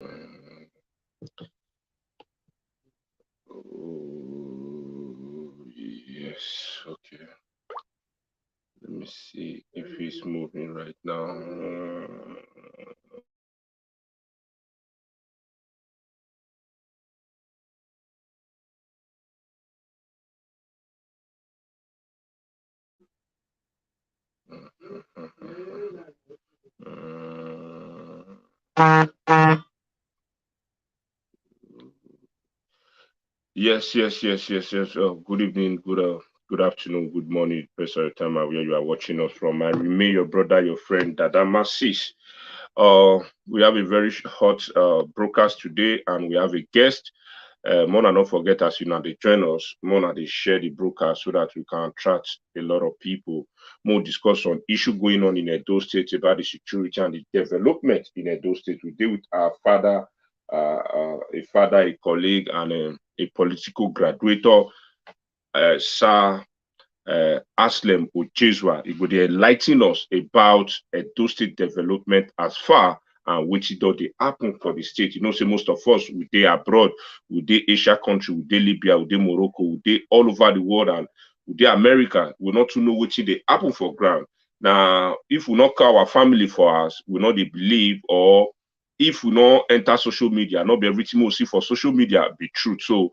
Oh, yes, okay. Let me see if he's moving right now. Yes. Good evening, good afternoon, good morning, based on the time where you are watching us from. I remain your brother, your friend, Dadama Sis. We have a very hot broadcast today, and we have a guest. Mona, not forget, as you know, they join us. Mona, they share the broadcast so that we can attract a lot of people. More discuss on issue going on in Edo State about the security and the development in Edo State. We deal with our father, a father, a colleague, and a political graduator, Sir Anslem Ojezua. He would enlighten us about Edo State development as far and which it does they happen for the state. You know, say most of us we dey abroad, we dey Asia country, we dey Libya, we dey Morocco, we dey all over the world, and we dey America. We not to know which they happen for ground. Now, if we not call our family for us, we not they believe, or if we not enter social media, not be everything we see for social media be true. So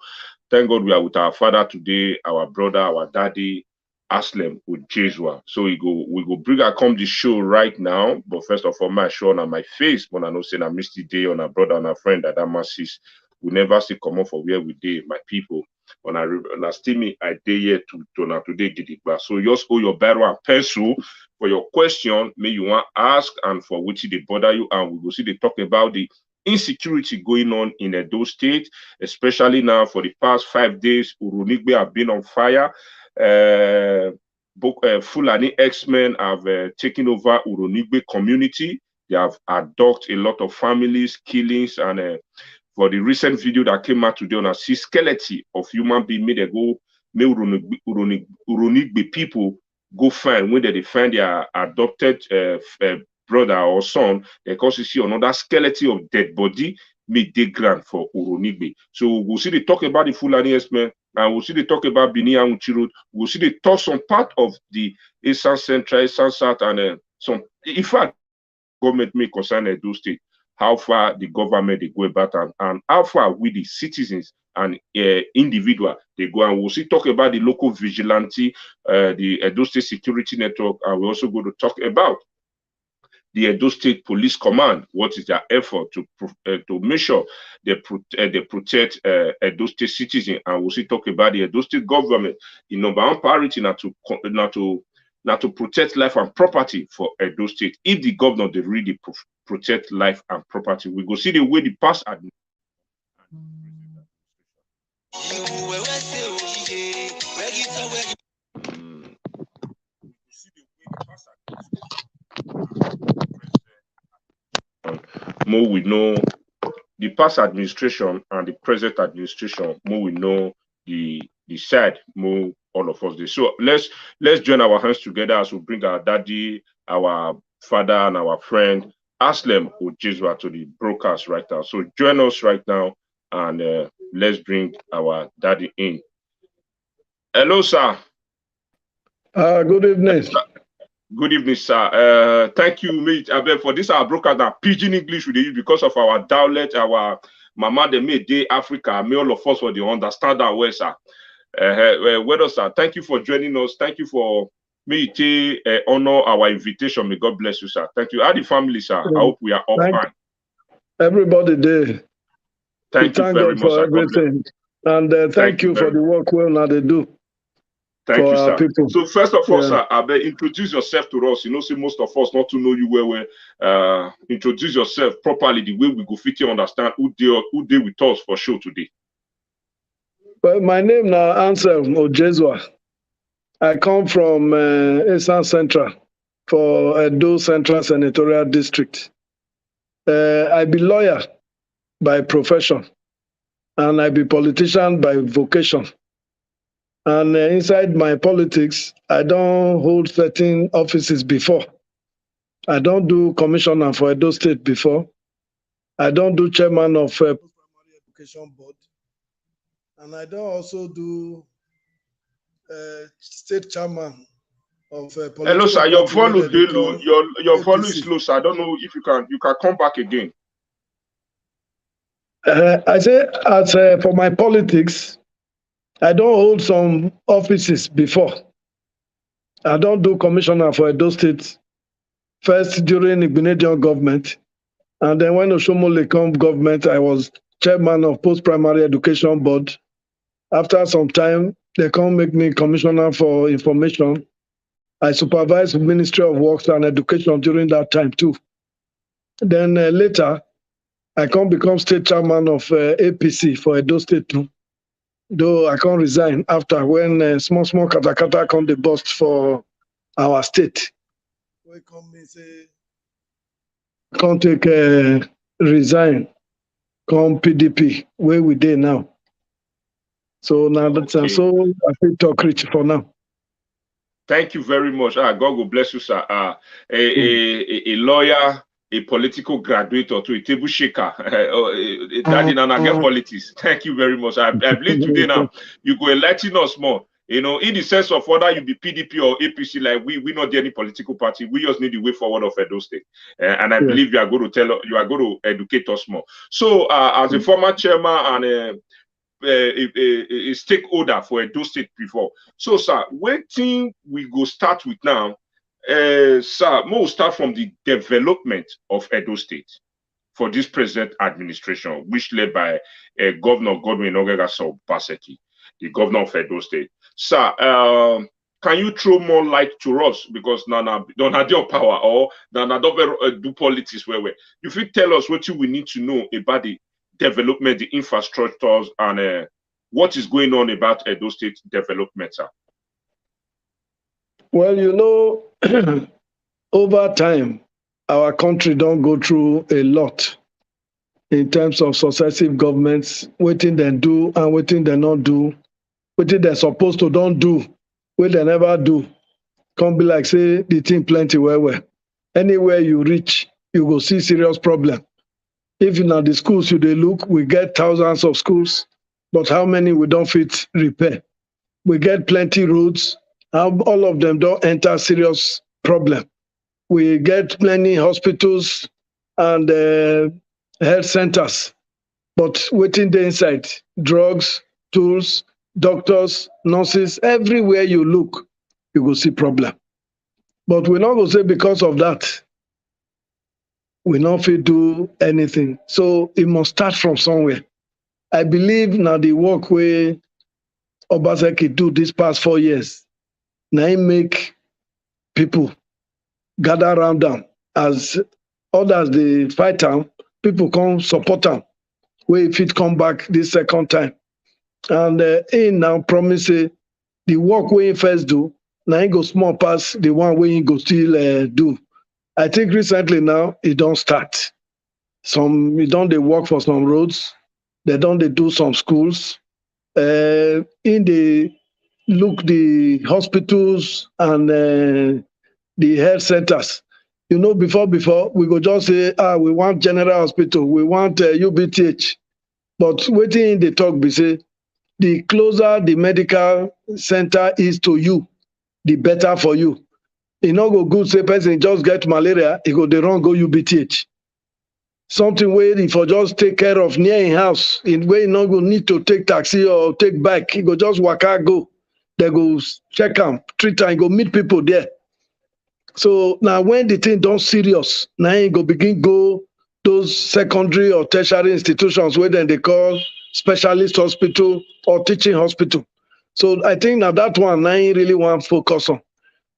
thank God we are with our father today, our brother, our daddy, Anslem Ojezua. So we go bring her come the show right now. But first of all, my show on my face, when I know say I missed the day on our brother and our friend that masses. We never see come up for where we did, my people. When I still me, I day here to now today Gidigba. So just hold your barrel and pencil for your question. May you want ask and for which they bother you, and we will see they talk about the insecurity going on in Edo State, especially now for the past 5 days. Urunigbe have been on fire. Fulani X-Men have taken over Uronigbe community. They have abducted a lot of families, killings, and for the recent video that came out today on a sea skeleton of human being made go, make Uronigbe people go find when they find their adopted brother or son, because you see another skeleton of dead body made dey ground for Uronigbe. So we'll see they talk about the Fulani X-Men, and we'll see they talk about Bini and Uchi Road. We'll see they talk some part of the Eastern Central, Eastern South, and some. In fact, government may concern Edo State, how far the government they go about, and how far we the citizens and individual they go. And we'll see talk about the local vigilante, the Edo State Security Network, and we're also going to talk about the Edo State Police Command. What is their effort to make sure they protect Edo State citizens? And we'll see talk about the Edo State government. The number one priority not to protect life and property for Edo State. If the governor they really protect life and property, we go see the way the past administration. More we know the past administration and the present administration. More we know the side. More all of us. So let's join our hands together as we bring our daddy, our father, and our friend Anslem Ojezua to the broadcast right now. So join us right now, and let's bring our daddy in. Hello, sir. Good evening. Good evening, sir. Thank you, mate, for this our broadcast now. Pidgin English with you because of our dialect, our mama they made day Africa. May all of us for the understand that well, sir. Well, sir. Thank you for joining us. Thank you for me to honor our invitation. May God bless you, sir. Thank you. How the family, sir? I hope we are all fine. Everybody there. Thank you very much for everything. And thank you for the work well now they do. Thank you, sir. People. So first of all, sir, I bet introduce yourself to us. You know, see most of us not to know you well. Introduce yourself properly the way we go fit you understand who they with us for show today. Well, my name now Anslem Ojezua. I come from Eastern Central for Edo Central Senatorial District. I be lawyer by profession, and I be politician by vocation. And inside my politics, I don't hold certain offices before. I don't do commissioner for Edo State before. I don't do chairman of Post-Primary Education Board. And I don't also do state chairman of a Hello, political sir. Your party where follow, they call your follow is APC. slow, sir. I don't know if you can come back again. I say, as for my politics, I don't hold some offices before. I don't do commissioner for Edo State first during Igbinedion government, and then when Oshomole come government, I was chairman of Post-Primary Education Board. After some time, they come make me commissioner for information. I supervised the Ministry of Works and Education during that time too. Then later, I come become state chairman of APC for Edo State too. Though I can't resign after when small katakata come the bust for our state. We come me say, can't take resign, come PDP, where we dey now. So now that's Okay. so I think talk rich for now. Thank you very much. God will bless you, sir. A lawyer, a political graduate, or to a table shaker. Daddy Nana get politics. Thank you very much. I believe today now you go enlighten us more. You know, in the sense of whether you be PDP or APC, like we not any political party. We just need the way forward of Edo State, and I believe you are going to educate us more. So, as a former chairman and a stakeholder for Edo State before. So, sir, waiting we go start with now. Sir, we'll start from the development of Edo State for this present administration, which led by Governor Godwin Ogega Obaseki, the governor of Edo State. Sir, can you throw more light to us? Because Nana don't have your power or Nana don't do politics where. If you tell us what we need to know about the development, the infrastructures, and what is going on about Edo State development, sir? Well, you know, over time, our country don't go through a lot in terms of successive governments, waiting they do and waiting they not do, waiting they're supposed to don't do, what they never do. Can't be like, say, the thing plenty where. Anywhere you reach, you will see serious problem. If in the schools you they look, we get thousands of schools, but how many we don't fit repair? We get plenty roads, all of them don't enter serious problem. We get many hospitals and health centers, but waiting the inside, drugs, tools, doctors, nurses, everywhere you look, you will see problem. But we're not going to say because of that, we not fit do anything. So it must start from somewhere. I believe now the work where Obaseki do this past 4 years, now it make people gather around them as others they fight them, people come support them. Where if it come back this second time. And he now promise the work where he first do, now he go small pass the one where he go still do. I think recently now it don't start. It don't they work for some roads, they don't they do some schools. In the look the hospitals and the health centers. You know, before we go just say, we want general hospital, we want UBTH. But waiting the talk be say, the closer the medical center is to you, the better for you. E no go good say person just get malaria, e go dey run go UBTH. Something where if you just take care of near in house, in where you no go need to take taxi or take bike, you go just waka go. They go check am, treat am, go meet people there. So now when the thing don't serious, now you go begin go those secondary or tertiary institutions where then they call specialist hospital or teaching hospital. So I think now that one now you really want to focus on.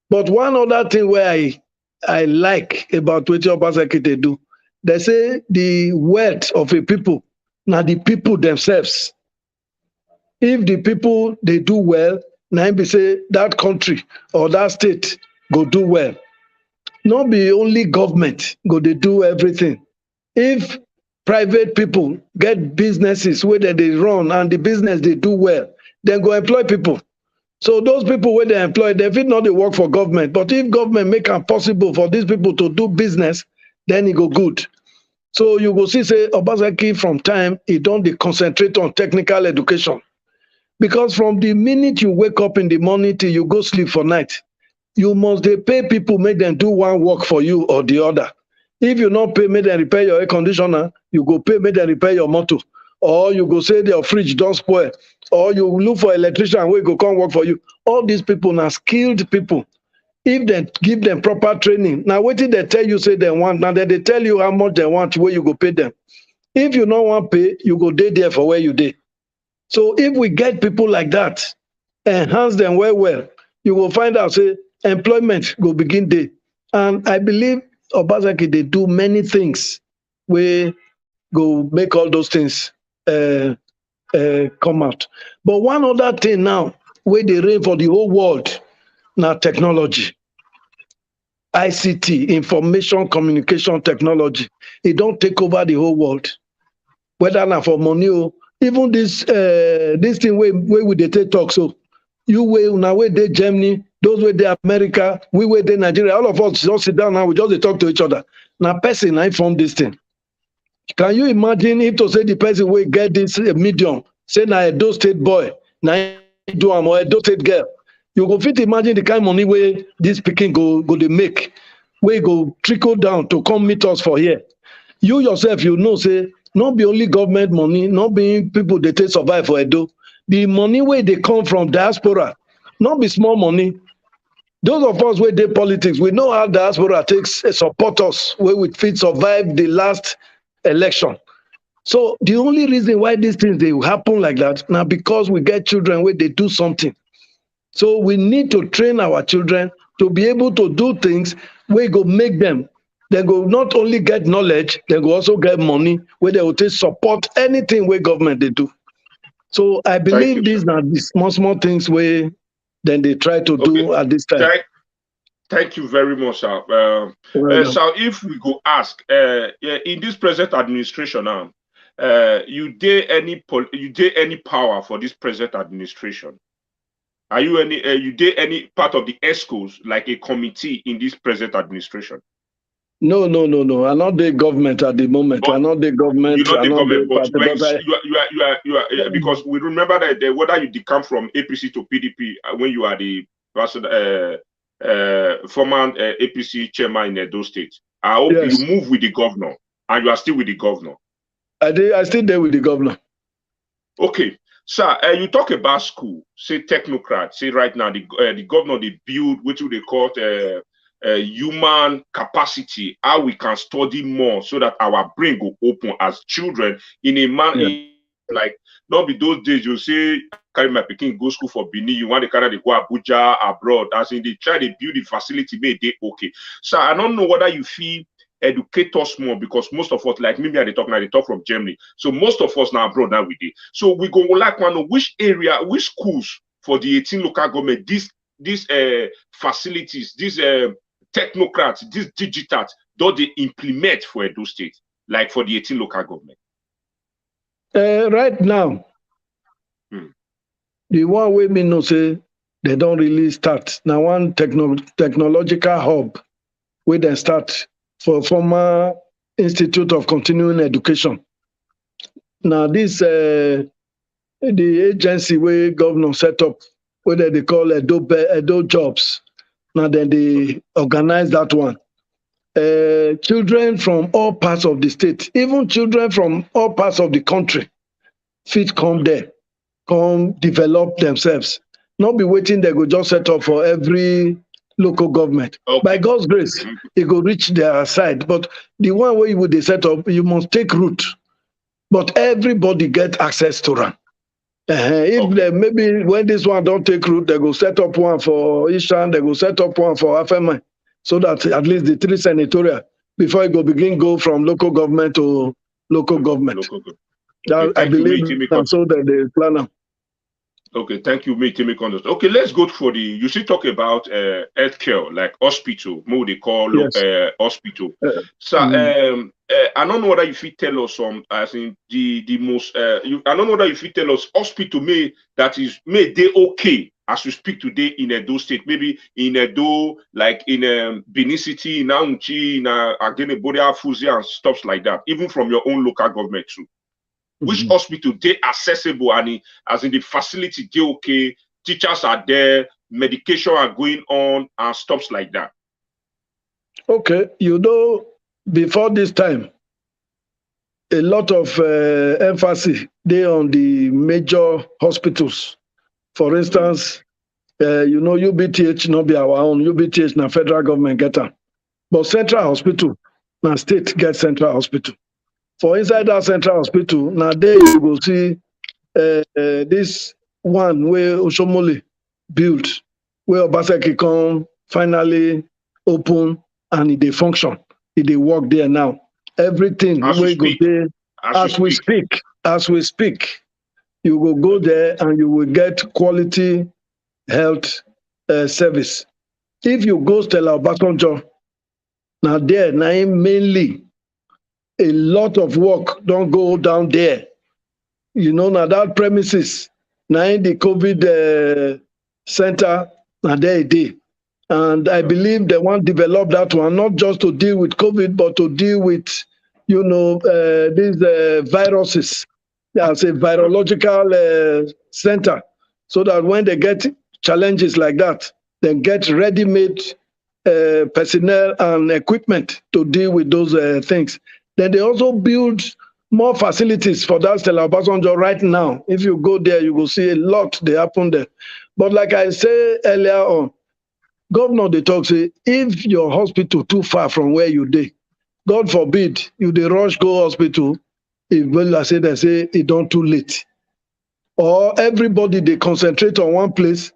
But one other thing where I like about what Obaseki they do, they say the wealth of a people, now the people themselves. If the people they do well, now be say that country or that state go do well. Not be only government go they do everything. If private people get businesses where they run and the business they do well, then go employ people. So those people where they employ, they fit not they work for government. But if government make it possible for these people to do business, then it go good. So you go see, say, Obaseki from time, he don't dey concentrate on technical education. Because from the minute you wake up in the morning till you go sleep for night, you must dey pay people, make them do one work for you or the other. If you not pay, make them repair your air conditioner, you go pay, make them repair your motor. Or you go say your fridge don't spoil. Or you look for electrician wey go come work for you. All these people are skilled people. If they give them proper training, now wetin they tell you say they want, now they tell you how much they want, where you go pay them. If you no want pay, you go dey there for where you dey. So if we get people like that, enhance them well, you will find out say employment go begin dey. And I believe Obaseki they do many things wey go make all those things come out. But one other thing now, wey dey reign for the whole world, na technology. ICT, information communication technology, e don take over the whole world. Whether na for money o, even this thing wey we dey take talk so, you wey una wey dey Germany, those wey dey America, we wey dey Nigeria, all of us just sit down now, we just dey talk to each other. Na person na form this thing. Can you imagine if to say the person wey get this medium, say na Edo State boy, na him do am, or Edo State girl, you go fit imagine the kind of money wey this pikin go dey make, wey go trickle down to come meet us for here. You yourself, you know, say, not be only government money, not be people they take survive for Edo. The money where they come from diaspora, not be small money. Those of us where they politics, we know how diaspora takes support us, where we fit survive the last election. So the only reason why these things they happen like that, now because we get children where they do something. So we need to train our children to be able to do things where go make them. They go not only get knowledge, they go also get money where they will take support anything where government they do. So I believe these are the small things where then they try to do at this time. Thank you very much, sir. So if we go ask, in this present administration now, you dare any power for this present administration? Are you any part of the ESCOs, like a committee in this present administration? No. I'm not the government at the moment. I'm not the government. You're not the government, but you are because we remember that whether you decamp from APC to PDP when you are the former APC chairman in Edo State. I hope you move with the governor, and you are still with the governor. I still there with the governor. Okay. Sir, you talk about school, say technocrats, say right now the governor they build what they call human capacity, how we can study more so that our brain go open as children in a manner like not be those days you say carry my pikin go school for Benin, you want to carry they go Abuja abroad, as in they try to build the facility, made they okay. So I don't know whether you feel educate us more, because most of us, like me, they talk from Germany. So most of us now abroad now we did. So we go like one know which area, which schools for the 18 local government, these facilities, these technocrats, these digitals, do they implement for Edo State, like for the 18 local government? Right now, the one way me know say they don't really start. Now one technological hub where they start for former Institute of Continuing Education. Now this the agency where governor set up, where they call Edo Jobs. Now then they organize that one. Children from all parts of the state, even children from all parts of the country, fit come there, come develop themselves. Not be waiting, they go just set up for every local government. By God's grace, it go reach their side. But the one way you they set up, you must take root. But everybody get access to run. If they, maybe when this one don't take root, they go set up one for Ishan, they go set up one for Afema, so that at least the 3 senatorial, before it go begin go from local government to local government. I believe that's so that they plan them. Okay, thank you, me. Okay, let's go for the. You see, talk about healthcare, like hospital, more they call hospital. So, I don't know whether if you tell us some. I think the most. I don't know whether if you tell us hospital may that is may they okay as we speak today in Edo State, maybe in Edo, like in Benin City, in Auchi, in Ageneboria, Fuzi, and stuff like that, even from your own local government too? Which hospital they accessible and as in the facility they okay, teachers are there, medication are going on and stuff like that? Okay, before this time, a lot of emphasis they on the major hospitals. For instance, UBTH not be our own. UBTH na federal government get them, but central hospital na state get central hospital. For inside that central hospital, now there you go see this one where Oshomole built, where Obaseki come finally open and they function, they work there now. Everything we go there as we speak. You will go there and you will get quality health service. If you go Stella Obasanjo, now there, now mainly a lot of work don't go down there. Now that premises, now in the COVID center, now there it is. And I believe they want to develop that one, not just to deal with COVID, but to deal with, these viruses as a virological center, so that when they get challenges like that, they get ready-made personnel and equipment to deal with those things. Then they also build more facilities for that Stella Obasanjo right now. If you go there, you will see a lot they happen there. But like I said earlier on, governor they talk say if your hospital too far from where you dey, God forbid you dey rush go hospital, if well they say it don't too late. Or everybody they concentrate on one place,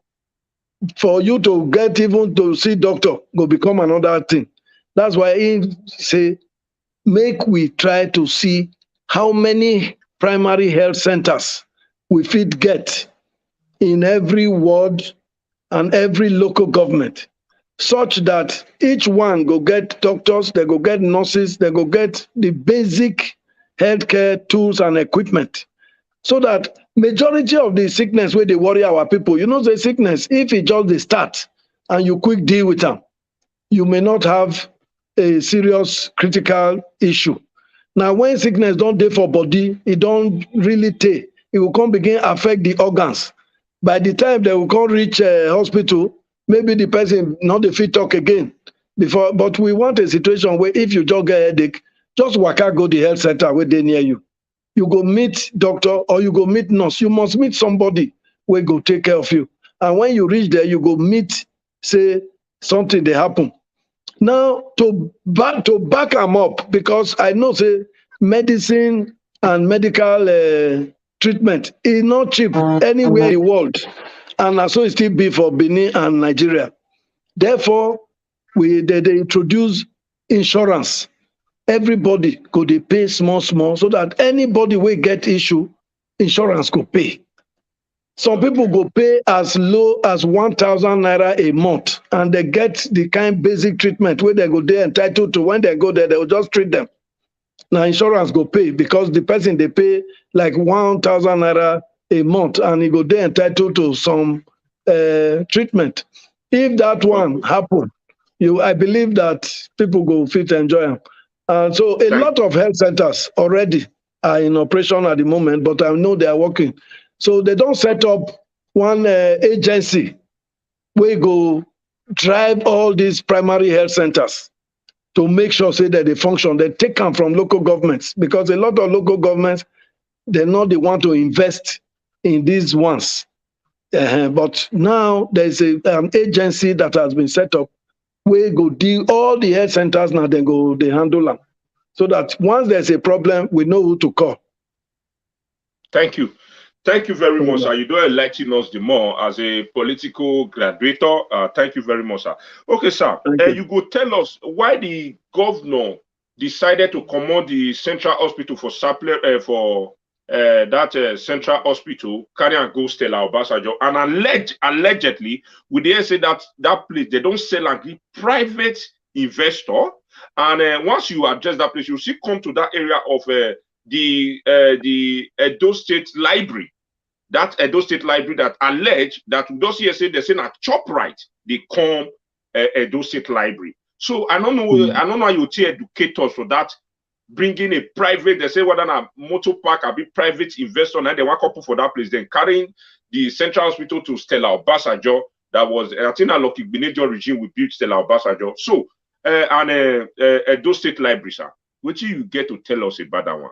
for you to get even to see doctor go become another thing. That's why he say make we try to see how many primary health centers we fit get in every ward and every local government, such that each one go get doctors, they go get nurses, they go get the basic healthcare tools and equipment, so that majority of the sickness where they worry our people, the sickness, if it just they start and you quick deal with them, you may not have a serious critical issue. Now, when sickness don't dey for body, it don't really take, it will come begin affect the organs. By the time they will come reach hospital, maybe the person not the fit talk again before. But we want a situation where if you just get a headache, just waka go the health center where they near you. You go meet doctor or you go meet nurse. You must meet somebody where go take care of you. And when you reach there, you go meet, say something they happen. Now to back them up, because I know say medicine and medical treatment is not cheap anywhere in the world, and so it still be for Benin and Nigeria. Therefore, they introduce insurance. Everybody go dey pay small, so that anybody will get issue, insurance go pay. Some people go pay as low as 1,000 naira a month, and they get the kind basic treatment where they go there entitled to. When they go there, they will just treat them. Now insurance go pay because the person they pay like 1,000 naira a month, and he go there entitled to some treatment. If that one happen, I believe that people go fit enjoy them. And so a lot of health centers already are in operation at the moment, but I know they are working. So they don't set up one agency where go drive all these primary health centers to make sure say that they function. They take them from local governments, because a lot of local governments, they're not the one to invest in these ones. But now there's an agency that has been set up where go deal all the health centers. Now they handle them, so that once there's a problem, we know who to call. Thank you. Thank you very much, sir. You don't enlighten us the more as a political graduator. Thank you very much, sir. Okay, sir. You go tell us why the governor decided to command the central hospital for that central hospital, carry and go Stella Obasanjo, and allegedly, we dare say that place they don't sell and give private investor. And once you address that place, you see come to that area of the Edo State Library, that Edo State Library that allege that those here say they say na chop right they come Edo State Library. So I don't know how you educate us for that. Bringing a private, they say whether a motor park or be private investor, and they want couple for that place, then carrying the central hospital to Stella Obasanjo. That was I think a lucky Benedict regime we built Stella Obasanjo. So and Edo State Library, sir. What do you get to tell us about that one?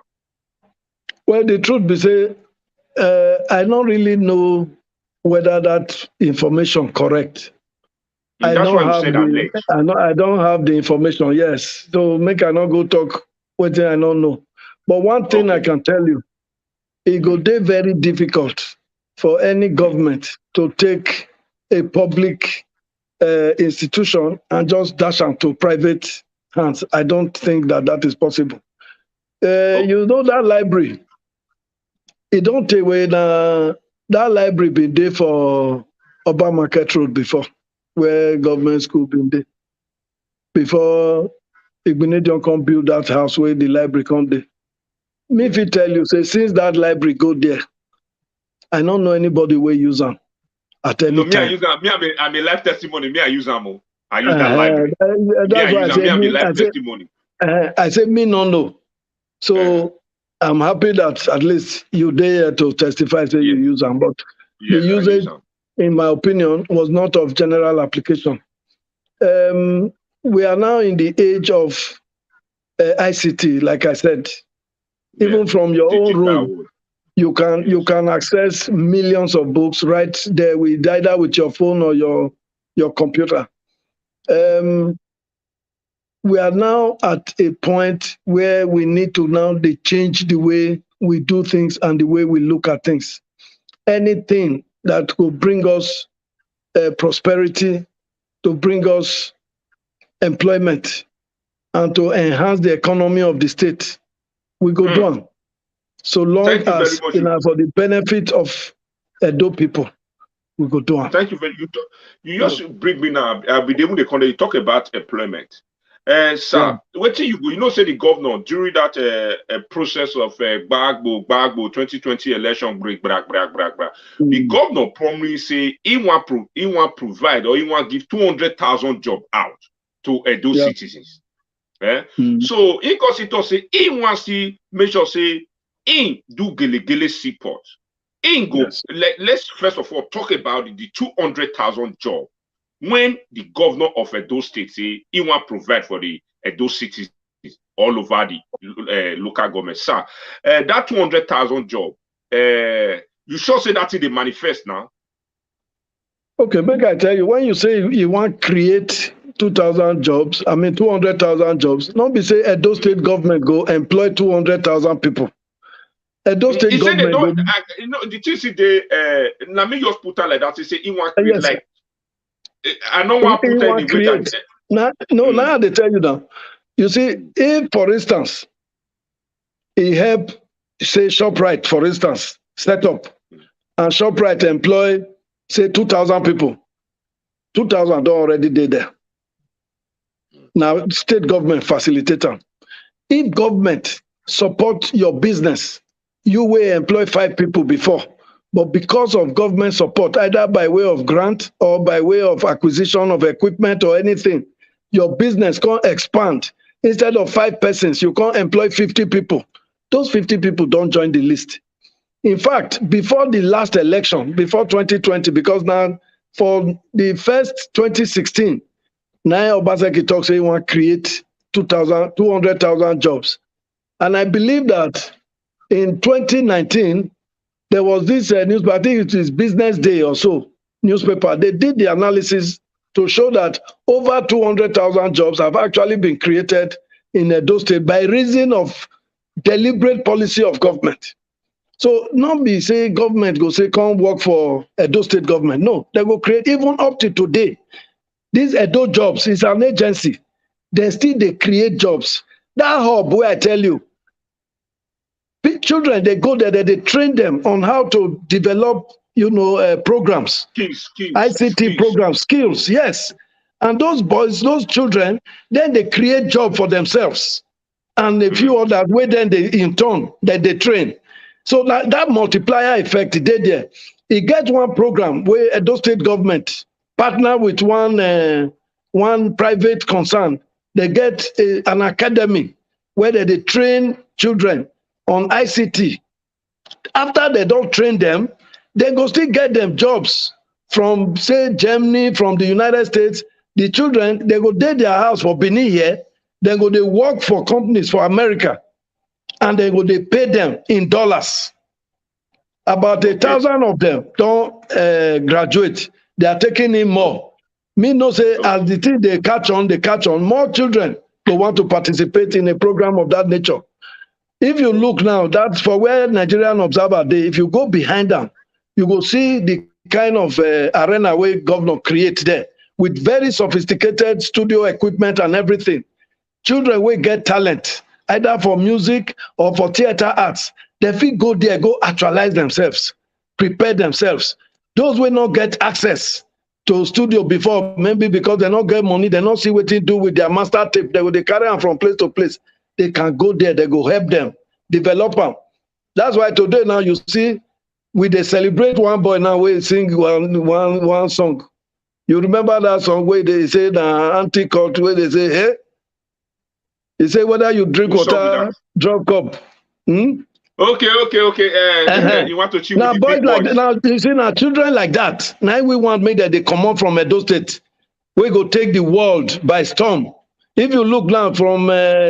Well, the truth be say, I don't really know whether that information correct. And that's why you said alleged. I don't have the information. Yes, so make I not go talk what I don't know. But one thing I can tell you, it go dey very difficult for any government to take a public institution and just dash them to private hands. I don't think that is possible. You know that library, it don't take away that library been there for Urban Market Road before, where government school been there. Before Igbinedion come build that house where the library come there. Me if it tell you, say since that library go there, I don't know anybody will use them at any time. Me, I use them. I'm a life testimony. Me, I use them. I use that library. That's why I say me, life testimony. I say me no know. So I'm happy that at least you dare to testify say you use them, but the usage, in my opinion, was not of general application. We are now in the age of ICT, like I said. Even from your own room, you can access millions of books right there with either with your phone or your computer. We are now at a point where we need to now change the way we do things and the way we look at things. Anything that will bring us prosperity, to bring us employment, and to enhance the economy of the state, we go down. So long as for the benefit of Edo people, we go down. Thank you very much. You just bring me now. I'll be able to talk about employment. Sir, what you know, say the governor during that process of Gbagbo 2020 election brag. The governor promised say he want provide or he want give 200,000 job out to Edo citizens. So he consider say he wants to make sure say he do gele support. Let's first of all talk about the 200,000 job. When the governor of Edo State say he want provide for the Edo citizens all over the local government, sir, that 200,000 job, you sure say that's in the manifest now? Okay, make I tell you, when you say you want create 2,000 jobs, I mean 200,000 jobs, not be say Edo State government go employ 200,000 people. Edo State government go, you know, the thing is they let me just put out like that. They say he want create like. I don't want to put any weight. Now they tell you now. You see, if for instance, he help say ShopRite, for instance, set up, and ShopRite employ say 2,000 people. 2,000 don't already there. Now state government facilitator. If government support your business, you will employ 5 people before. But because of government support, either by way of grant or by way of acquisition of equipment or anything, your business can't expand. Instead of 5 persons, you can't employ 50 people. Those 50 people don't join the list. In fact, before the last election, before 2020, because now for the first 2016, now Obaseki talks say he want to create 200,000 jobs. And I believe that in 2019, there was this newspaper, I think it is Business Day or so, newspaper. They did the analysis to show that over 200,000 jobs have actually been created in Edo State by reason of deliberate policy of government. So not be say government go say come work for Edo State government. No, they go create even up to today. These Edo jobs is an agency. They create jobs. That hub where I tell you, children, they go there, they train them on how to develop, programs, skills, ICT programs, skills, yes. And those boys, those children, then they create job for themselves. And a few others, where then they, in turn, that they train. So that multiplier effect dey there. E get one program where Edo State government partner with one private concern. They get an academy where they train children on ICT. After they don't train them, they go still get them jobs from, say, Germany, from the United States. The children, they go dey their house for Benin here, they go they work for companies for America, and they go they pay them in dollars. About 1,000 of them don't graduate. They are taking in more. Me no say as the thing they catch on, more children will want to participate in a program of that nature. If you look now, that's for where Nigerian Observer Day, if you go behind them, you will see the kind of arena where governor create there with very sophisticated studio equipment and everything. Children will get talent, either for music or for theater arts. They fit go there, go actualize themselves, prepare themselves. Those will not get access to studio before, maybe because they not get money, they not see what they do with their master tape. They carry them from place to place. They can go there, they go help them, develop them. That's why today now you see, we they celebrate one boy now, we sing one song. You remember that song where they say the anti-cult, where they say, hey? They say whether you drink water, drop cup. Okay. You want to chill now with the boys big like boys. now you see now children like that. Now we want make that they come out from Edo State. We go take the world by storm. If you look now from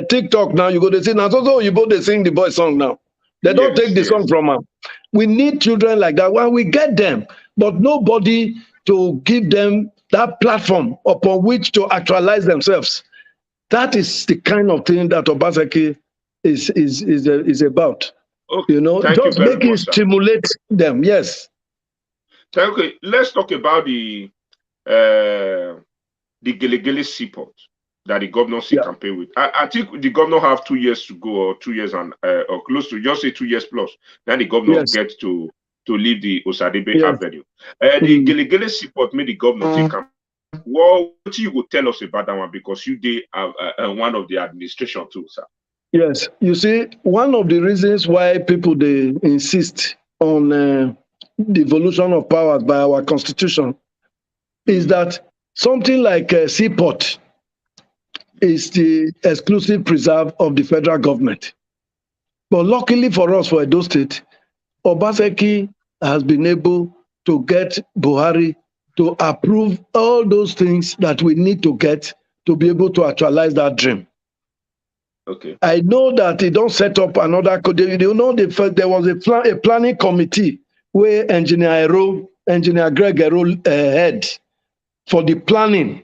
TikTok now, you go to see now so you both they sing the boy song now. They don't take the song from them. We need children like that when we get them, but nobody to give them that platform upon which to actualize themselves. That is the kind of thing that Obaseki is about. Okay. You know, Thank just you very make it much, stimulate them. Yes. Okay, let's talk about the Gelegele Seaport that the governorcy campaign with. I think the governor have 2 years to go, or 2 years and or close to, just say 2 years plus. Then the governor gets to leave the Osadebe Avenue. The Gelegele Seaport made the governor take campaign. What you would tell us about that one, because you did one of the administration too, sir. Yes, you see, one of the reasons why people they insist on the evolution of powers by our constitution is that something like a seaport is the exclusive preserve of the federal government. But luckily for us, for Edo State, Obaseki has been able to get Buhari to approve all those things that we need to get to be able to actualize that dream. Okay. I know that they don't set up another. You know, there was a planning committee where Engineer Greg Ero head for the planning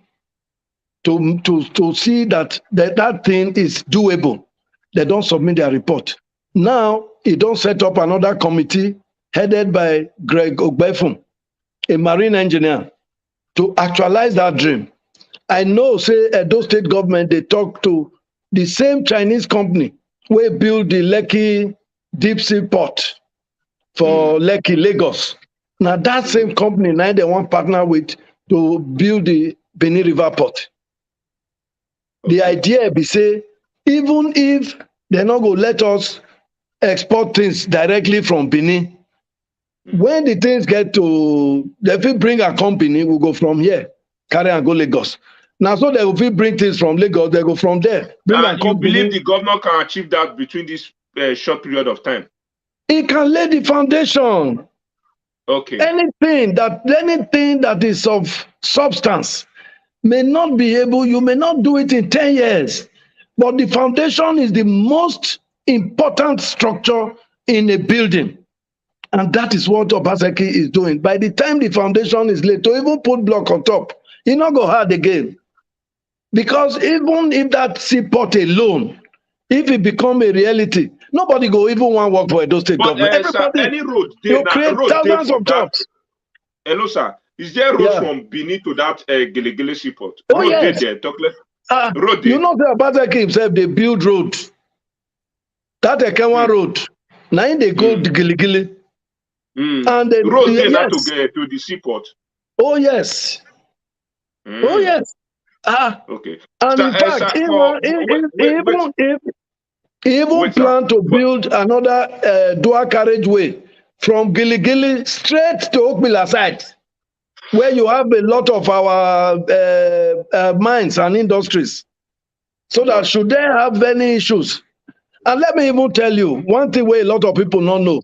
to see that thing is doable. They don't submit their report. Now, he don't set up another committee headed by Greg Ogbefun, a marine engineer, to actualize that dream. I know, say, Edo State government, they talk to the same Chinese company where build the Lekki deep sea port for Lekki, Lagos. Now, that same company, now they want partner with to build the Benin River port. The idea be say, even if they're not going to let us export things directly from Benin, when the things get to, if we bring a company, we'll go from here, carry and go Lagos. Now, so they will bring things from Lagos, they go from there. Bring a company. You believe the governor can achieve that between this short period of time? He can lay the foundation. Okay. Anything that is of substance may not be able, you may not do it in 10 years, but the foundation is the most important structure in a building. And that is what Obaseki is doing. By the time the foundation is laid, to even put block on top, it's not go hard again. Because even if that seaport alone, if it become a reality, nobody go even want to work for Edo State government. Everybody, sir, any road, you create thousands of jobs. Hello, sir. Is there a road from Benin to that Gelegele Seaport? Oh, road yes. There, road you know that Obaseki himself, they build road. That Ekenwa road. Now they go to Gelegele. And the road yes. To get to the seaport. Oh yes. Oh yes. Okay. And in fact, He even planned to build another dual carriageway from Giligili straight to Okbila side, where you have a lot of our mines and industries. So that should they have any issues. And let me even tell you, one thing where a lot of people don't know,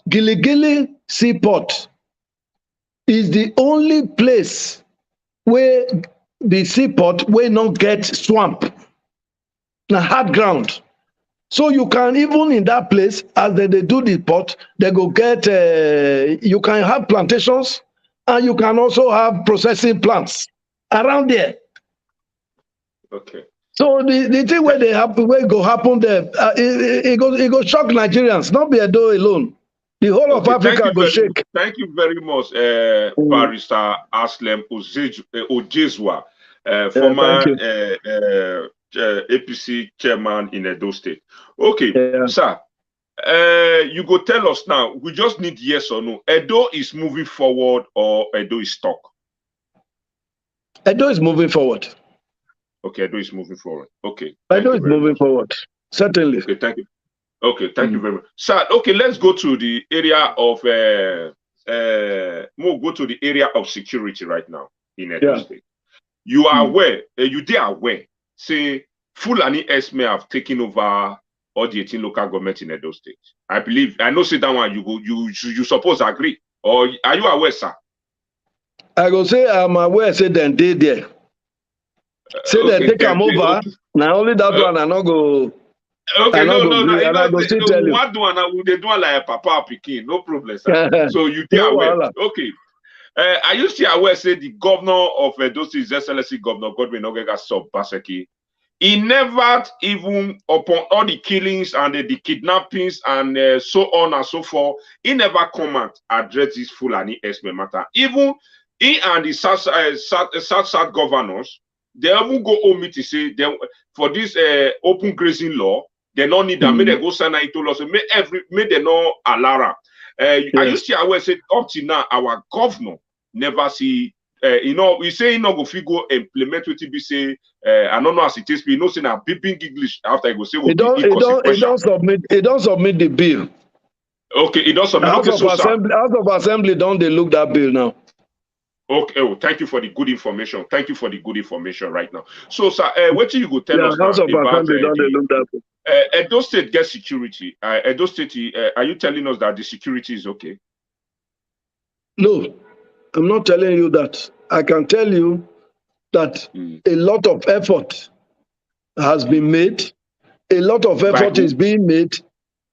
Giligili Seaport is the only place where the seaport will not get swamp, na hard ground. So you can even in that place, as they do the port, they go get, you can have plantations and you can also have processing plants around there. Okay. So the thing where they happen, where go happen there, it go shock Nigerians, not be Edo alone. The whole of Africa go shake. Thank you very much, Barrister Anslem Ojezua, former APC chairman in Edo State. Okay, sir, you go tell us now. We just need yes or no. Edo is moving forward or Edo is stuck? Edo is moving forward. Okay, Edo is moving forward. Okay. Edo is moving forward. Certainly. Okay, thank you. Okay, thank you very much. Sir, okay, let's go to the area of we'll go to the area of security right now in Edo State. You are aware, you did aware, say Fulani Esme have taken over all the 18 local governments in Edo State. I believe, I know say that one you suppose agree. Or are you aware, sir? I go say I'm aware, say then they there. Say okay, they take them over. Okay. Now only that one I not go. Okay, no. What do they do like a papa pikin? No problem, sir. So you are aware. Okay. Are you still aware? Say the governor of Edo State, His Excellency Governor Godwin Ogega Obaseki, he never even upon all the killings and the kidnappings and so on and so forth, he never come and address this Fulani Esme matter. Even he and the South governors, they even go home to say they, for this open grazing law, they don't need that. May they go sign it to us. May they not allow. Are you still aware? Say up to now, our governor never see. We say he not go figure implement what he say. I don't know as it is. We know saying a big English after he go say. He don't submit the bill. Okay, he don't submit. House of Assembly don't they look that bill now? Okay, oh, thank you for the good information. Thank you for the good information right now. So, sir, what do you go tell us House now of Assembly don't they look that bill? Edo State gets security. Edo State, are you telling us that the security is okay? No, I'm not telling you that. I can tell you that a lot of effort has been made. A lot of effort is being made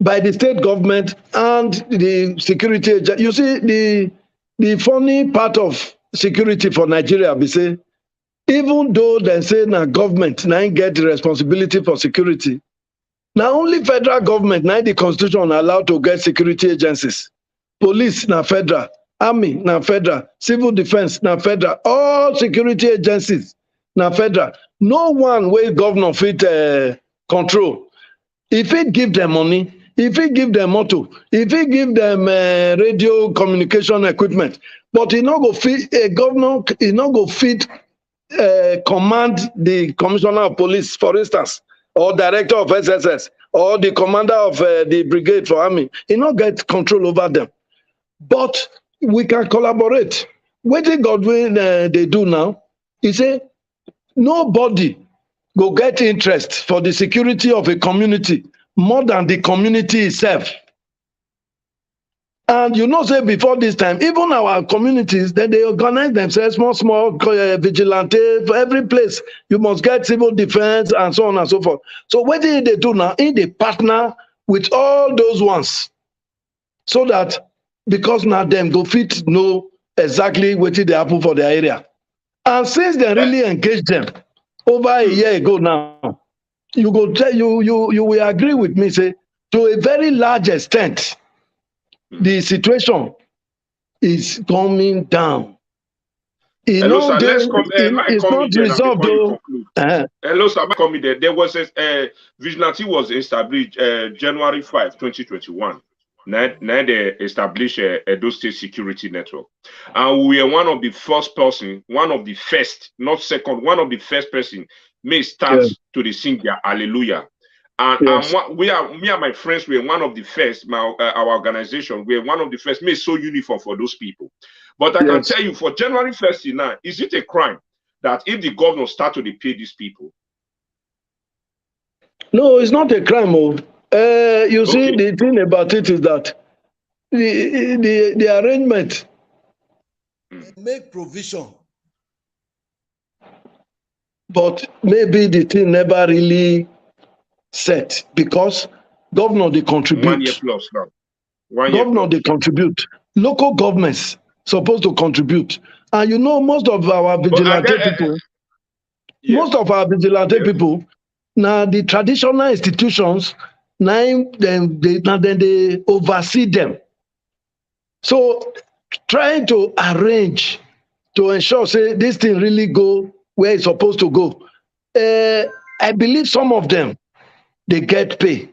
by the state government and the security agent. You see, the funny part of security for Nigeria be say, even though they say na government now get the responsibility for security, now only federal government now the constitution allowed to get security agencies. Police na federal, army na federal, civil defense na federal, all security agencies na federal. No one wey governor fit control. If he give them money, if he give them motor, if he give them radio communication equipment, but he not go fit a governor, he not go fit command the commissioner of police, for instance, or director of SSS, or the commander of the brigade for army. He not get control over them. But we can collaborate. What Godwin they do now, he say nobody go get interest for the security of a community more than the community itself. And you know, say before this time, even our communities, then they organize themselves small vigilante for every place. You must get civil defense and so on and so forth. So what do they do now? They partner with all those ones, so that because now them go fit know exactly what they happen for their area. And since they really engage them over a year ago now, you go tell you will agree with me, say to a very large extent, the situation is coming down. Hello, sir. Let's come. It's not resolved, though. Hello, sir. Come there. There was a vigilante was established January 5, 2021. Now they established Edo State Security Network, and we are one of the first person, one of the first, not second, one of the first person may start to the sing their hallelujah. And Yes. me and my friends were one of the first, our organization, we were one of the first made so uniform for those people. But I can Yes. tell you, for January 1st now, is it a crime that if the governor start to pay these people? No, it's not a crime. You see, Okay. the thing about it is that the arrangement make provision, but maybe the thing never really set because governor they 1 year contribute. plus now. 1 year Governor plus. they contribute. Local governments supposed to contribute. And you know, most of our But and vigilante then, people, yes, yes. now the traditional institutions, now then they oversee them. So trying to arrange to ensure say this thing really go where it's supposed to go. I believe some of them they get pay.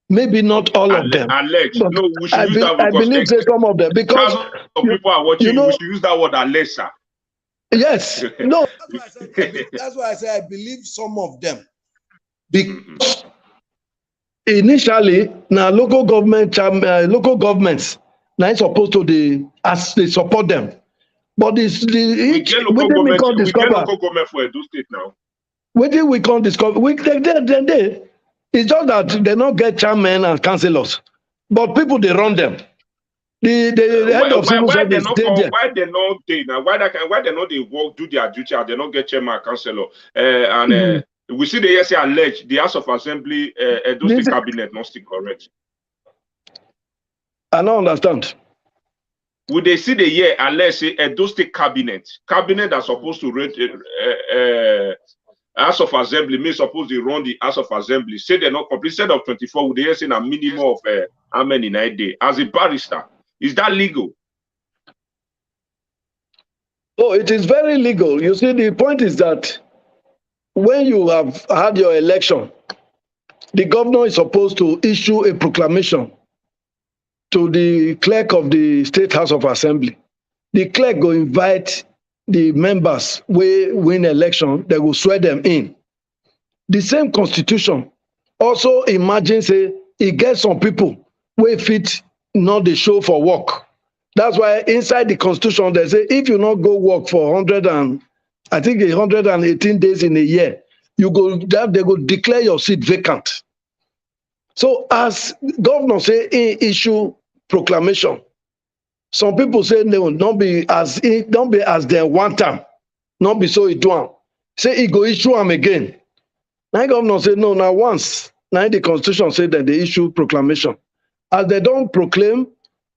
Maybe not all of them, Alleged. but No, we should use that I because believe say some of them because thousands of you, people are you watching you. We know should use that word alleged, sir. yes no that's why I say I believe some of them because initially now local governments now supposed to as they support them. But this the we each get local wetin we government. come We get discover, local government for Edo State now. wetin we come discover, they it's just that they no get chairmen and councillors, but people dey run them. The head of civil Why they service not dey call? there. Why they not dey now? Why they not they work do their duty? And they not get chairman and councillor. And we see the yes say alleged the House of Assembly Edo This State cabinet not still correct. I no understand. Would they see the year unless say Edo State cabinet are supposed to rate House of Assembly may suppose they run the House of Assembly say they're not complete set of 24 would they say a minimum of how many in a day as a barrister is that legal? Oh, it is very legal. You see, the point is that when you have had your election, the governor is supposed to issue a proclamation to the clerk of the State House of Assembly. The clerk go invite the members wey win election, they go swear them in. The same constitution also imagine say e get some people wey fit not dey show for work. That's why inside the constitution they say if you not go work for 118 days in a year, they go declare your seat vacant. So as governor say he issue proclamation, some people say no, not be as they want am, not be so e do am. Say he go issue am again. Now governor say no, now once. Now the constitution say that they issue proclamation. As they don't proclaim,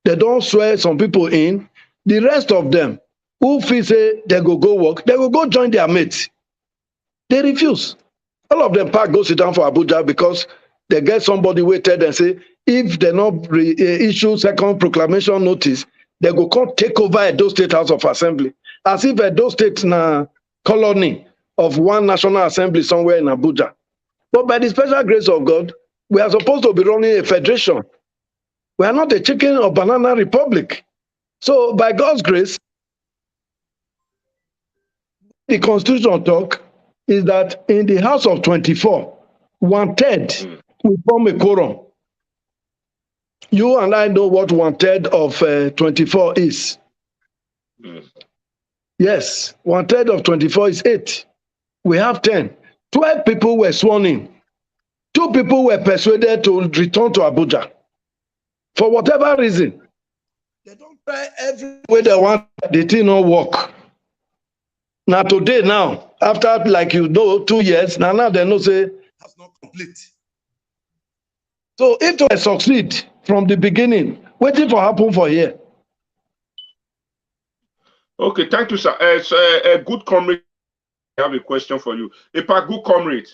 they don't swear some people in, the rest of them who feel say they go work, they will go join their mates. They refuse. All of them pack go sit down for Abuja because they get somebody wey tell them say if they not issue second proclamation notice, they go come take over Edo State House of Assembly. As if Edo State na colony of one national assembly somewhere in Abuja. But by the special grace of God, we are supposed to be running a federation. We are not a chicken or banana republic. So by God's grace, the constitution talk is that in the House of 24, 1/3 will form a quorum. You and I know what 1/3 of 24 is. Yes, 1/3 of 24 is 8. We have 10. 12 people were sworn in. 2 people were persuaded to return to Abuja. For whatever reason, they don't try every way they want, the thing not work. Now today, now, after 2 years, now they know say that's not complete. So if they succeed from the beginning, waiting for happen for here. Okay, thank you, sir. It's a good comrade. I have a question for you. A good comrade.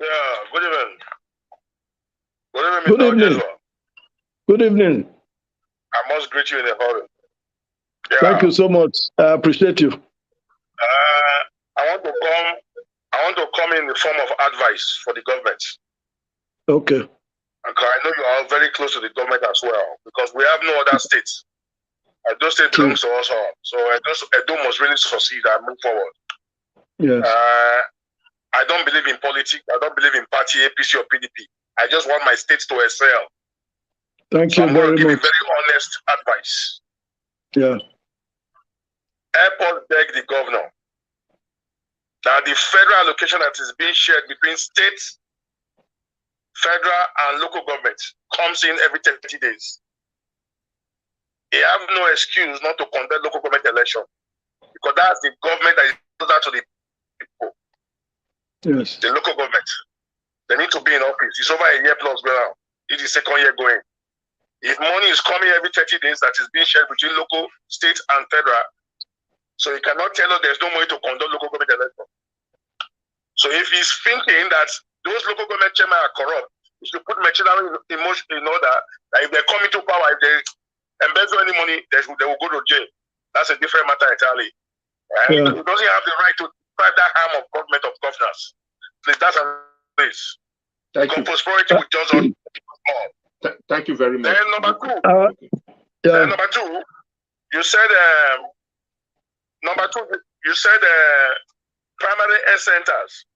Yeah, good evening. Good evening. Good evening. I must greet you in a hurry. Yeah. Thank you so much. I appreciate you. I want to come in the form of advice for the government. Okay. Okay, I know you are very close to the government as well because we have no other states. Edo State belongs to us all. So Edo must really succeed and move forward. Yes. I don't believe in politics. I don't believe in party, APC or PDP. I just want my state to excel. Thank you I'm going very to give much. you very honest advice. Yeah. Help us beg the governor that the federal allocation that is being shared between states, federal and local governments comes in every 30 days. They have no excuse not to conduct local government election because that's the government that is closer to the people. Yes. The local government. They need to be in office. It's over a year plus now. It is second year going. If money is coming every 30 days that is being shared between local, state, and federal, so you cannot tell us there's no money to conduct local government election. So if he's thinking that those local government chairmen are corrupt, he should put machinery in motion in order that if they come into power, if they embezzle any money, they will go to jail. That's a different matter entirely. And he doesn't have the right to deprive that arm of government of governance. Please, that's a place. Prosperity will just all. Thank you very much. Then number two, you said primary health centers.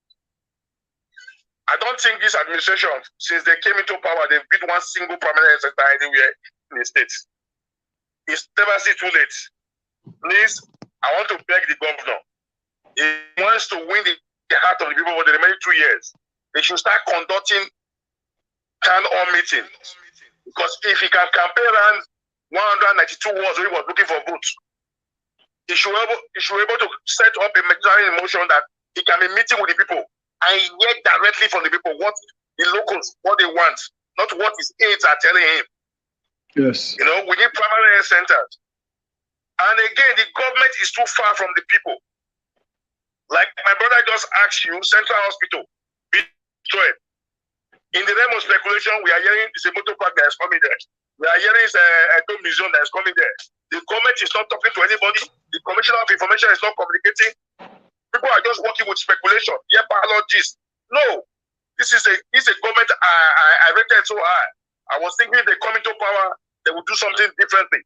I don't think this administration, since they came into power, they've built one single primary health center anywhere in the states. It's never too late. Please, I want to beg the governor. He wants to win the heart of the people for the remaining 2 years. They should start conducting town hall meetings. Because if he can campaign around 192 wards where he was looking for votes, he should be able to set up a machinery in motion that he can be meeting with the people and hear directly from the people what the locals, what they want, not what his aides are telling him. Yes. You know, we need primary health centers. And again, the government is too far from the people. Like my brother just asked you, Central Hospital, be destroyed. In the realm of speculation, we are hearing it's a motor park that is coming there. We are hearing it's a dome museum that is coming there. The government is not talking to anybody. The Commissioner of Information is not communicating. People are just working with speculation. Yeah, biologists. No, this is a government I rated so high. I was thinking if they come into power, they will do something differently.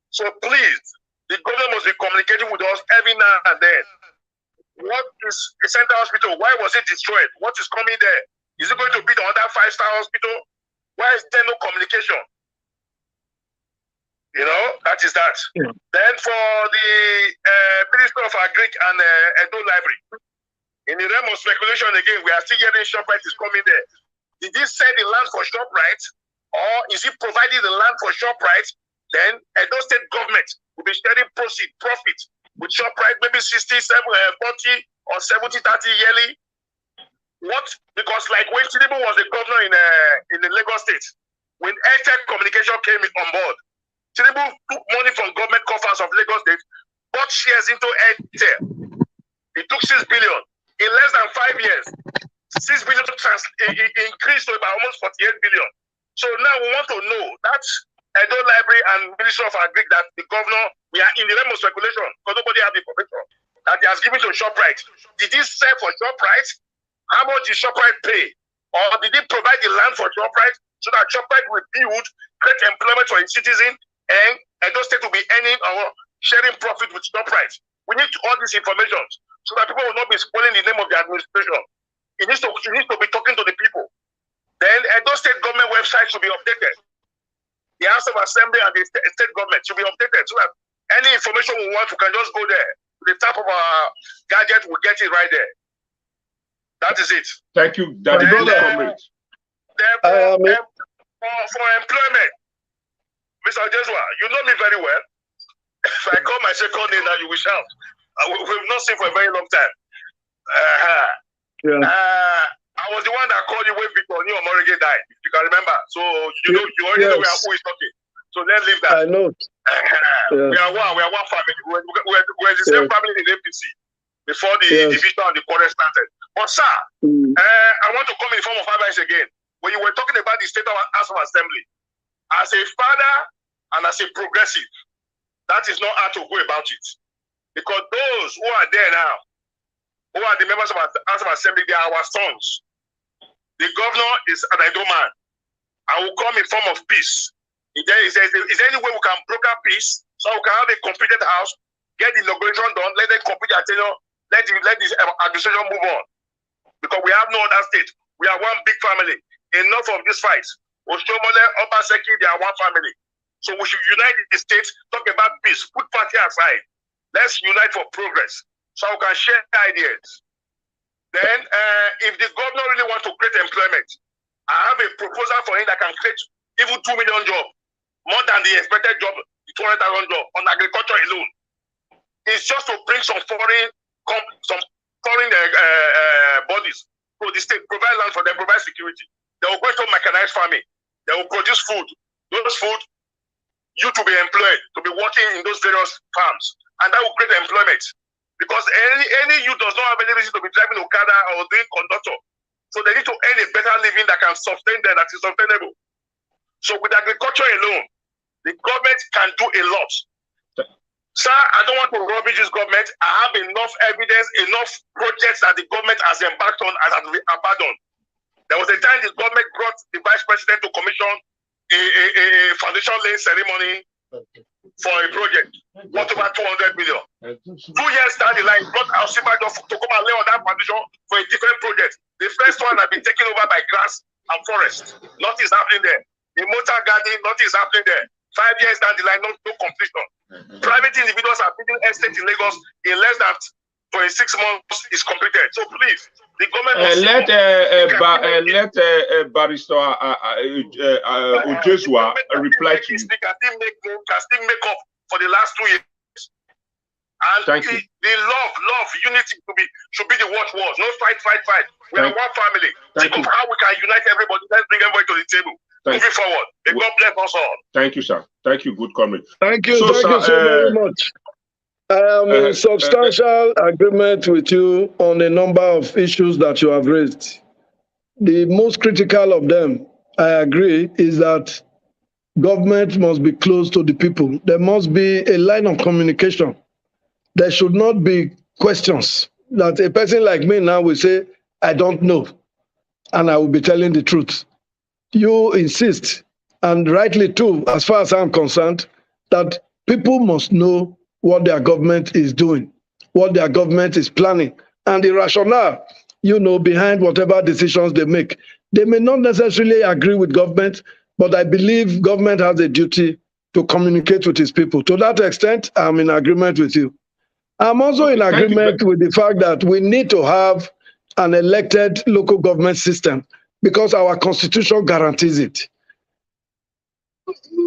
So please, the government must be communicating with us every now and then. What is a Central Hospital? Why was it destroyed? What is coming there? Is it going to be the other 5-star hospital? Why is there no communication? You know, that is that. Yeah. Then for the Minister of Agric and Edo Library, in the realm of speculation again, we are still hearing ShopRite is coming there. Did he sell the land for ShopRite? Or is he providing the land for ShopRite? Then Edo State government will be sharing profit with ShopRite, maybe 60, 40 or 70, 30 yearly. What? Because like when Tinubu was the governor in the Lagos State, when Airtel Communication came on board, Tinubu took money from government coffers of Lagos State, bought shares into Airtel. He took 6 billion. In less than 5 years, 6 billion increased to about almost 48 billion. So now we want to know that Edo Library and Ministry of Agric that the governor, we are in the realm of speculation because nobody has the information that he has given to ShopRite. Did he sell for ShopRite? How much did ShopRite pay? Or did he provide the land for ShopRite so that ShopRite will build, create employment for its citizens, and Edo State will be earning or sharing profit with ShopRite? We need all these information so that people will not be spoiling the name of the administration. It needs to be talking to the people. Then Edo State government website should be updated. The House of Assembly and the state government should be updated so that any information we want, we can just go there. With the type of gadget, we get it right there. That is it. Thank you, Daddy. For employment, Mr. Ojezua, you know me very well. If I call my second name now, you will shout. We've not seen for a very long time. I was the one that called you when Victor Omorige died, if you can remember. So you already know who is talking. So let's leave that. I know. We are one family. We're the same family in APC before the division and the quarrel started. But sir, I want to come in the form of advice again. When you were talking about the State House of Assembly, as a father and as a progressive, that is not how to go about it. Because those who are there now, who are the members of our House of Assembly, they are our sons. The governor is an Edo man. I will come in form of peace. Is there any way we can broker peace so we can have a completed house, get the inauguration done, let them complete their tenure, let this administration move on? because we have no other state. We are one big family. Enough of these fights. Oshomole, Obaseki, they are one family. So we should unite the states, talk about peace, put party aside. Let's unite for progress so we can share ideas. Then, if the governor really wants to create employment, I have a proposal for him that can create even 2 million jobs, more than the expected job, 200,000 jobs on agriculture alone. It's just to bring some foreign bodies to the state, provide land for them, provide security. They will go into mechanized farming. They will produce food. Those food, you to be employed, to be working in those various farms. And that will create employment. Because any youth does not have any reason to be driving Okada or doing conductor. So they need to earn a better living that can sustain them, that is sustainable. So with agriculture alone, the government can do a lot. Sir, I don't want to rubbish this government. I have enough evidence, enough projects that the government has embarked on and has abandoned. There was a time the government brought the vice president to commission a foundation laying ceremony for a project worth over 200 million. 2 years down the line, brought Alcibajo to come and lay on that foundation for a different project. The first one had been taken over by grass and forest. Nothing is happening there. In motor garden, nothing is happening there. 5 years down the line, no completion. Private individuals are building estates in Lagos in less than 26 months is completed. So please, the government let Barrister Ojezua reply to you. Can still make up for the last 2 years. And the love, unity should be the watchwords. No fight. We are one family. Think of how we can unite everybody. Let's bring everybody to the table. Moving forward. May God bless us all. Thank you, sir. Thank you, good comrade. Thank you. Thank you so very much. I am in substantial agreement with you on a number of issues that you have raised. The most critical of them, I agree, is that government must be close to the people. There must be a line of communication. There should not be questions that a person like me now will say, I don't know, and I will be telling the truth. You insist, and rightly too, as far as I'm concerned, that people must know what their government is doing, what their government is planning, and the rationale, behind whatever decisions they make. They may not necessarily agree with government, but I believe government has a duty to communicate with its people. To that extent, I'm in agreement with you. I'm also in agreement with the fact that we need to have an elected local government system because our constitution guarantees it.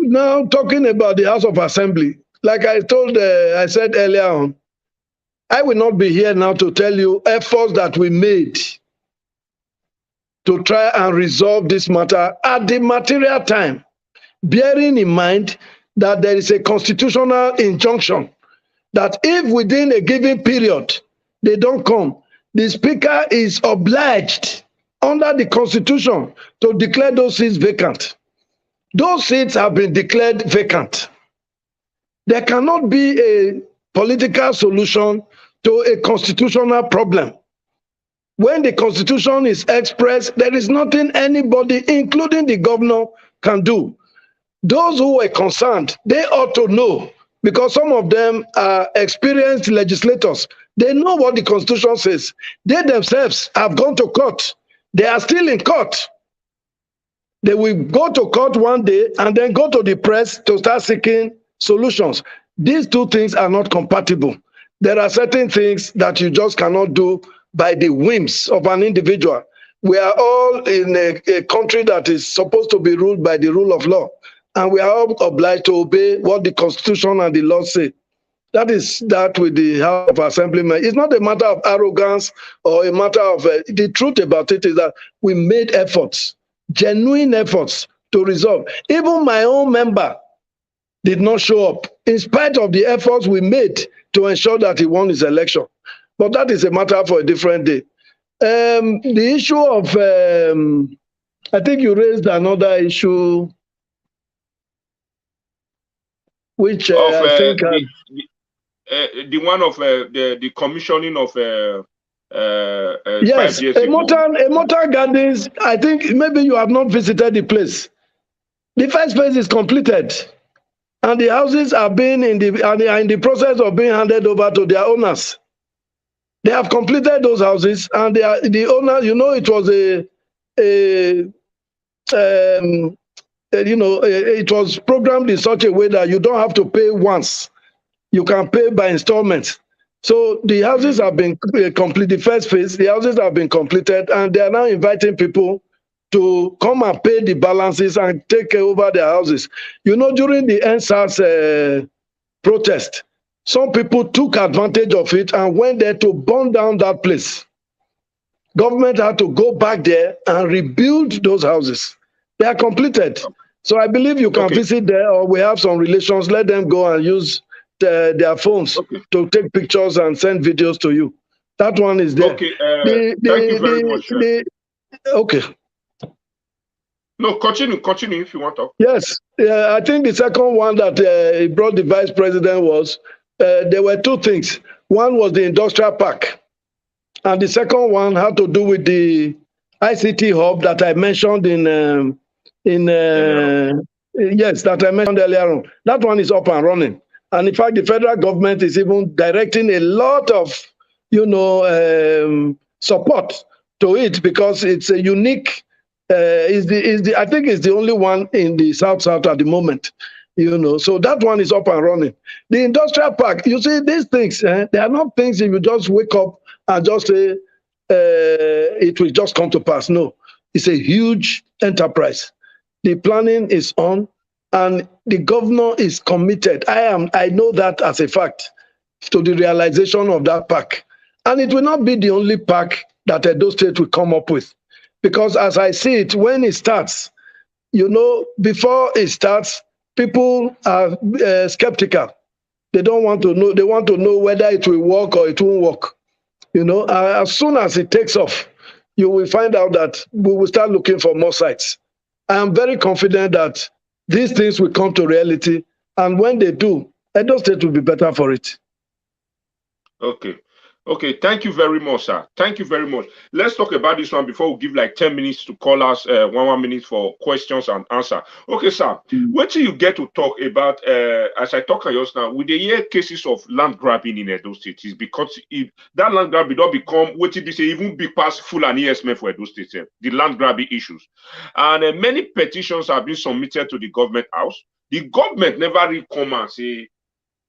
Now, talking about the House of Assembly, like I said earlier on, I will not be here now to tell you efforts that we made to try and resolve this matter at the material time, bearing in mind that there is a constitutional injunction that if within a given period they don't come, the Speaker is obliged under the Constitution to declare those seats vacant. Those seats have been declared vacant. There cannot be a political solution to a constitutional problem. When the Constitution is expressed, there is nothing anybody, including the governor, can do. Those who were concerned, they ought to know, because some of them are experienced legislators. They know what the Constitution says. They themselves have gone to court. They are still in court. They will go to court one day and then go to the press to start seeking solutions. These two things are not compatible. There are certain things that you just cannot do by the whims of an individual. We are all in a country that is supposed to be ruled by the rule of law, and we are all obliged to obey what the Constitution and the law say. That is that with the House of Assemblymen. It's not a matter of arrogance or a matter of... the truth about it is that we made efforts, genuine efforts to resolve. Even my own member did not show up, in spite of the efforts we made to ensure that he won his election. But that is a matter for a different day. The issue of... I think you raised another issue, which I think... the one of the commissioning of yes, 5 years ago. Motor Gardens. I think maybe you have not visited the place. The first phase is completed, and the houses are in the process of being handed over to their owners. They have completed those houses, and they are the owner. You know, it was it was programmed in such a way that you don't have to pay once. You can pay by installments. So the houses have been completed. The first phase, the houses have been completed, and they are now inviting people to come and pay the balances and take over their houses. You know, during the NSAS protest, some people took advantage of it and went there to burn down that place. Government had to go back there and rebuild those houses. They are completed. So I believe you can visit there, or we have some relations. Let them go and use their phones to take pictures and send videos to you. That one is there. Okay, thank you very much. Okay. No, continue if you want to. Yes, I think the second one that he brought the vice president was, there were two things. One was the industrial park, and the second one had to do with the ICT hub that I mentioned yes, that I mentioned earlier on. That one is up and running. And in fact, the federal government is even directing a lot of, support to it, because it's a unique. I think it's the only one in the South at the moment. So that one is up and running. The industrial park, you see, these things, they are not things if you just wake up and just say it will just come to pass. No, it's a huge enterprise. The planning is on, and the governor is committed. I know that as a fact, to the realization of that park. And it will not be the only park that Edo State will come up with. Because as I see it, when it starts, before it starts, people are skeptical. They don't want to know. They want to know whether it will work or it won't work. As soon as it takes off, you will find out that we will start looking for more sites. I am very confident that these things will come to reality, and when they do, Edo State will be better for it. Okay, thank you very much, sir. Thank you very much. Let's talk about this one before we give like 10 minutes to call us, 1 minute for questions and answer. Okay, sir, what do you get to talk about, as I talk just now, with the year cases of land grabbing in Edo State, is because if that land grabbing don't become, what did you say, even big pass full and ESM for Edo State, the land grabbing issues. And many petitions have been submitted to the government house. The government never really come and say,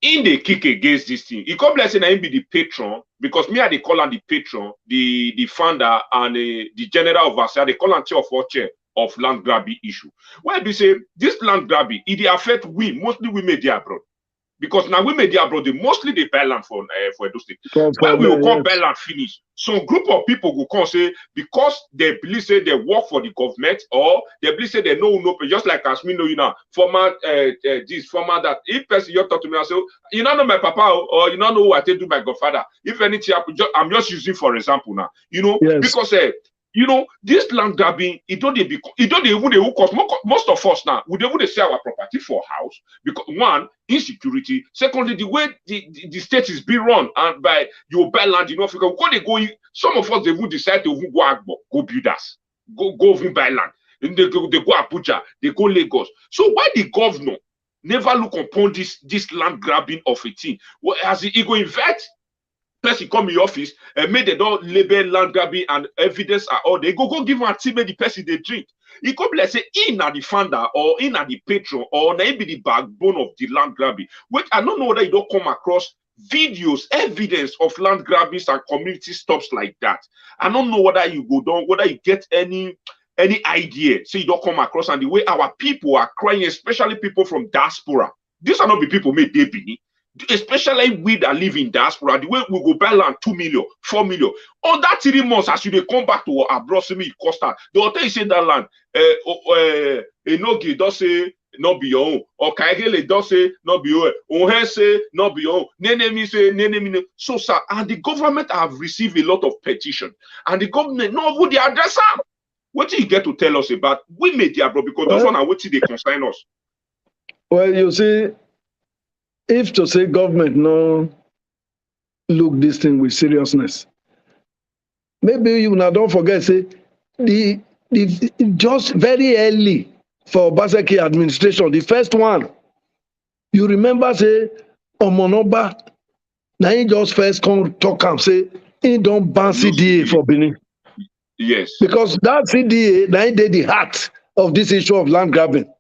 in the kick against this thing. It come like say him be the patron, because me I they call him the patron, the founder and the general overseer, they call him chair of land grabbing issue. Why do you say this land grabbing, it affect we, mostly we media abroad? Because now we media abroad, mostly they buy land for Edo State. When we will come buy land finish, some group of people will come say, because they believe say they work for the government, or they believe say they know, just like as me know you now, former that, if person you talk to me and say, you don't know my papa, or you don't know who I take to my godfather. If anything happen, I'm just using for example now, yes. Because this land grabbing, it don't even cost most of us now. We don't sell our property for house, because one, insecurity. Secondly, the way the state is being run and by your buy land in Africa, some of us they will decide to go build us, go even buy land. And they go Abuja, they go Lagos. So why the governor never look upon this land grabbing of a thing? Well, as he go invite person come in the office and make they don't label land grabbing and evidence are all they go give one team the person they drink. He come like say in at the founder or in at the patron or maybe the backbone of the land grabbing. Which I don't know whether you don't come across videos, evidence of land grabbings and community stops like that. I don't know whether you go down, whether you get any idea, so you don't come across, and the way our people are crying, especially people from diaspora. These are not the people made they be. Especially we that live in diaspora, the way we go buy land 2 million, 4 million. On that 3 months, as you come back to abroad, it cost that. The hotel you say that land, Enogi does say not be your own, or Kaigele does say not be your own, Ohe say not be your own, Nenemi say Nenemi. So, sir, and the government have received a lot of petition, and the government know who the address are. What do you get to tell us about we media, bro? Because those one are what they consign us. Well, you see, if to say government no look this thing with seriousness, maybe you now don't forget say the just very early for Obaseki administration, the first one, you remember say Omonoba, now he just first come talk and say he don't ban CDA for Benin. Yes. Because that CDA, now they the heart of this issue of land grabbing.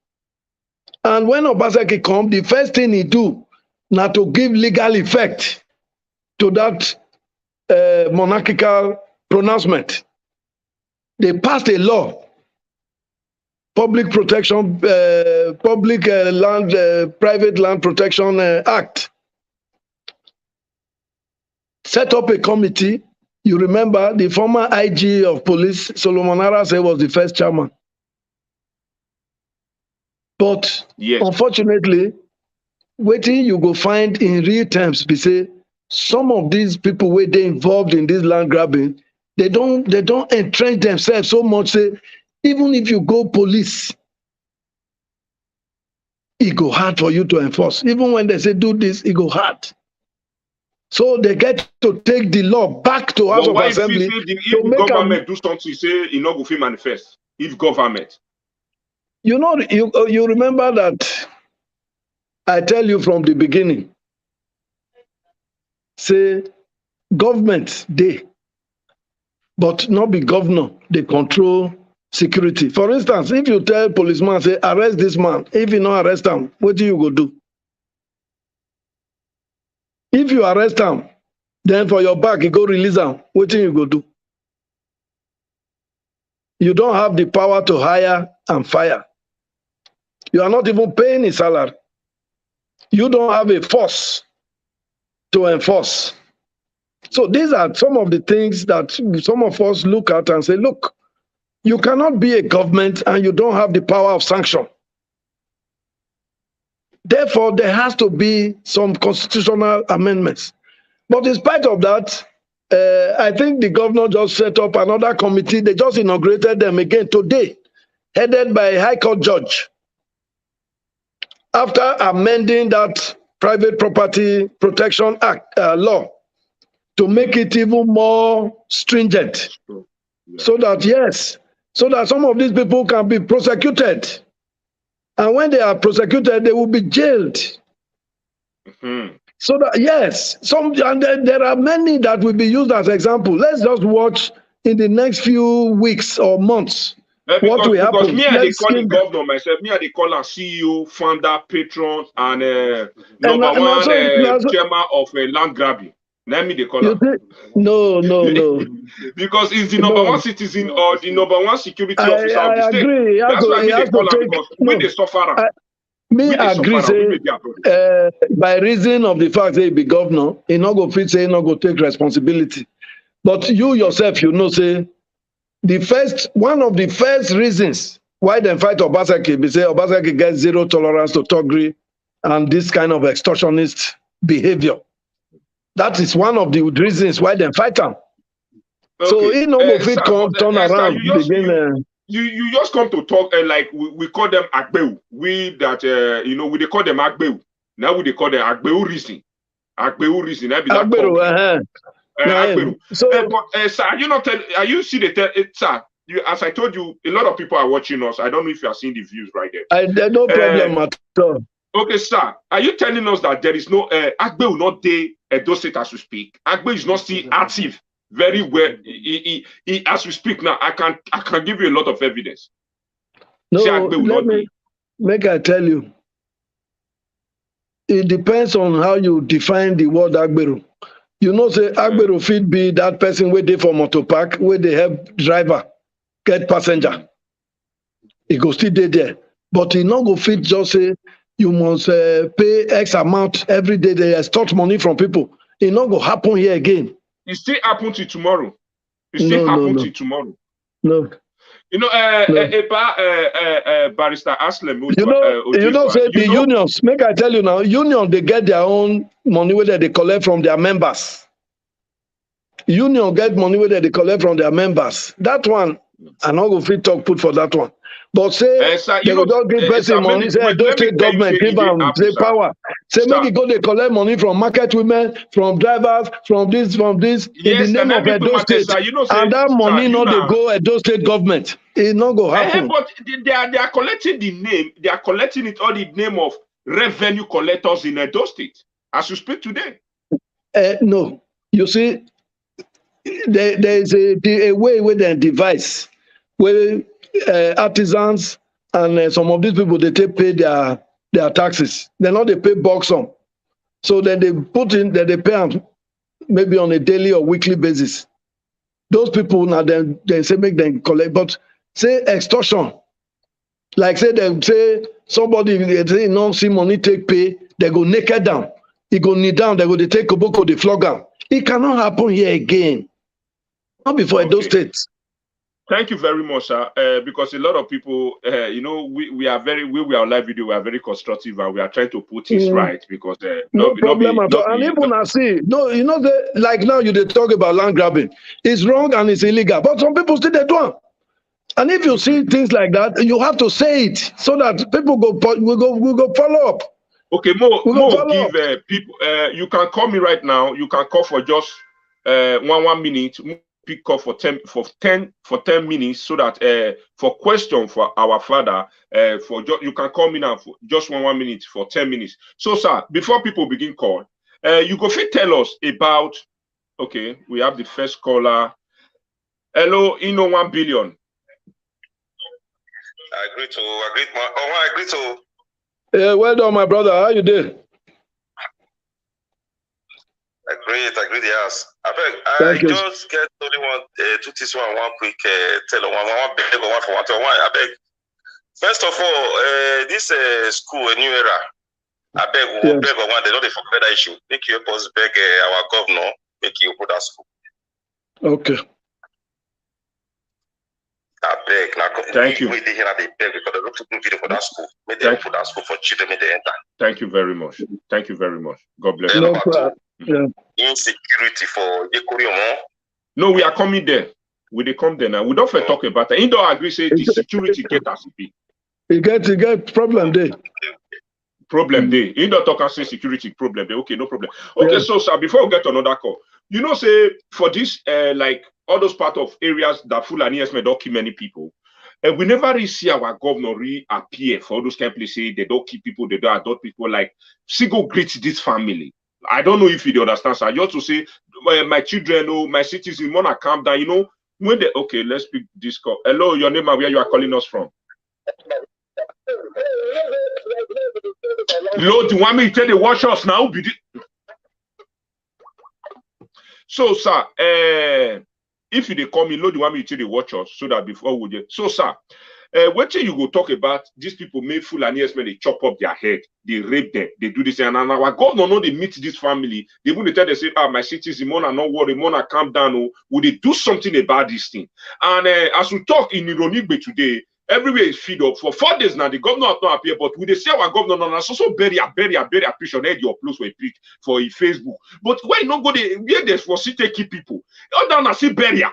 And when Obaseki come, the first thing he do now to give legal effect to that monarchical pronouncement. They passed a law, Public Protection, Private Land Protection Act. Set up a committee. You remember the former IG of police, Solomon Arase, was the first chairman. But yes, unfortunately, waiting you go find in real terms, be say some of these people where they involved in this land grabbing, they don't entrench themselves so much. Say even if you go police, it go hard for you to enforce. Even when they say do this, it go hard. So they get to take the law back to House of Assembly. If the government do something, say it not go fit manifest. If government, you know, you remember that I tell you from the beginning. Say government they, but not be governor. They control security. For instance, if you tell policeman say arrest this man, if you not arrest him, what do you go do? If you arrest him, then for your back, you go release him. What do you go do? You don't have the power to hire and fire. You are not even paying his salary. You don't have a force to enforce. So these are some of the things that some of us look at and say, look, you cannot be a government and you don't have the power of sanction. Therefore, there has to be some constitutional amendments. But in spite of that, I think the governor just set up another committee. They just inaugurated them again today, headed by a High Court judge. After amending that Private Property Protection Act law to make it even more stringent, so that, yes, so that some of these people can be prosecuted. And when they are prosecuted, they will be jailed. Mm-hmm. So that, yes, and there are many that will be used as example. Let's just watch in the next few weeks or months what will happen. Because me, I call the governor myself. Me, I call a CEO, founder, patron, and number one chairman of land grabbing. Let me call her. No. Because he's the number one citizen or the number one security officer of the state. Agree. That's why they call her, because when they suffer. Me agree say by reason of the fact that he be governor, he not go fit say he not go take responsibility. But you yourself, you know, say one of the first reasons why they fight Obaseki be say Obaseki gets zero tolerance to thuggery and this kind of extortionist behavior. That is one of the reasons why they fight him. Okay. So he no go fit come turn around begin. You just come to talk like we call them Agbeu. We that we they call them Agbeu. Now we they call them Agbeu reason. Agbeu reason. Agbeu. Agbeu. So, but sir, you not tell. Are you see the sir? As I told you, a lot of people are watching us. I don't know if you are seeing the views right there. There's no problem at all. Okay, sir. Are you telling us that there is no Agbeu not there at those states as we speak? Agbeu is not still active. Very well. He, as we speak now, I can give you a lot of evidence. No, let me make I tell you. It depends on how you define the word Agbero. You know, say Agbero fit be that person where they for motor park, where they help driver get passenger. He go still there, but he not go fit just say you must pay X amount every day. They extort money from people. It not go happen here again. It still happen till tomorrow. It still happen till tomorrow. No. You know, Barrister Anslem Ojezua say the unions, make I tell you now, union, they get their own money where they collect from their members. Union get money where they collect from their members. That one, I'm not going to talk put for that one. But say they will not give person money, say don't state government give them say power. Say maybe go they collect money from market women, from drivers, from this, yes, in the name of Edo State. And that money not they go Edo State government. It not go happen. But they are collecting the name, they are collecting it all the name of revenue collectors in Edo State, as you speak today. No. You see, there is a way with the device where artisans and some of these people they pay their taxes. They not they pay bulk sum. So then they put in that they pay them maybe on a daily or weekly basis. Those people now then they say make them collect, but say extortion, like say they say somebody they say no see money take pay, they go naked down, he go kneel down, they go they take koboko, they flog him. It cannot happen here again. Not before those states. Thank you very much, sir. Because a lot of people, you know, we are on live video, we are very constructive and we are trying to put things right because no problem at all. And even I see, no, you know, like now they talk about land grabbing. It's wrong and it's illegal, but some people still they do it. And if you see things like that, you have to say it so that people will go follow up. Okay, Mo give people. You can call me right now. You can call for just 1 minute. Pick up for 10 minutes so that for question for our father you can call me now for just 1 minute for 10 minutes. So sir, before people begin call, you go fit tell us about. Okay, we have the first caller. Hello, 1 billion. I agree to. Yeah, well done, my brother. How you doing? Agree, yes. I just get only one two this one quick tell one beg or one for one. I beg. First of all, this school a new era. I beg we beg on one. They don't forget that issue. Make you post beg our governor. Make you put that school. Okay. I beg. Now, thank you. We did hear they beg because they look to video for that school. Make them put that school for children. Make they enter. Thank you very much. Thank you very much. God bless you. No problem. Insecurity for Yekuriomo. No, we are coming there. We they come there now. We don't talk about that. Don't agree say the security get as it be. You get problem there. Problem there. You don't talk and say security problem there. Okay, no problem. Okay, so sir, before we get to another call, you know, say for this like all those part of areas that Fulani may don't kill many people. We never really see our governor reappear for all those kind of places. They don't keep people, they don't adopt people. Like, see, go greet this family. I don't know if you understand, sir. You also say, my children, my citizens, wanna calm down. You know, when they okay, let's pick this call. Hello, your name and where you are calling us from? Lord, you want me to tell you watch us now? So, sir, if you they call me, Lord, you want me to tell you watch us so that before we get. So, sir, what you go talk about these people make Fulani when they chop up their head, they rape them, they do this, and our governor know they meet this family, they wouldn't tell they say, my citizens, Mona not worry, Mona calm down, oh, would they do something about this thing? And as we talk in Ironigbe today, everywhere is feed up. For 4 days now, the governor has not appeared, but we they see our governor now also bury a picture on your post for a Facebook. But why not go there? Where there's for city keep people? All down I see barrier.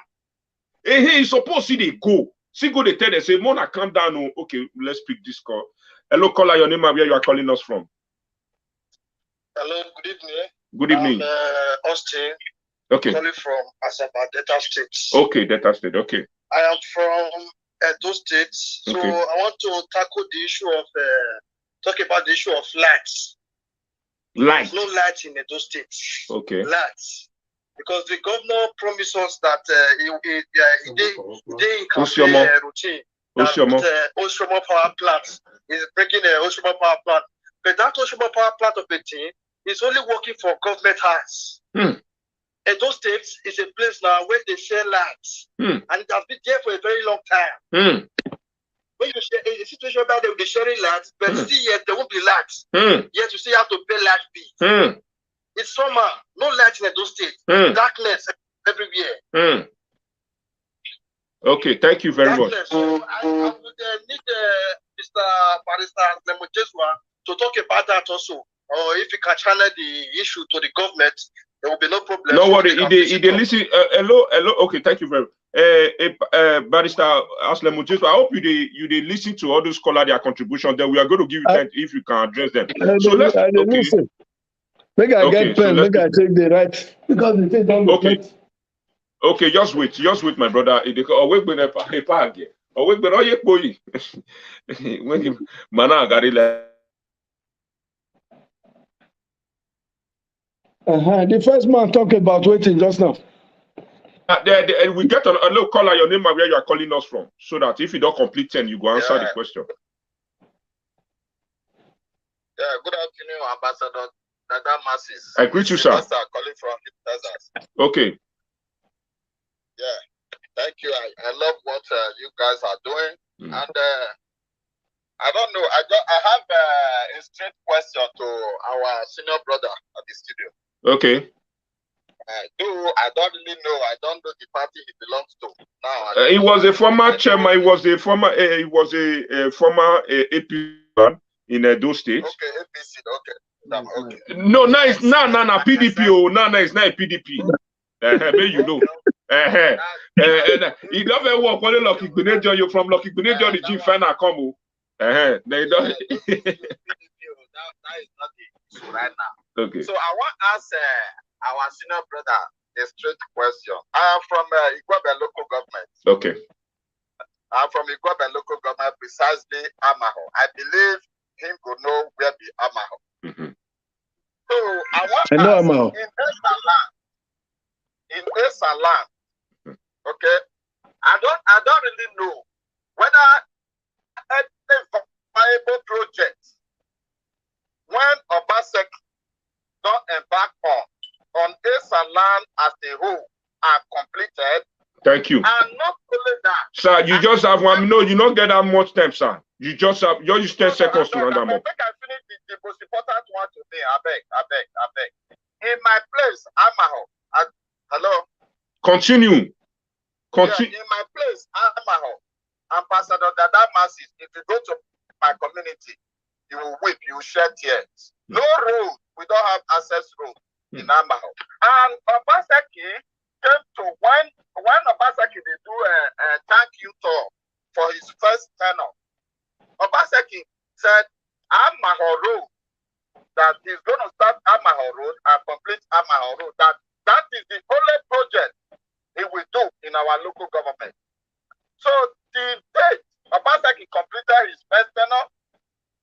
Hey, suppose see they go. See, go they tell they say, Mona, calm down. Oh, okay, let's pick this call. Hello, caller, your name and where you are calling us from. Hello, good evening. Good evening. I'm Austin. Okay. Calling from Asaba, Delta State. Okay, Delta State. Okay. I am from those states, so okay. I want to tackle the issue of talk about the issue of lights. Light. There's no light in those states. Okay. Lights. Because the governor promised us that he did in campaign routine that Oshomo power plant is breaking the Oshomo power plant. But that Oshomo power plant of 18 is only working for government hands. And those states is a place now where they sell lights. And it has been there for a very long time. When you share in a situation where they will be sharing lights, but still yet there won't be lights. Yet you still have to pay light fees. It's summer, no light in those states. Darkness everywhere. Okay, thank you very much. So I would need Mr. Barrister Anslem Ojezua to talk about that also. Or if you can channel the issue to the government, there will be no problem. No worry, he listen. Hello. Okay, thank you very much. Barrister Anslem Ojezua, I hope you listen to all those callers, their contributions. Then we are going to give you time if you can address them. So let's listen. Make I get pen, make I take the right because the thing don't okay. Okay, just wait, my brother. When you mana gari the first man talk about waiting just now. We get a little caller, your name and where you are calling us from, so that if you don't complete 10, you go answer the question. Yeah, good afternoon, Ambassador Dada Masses. I greet you, sir. Calling from Texas. Okay. Yeah, thank you. I love what you guys are doing. And I don't know, I have a straight question to our senior brother at the studio. Okay. Though I don't really know, I don't know the party he belongs to. Now he was a former chairman. He was a former. He was a former APC in Edo State. Okay, APC. Okay. Okay. No, it's not PDP. Oh, no, it's not a PDP. Maybe you know. He doesn't work only Lucky Gbenejo. You from Lucky Gbenejo, the G fan come. They don't. That is not the issue right now. Okay. So I want to ask our senior brother a straight question. I am from Igwebe local government. Okay. I'm from Igwebe local government, precisely Amaho. I believe him to know where the Amaho. So I want to ask in Esaland, okay, I don't really know whether any viable project when Obaseki don't embark on Esaland as a whole are completed. Thank you. And not only that, sir, you just have one. No, you don't get that much time, sir. You just have. You use 10 seconds to round them up. I think I finished the most important one today. I beg. In my place, Amaho. Hello. Continue. Yeah, in my place, Amaho, Ambassador Dada Masses. If you go to my community, you will weep, you will shed tears. No road. We don't have access road in Amaho. And Obaseki came to when Obaseki did do a thank you tour for his first tenure. Obaseki said Amaho Road, that he's going to start Amaho Road and complete Amaho Road. That is the only project he will do in our local government. So the date Obaseki completed his first tenure,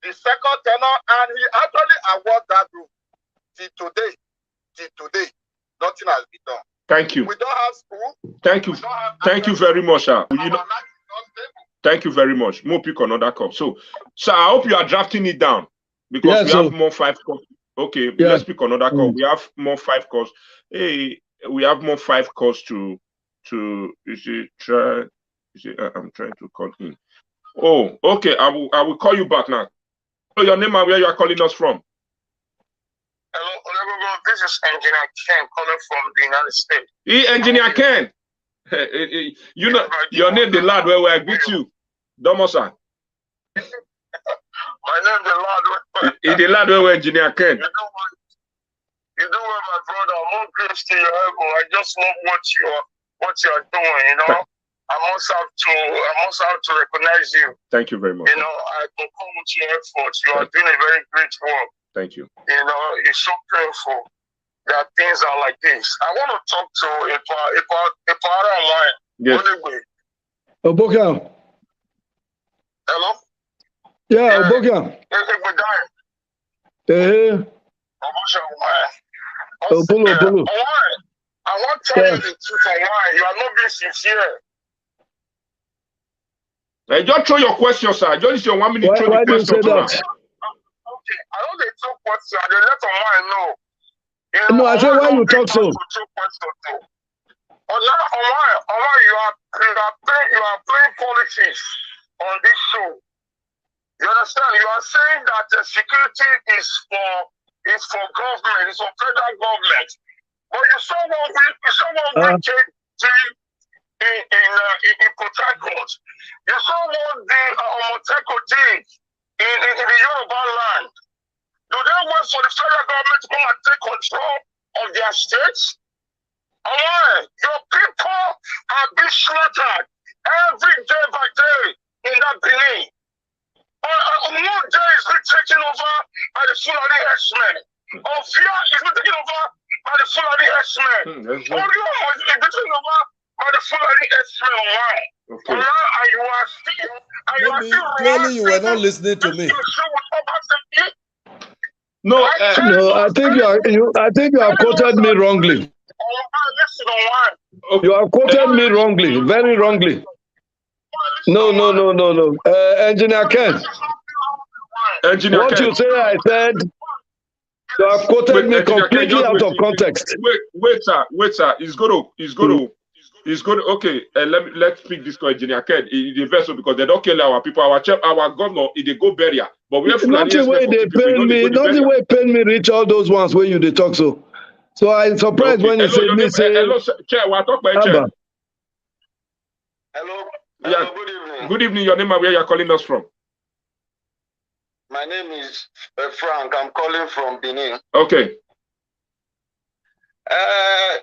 the second tenure, and he actually awarded that road. Till today, nothing has been done. Thank you. We don't have school. Thank you. Thank you very much, sir. Thank you very much. More pick another call. So, sir, I hope you are drafting it down because we have more 5 calls. Okay, let's pick another call. We have more 5 calls. Hey, we have more 5 calls to try. I'm trying to call him. Oh, okay. I will call you back now. So your name and where you are calling us from? Hello, this is Engineer Ken calling from the United States. Hey, Engineer Ken. You know your name, the lad where I greet you. Domosa. My name, the lad. The lad where Engineer Ken. You know what, my brother? I'm more grace to your elbow. I just love what you are doing. You know, I must have to recognize you. Thank you very much. You know, I concur with your efforts. You are doing a very great work. Thank you. You know, it's so painful that things are like this. I want to talk to a part online. Yes. Oboka. Hello? Yeah, Oboka. Obolo. I want to tell you the truth on why you are not being sincere. Just throw your question, sir. Just your 1 minute. Why do you say that? Okay, I know they took question. They let on why I know. No, I said why you talk so. You are playing politics on this show. You understand? You are saying that the security is for government, it's for federal government. But you saw one in Port Harcourt. You saw what the Omoteko did in the Yoruba land. Do they want for the federal government to come and take control of their states? Your people are being slaughtered every day by day in that Benin. One day is being taken over by the Fulani X-Men. Ofia is being taken over by the Fulani X-Men. Orio is being taken over by the Fulani X-Men. Okay. And you are still clearly you were not listening to me. No, I think you have quoted me wrongly. Okay. You have quoted me wrongly, very wrongly. No. Engineer Ken. Engineer What Ken. you say, I said, you have quoted me completely out of context. Wait, sir. He's going to. Okay. Let's pick this call, Engineer Ken. The vessel because they don't kill our people. Our governor, they go bury. But we have nothing way they pay me. Nothing way pay me reach all those ones where you they talk so. So I'm surprised when you say me say. Hello, Chair. We'll talk by Chair. Hello. Yeah. Good evening. Good evening. Your name and where you're calling us from? My name is Frank. I'm calling from Benin. Okay. I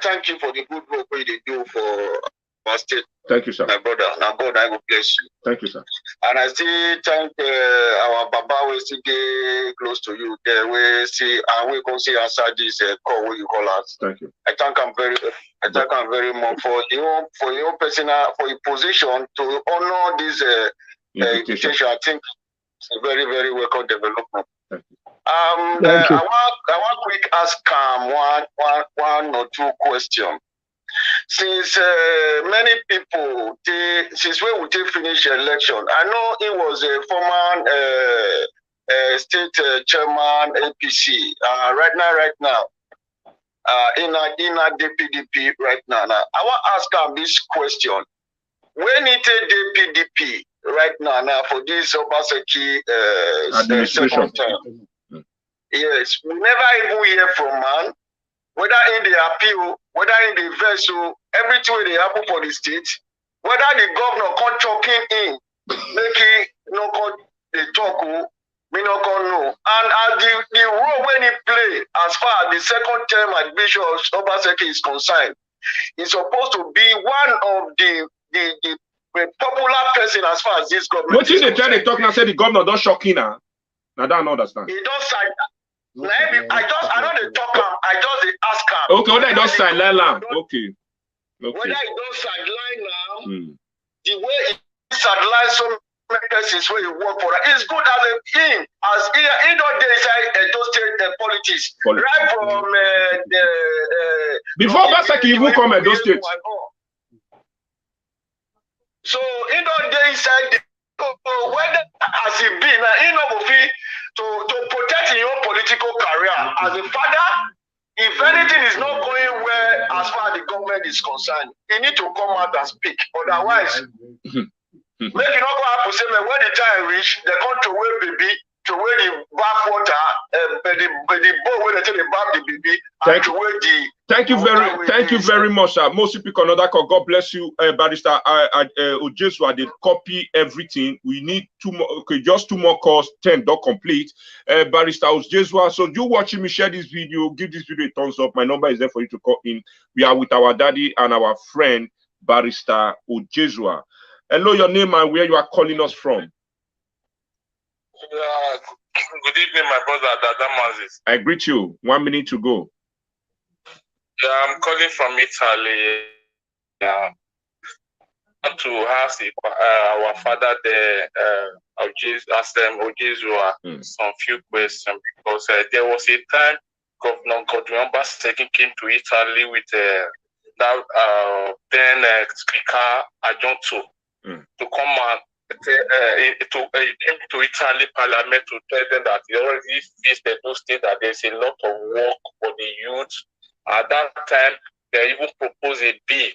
thank you for the good work you do for our state. Thank you, sir. My brother. Now God, I will bless you. Thank you, sir. And I still thank our Baba we still get close to you. We see and we can see answer this call what you call us. Thank you. I thank him very much for your personal for your position to honor this invitation. I think it's a very, very welcome development. Thank you. I want quick ask one or two questions. Since many people, since when we did finish election, I know he was a former state chairman APC. Right now, in a DPDP right now. I want to ask him this question: when it DPDP right now for this Obaseki administration? Yes, we never even hear from man. Whether in the appeal, whether in the vessel, everything they happen for the state, whether the governor come talking in, making no they talk, me no can know. And as the role when he play, as far as the second term at Bishop Obaseki is concerned, he's supposed to be one of the popular person as far as this government. What is they try to talk now? Say the governor don't shocking now. I don't understand. He don't sign. I know they talk him. I just they ask him. Okay, whether he don't sign line. Okay. Whether he don't sideline now, the way he sideline so many persons where he work for, it's good as him as he don't decide those state politics right from the before Obaseki even come at those states. So he don't decide whether as he be now he no go fit to protect your political career as a father. If anything is not going well as far as the government is concerned, you need to come out and speak. Otherwise, make it not go happen. Say, man, when the time reach, they come to where baby, to where the bath water, the bowl where they tell the bath the baby, and to where the. Thank you very much, sir. Most people another call. God bless you, Barrister Ojezua. They copy everything. We need two more. Okay, just two more calls. 10 don't complete. Barrister Ojezua. So you watching me share this video. Give this video a thumbs up. My number is there for you to call in. We are with our daddy and our friend Barrister Ojezua. Hello, your name and where you are calling us from. Good evening, my brother Dada Moses. I greet you. 1 minute to go. Yeah, I'm calling from Italy. To ask our father there, Anslem Ojezua As, some few questions because there was a time Governor Godwin Obaseki came to Italy with then Speaker Ajonto to come and to Italy Parliament to tell them that he already visited those states that there's a lot of work for the youth. At that time, they even proposed a bill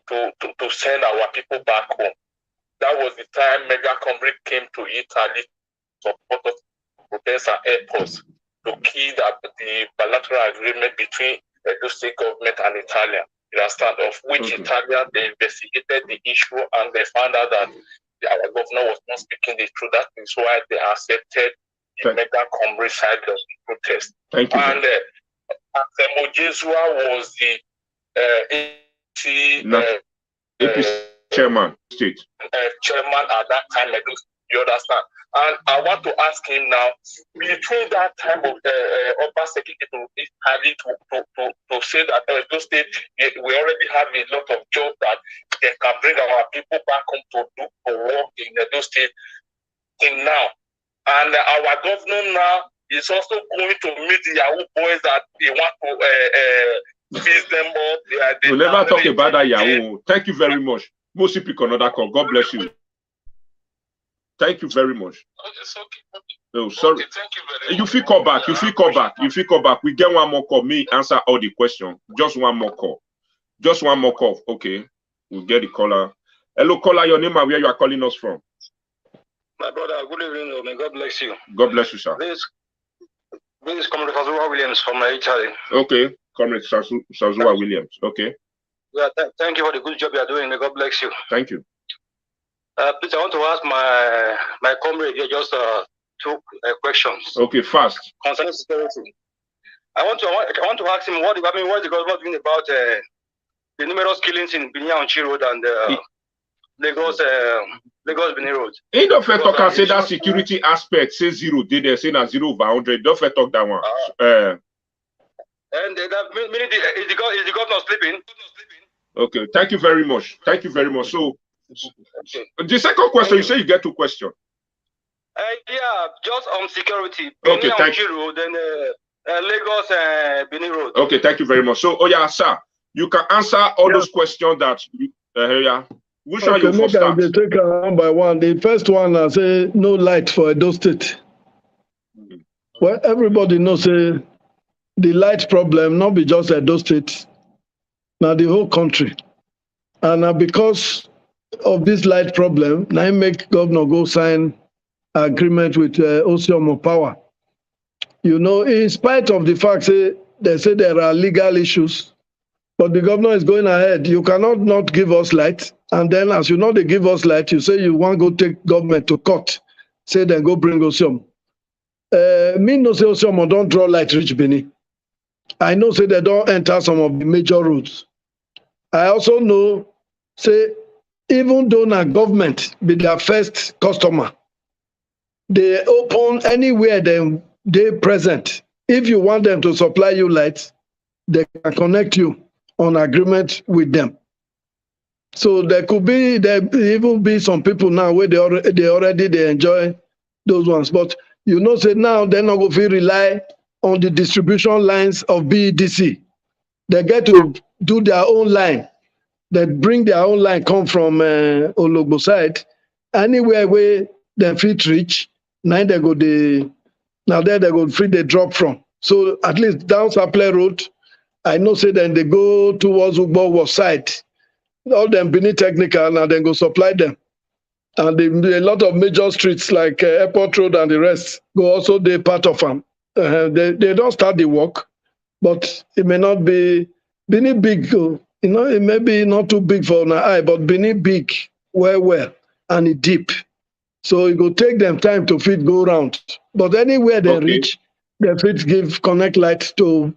to send our people back home. That was the time Mega Comrade came to Italy to support us, protest and help us to kill the bilateral agreement between the state government and Italian. You understand? Of which Italian, they investigated the issue and they found out that our governor was not speaking the truth. That is why they accepted the Mega Comrade side of the protest. Thank you. And Anslem Ojezua was the APC chairman state. Chairman at that time. You understand? And I want to ask him now, between that time of Obaseki to Italy to say that those states, we already have a lot of jobs that they can bring our people back home to work in those states in now. And our governor now is also going to meet the Yahoo boys that they want to fix them up. We'll never talk about that, Yahoo. Thank you very much. Most people another call. God bless you. Thank you very much. It's okay. Oh, sorry. Okay, thank you very much. You feel call back. You feel call back. You feel call back. We get one more call. Me answer all the questions. Just one more call. Just one more call. Okay. We'll get the caller. Hello, caller. Your name and where you are calling us from? My brother, good evening. May God bless you. God bless you, sir. This is Comrade Ojezua Williams from Italy. Okay. Comrade Ojezua Williams. Okay. Yeah, thank you for the good job you are doing. May God bless you. Thank you. Please, I want to ask my comrade here just two questions. Okay, fast. Concerning security. I want to ask him what is the government doing about the numerous killings in Binia-Onchi Road and Lagos Benin Road. He don't fair talk and say that security aspect say zero. Did they say na 0 over 100? Don't fair talk that one. And that meaning is the governor sleeping? Okay, thank you very much. Thank you very much. So the second question, you say you get two questions. Yeah, just on security. Okay, thank you. Road and Lagos Benin Road. Okay, thank you very much. So, oh yeah, sir, you can answer all those questions that yeah. Which one you first start? They take one by one. The first one, I say no light for Edo State. Well, everybody knows the light problem not be just Edo State, now the whole country. And because of this light problem, now make governor go sign agreement with Osiom Power. You know, in spite of the fact they say there are legal issues, but the governor is going ahead. You cannot not give us light. And then as you know they give us light, you say you want to go take government to court. Say then go bring Osiom. Me no say Osiom don't draw light reach Bini. I know say they don't enter some of the major roads. I also know say even though na government be their first customer, they open anywhere they present. If you want them to supply you light, they can connect you on agreement with them. So there even be some people now where they already enjoy those ones. But you know, say now they're not going to rely on the distribution lines of BEDC. They get to do their own line. They bring their own line, come from Ologbo side. Anywhere where they fit reach, now they go free they drop from. So at least down Supply Road, I know say then they go towards Ugbo side. All them Benin Technical and then go supply them. And a lot of major streets like Airport Road and the rest go also they part of them. They don't start the work, but it may not be Benin big. You know, it may be not too big for an eye, but Benin big, well, and it deep. So it will take them time to fit go around. But anywhere they reach, they fit connect light to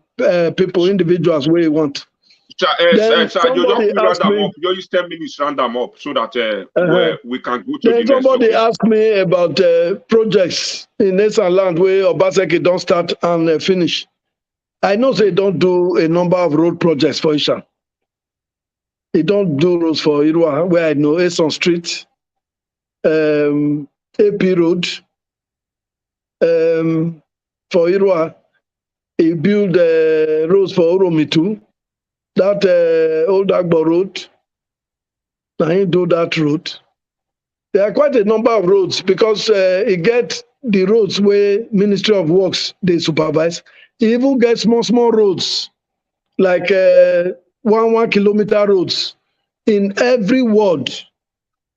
people, individuals where you want. Sir, you just round them up. You use 10 minutes round them up so that we can go to the next. Somebody asked me about projects in Esan land where Obaseki don't start and finish. I know they don't do a number of road projects for Isha. They don't do roads for Irua, where I know Esan Street, AP Road. For Irua, he built roads for Oromitu. That Old Agbo Road, now he do that road. There are quite a number of roads because he get the roads where Ministry of Works they supervise. He even get small roads like 1 kilometer roads. In every ward,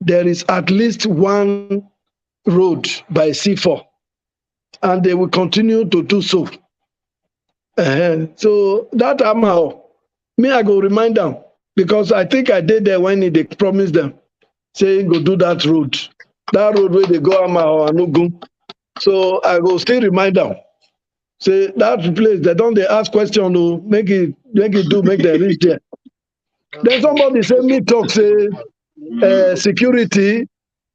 there is at least one road by C4, and they will continue to do so. So that amount. Me, I go remind them because I think I did there when they promised them, saying go do that road where they go Amao and Ogun. So I go still remind them, say that place they don't they ask question to make them reach there. Then somebody say me talk say security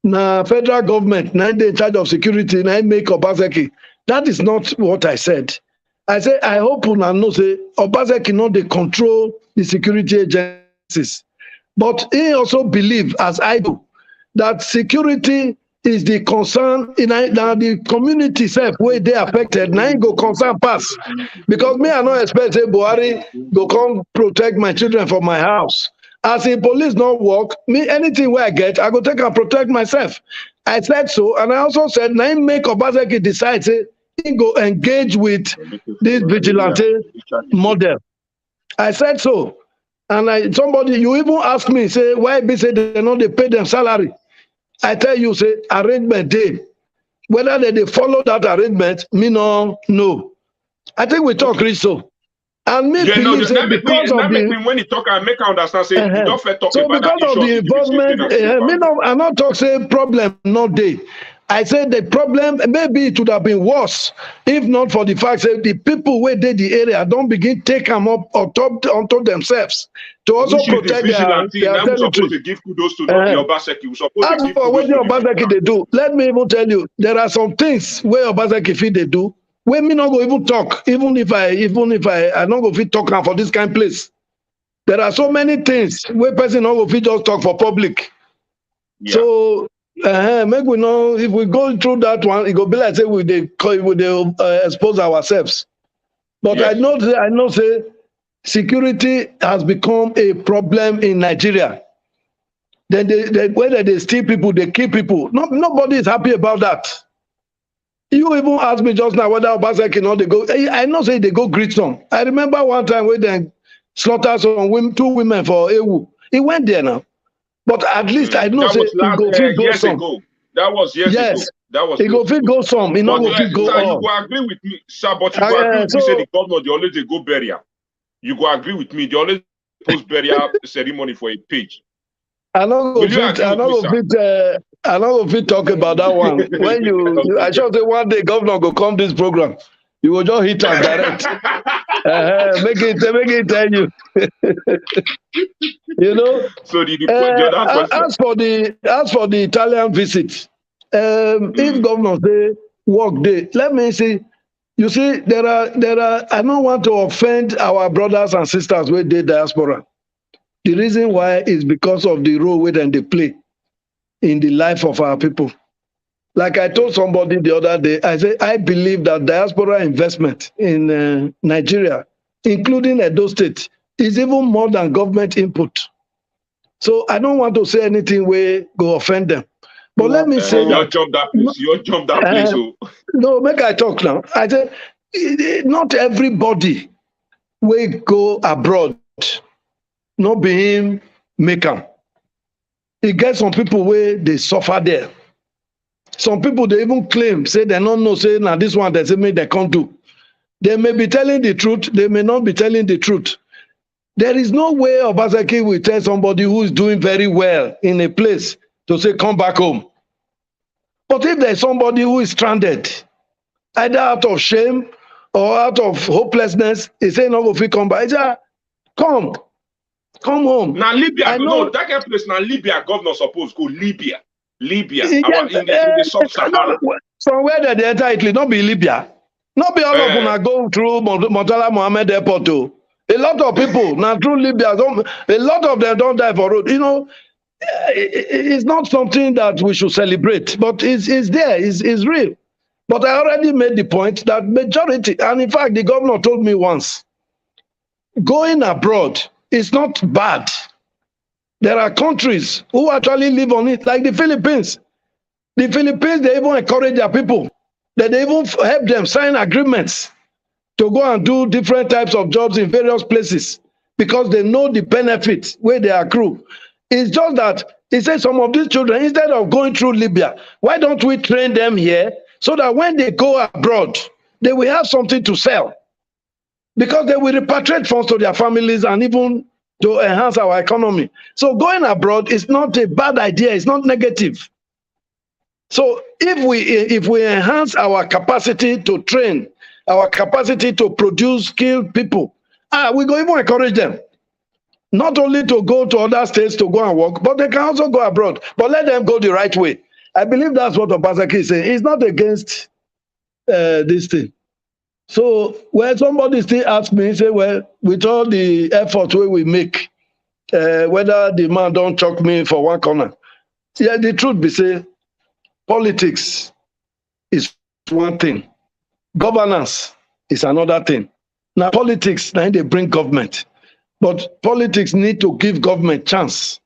na federal government now they in charge of security now make Obaseki. That is not what I said. I say, I hope una know say Obaseki no dey control the security agencies. But he also believe, as I do, that security is the concern in the community self where they affected. Now go concern pass. Because me, I not expect say Buhari go come protect my children from my house. As the police not work, me anything where I get, I go take and protect myself. I said so, and I also said, now make Obaseki decide say he go engage with this vigilante model. I said so. And somebody, you even ask me, say, why be say they know they pay them salary? I tell you, say, arrangement day. Whether they follow that arrangement, me no know. I think we talk rich so. And me believe say because of the when you talk, I make I understand say you don't talk so about because that of the involvement, me no, I'm not talk say problem not day. I said the problem maybe it would have been worse if not for the fact that the people where they the area don't begin take them up or top onto themselves to also protect their territory. Supposed to give kudos to not the Obaseki. We supposed as to give for what kudos to Obaseki they do, let me even tell you, there are some things where Obaseki fit they do. Where me not go even talk, even if I not go fit talk now for this kind of place. There are so many things where person not go fit just talk for public. Yeah. So make we know if we go through that one, it go be like say we expose ourselves. But yes. I know say security has become a problem in Nigeria. Then whether they steal people, they kill people. Nobody is happy about that. You even asked me just now whether Obaseki or they go. I know say they go greet some. I remember one time when they slaughtered some women, 2 women for Ewu. He went there now. But at least I know say he go fit go some. Ago. That was years ago. That was he go fit go some. He not go fit go sir, all. You go agree with me, sir, but you go agree with me say the governor, they always they go burial. You go agree with me, they always post burial ceremony for a page. I know go fit talk about that one. When you I sure say one day governor go come this program. You will just hit us direct. Make it tell you. You know. So the other question. As for the Italian visit, if governor say work day, let me see. You see, there are. I don't want to offend our brothers and sisters with the diaspora. The reason why is because of the role where they play in the life of our people. Like I told somebody the other day, I said, I believe that diaspora investment in Nigeria, including Edo State, is even more than government input. So I don't want to say anything where go offend them. But let me say you jump that place. You jump that place. No, make I talk now. I said, not everybody will go abroad. Not be him make them. It gets some people where they suffer there. Some people they even claim, say they don't know, say now this one they say me they can't do. They may be telling the truth, they may not be telling the truth. There is no way Obaseki will tell somebody who is doing very well in a place to say come back home. But if there's somebody who is stranded, either out of shame or out of hopelessness, he say no go fit come back. He say, come home. Now Libya, no, that kind of place now Libya governor supposed go Libya. In the sub-Sahara. From where they enter Italy, not be Libya. Not be all of them go through Murtala Mohammed Airport too. A lot of people now through Libya, a lot of them don't die for road. You know, it's not something that we should celebrate, but it's there, it's real. But I already made the point that majority, and in fact, the governor told me once, going abroad is not bad. There are countries who actually live on it, like the Philippines. The Philippines, they even encourage their people. They even help them sign agreements to go and do different types of jobs in various places because they know the benefits where they accrue. It's just that he said some of these children, instead of going through Libya, why don't we train them here so that when they go abroad, they will have something to sell? Because they will repatriate funds to their families and even to enhance our economy. So going abroad is not a bad idea. It's not negative. So if we enhance our capacity to train, our capacity to produce skilled people, we go even encourage them. Not only to go to other states to go and work, but they can also go abroad. But let them go the right way. I believe that's what Obaseki is saying. He's not against this thing. So when somebody still asks me, say, well, with all the effort we make, whether the man don't choke me for one corner. Yeah, the truth be say, politics is one thing. Governance is another thing. Now, politics, now they bring government. But politics need to give government chance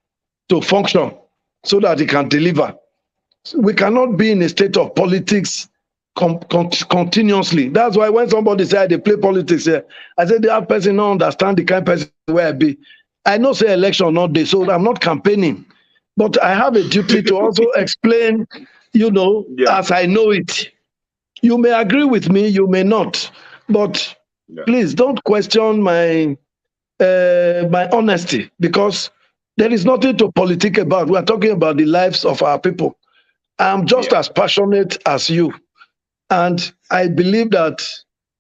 to function so that it can deliver. We cannot be in a state of politics continuously. That's why when somebody say they play politics here, I say the other person don't understand the kind of person where I be. I know say election not day, so I'm not campaigning. But I have a duty to also explain, as I know it. You may agree with me, you may not. But please don't question my honesty, because there is nothing to politic about. We are talking about the lives of our people. I'm just as passionate as you. And I believe that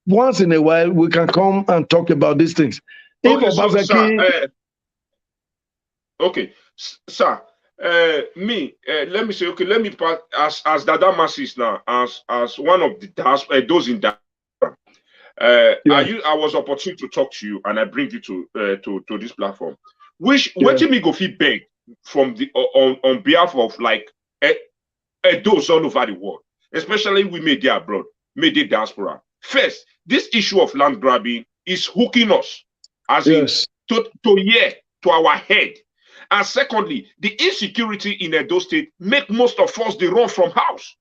once in a while, we can come and talk about these things. Okay, sir, let me say, okay, let me pass as Dada Masses now, as one of the those in that. I was opportune to talk to you, and I bring you to this platform. What me go feedback from the on behalf of like those all over the world, especially we made there abroad, made the diaspora. First, this issue of land grabbing is hooking us, as in to our head. And secondly, the insecurity in Edo State make most of us they run from house.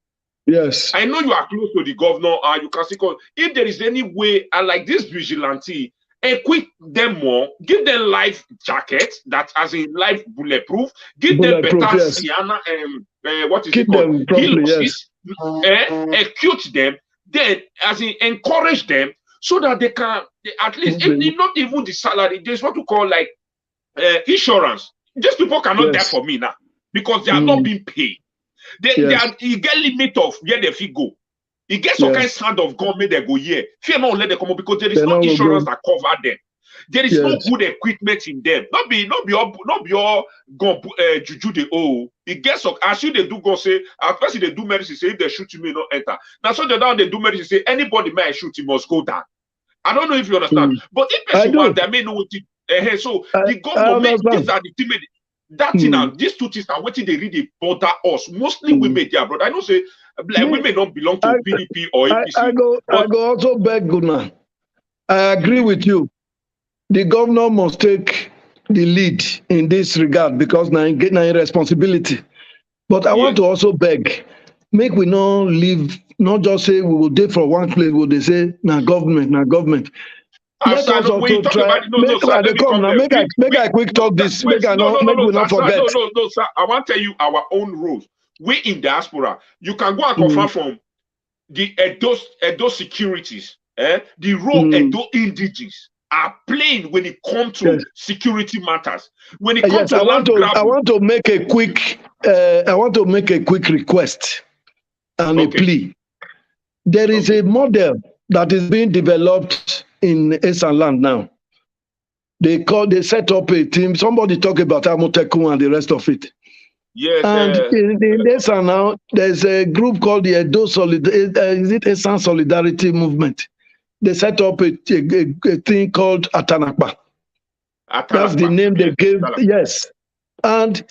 Yes. I know you are close to the governor, and you can see if there is any way, like this vigilante, equip them more, give them life jackets that as in life bulletproof, give them better Sienna what is keep it called? Them properly, execute them, then as in encourage them so that they can at least not even the salary, there's what to call like insurance. These people cannot die for me now because they are not being paid. You get limit of where they fee go. You get some kind of sound of government they go here. Fear not let them come up because there is no insurance that cover them. There is no good equipment in them. Not be all go juju the It gets so as you they do go say at first they do medicine say if they shoot you may not enter. Now so they do medicine say anybody may shoot you must go down. I don't know if you understand. But if person want they may know what it so the government these are the timid. That thing and these two things are what they really bother us. Mostly women there, but I know say like women don't belong to PDP or APC. I go also beg Guna. I agree with you. The governor must take the lead in this regard because now get responsibility. But I want to also beg, make we not leave, not just say we will do for one place where they say now government. Let us also try. Make I quick talk this. Make we not forget. No, sir. I want to tell you our own rules. We in diaspora, you can go and confirm from the Edo securities. The role Edo indigenous are playing when it comes to security matters. When it comes to I want to make a quick request and a plea. There is a model that is being developed in Anslem now. They set up a team. Somebody talk about Amotekun and the rest of it. Yes. And in Anslem now, there's a group called the Edo Anslem Solidarity Movement. They set up a thing called Atanakpa. That's the name they gave. Yes. And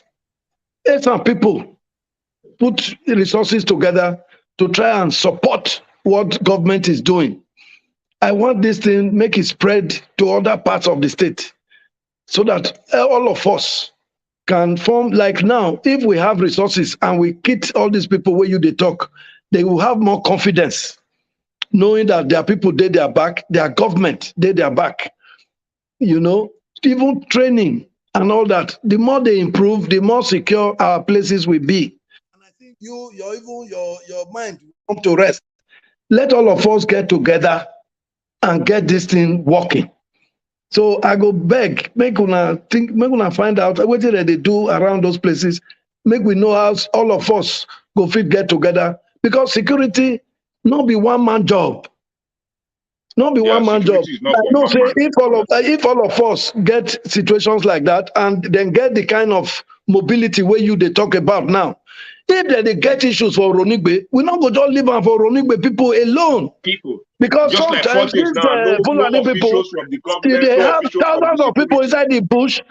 some people put resources together to try and support what government is doing. I want this thing, make it spread to other parts of the state so that all of us can form, like now, if we have resources and we kit all these people where they talk, they will have more confidence, knowing that their people did their back, their government did their back. Even training and all that. The more they improve, the more secure our places will be. And I think your mind will come to rest. Let all of us get together and get this thing working. So I go beg, make una find out what they do around those places. Make we know how all of us go fit get together. Because security not be one man job. Not be one man job. No, say if all of us get situations like that and then get the kind of mobility where they talk about now. If they get issues for Ronigbe, we not go just leave them for Ronigbe people alone. Because just sometimes these Fulani people, if they have thousands of people inside the bush,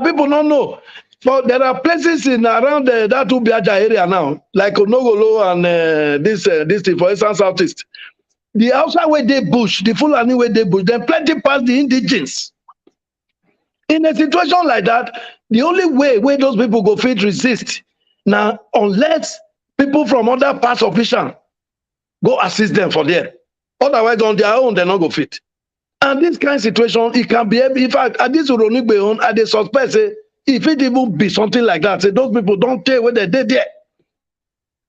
people don't know. there are places in around that Ubiaja area now, like Onogolo and this thing, for instance, Southeast. The outside where they bush, the Fulani where they bush, then plenty past the indigens. In a situation like that, the only way where those people go fit resist now, unless people from other parts of Ishan go assist them for there. Otherwise, on their own, they're not go fit. And this kind of situation, it can be, in fact, at this Uronigbe, I they suspect, say, if it even be something like that, say those people don't tell where they did there.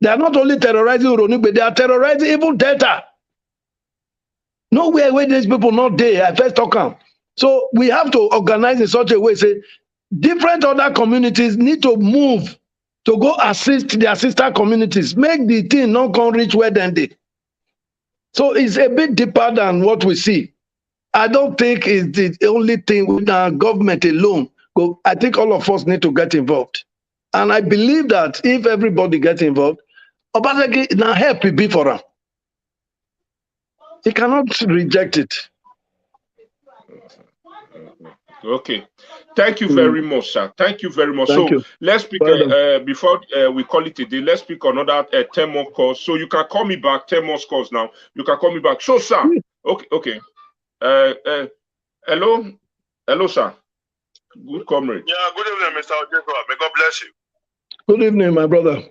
They are not only terrorizing Uronigbe, they are terrorizing even Delta. Nowhere where these people not there, I first talk on. So we have to organize in such a way, say, different other communities need to move to go assist their sister communities, make the thing not come reach where then they. So it's a bit deeper than what we see. I don't think it's the only thing with our government alone. I think all of us need to get involved. And I believe that if everybody gets involved, Obaseki now help it be for them. He cannot reject it. Okay. Thank you very much, sir. Thank you very much. Thank you. Let's speak, before we call it a day, let's speak another 10 more calls. So you can call me back, 10 more calls now. You can call me back. So, sir, okay. Hello, sir. Good comrade. Yeah, good evening, Mr. Ojezua. May God bless you. Good evening, my brother.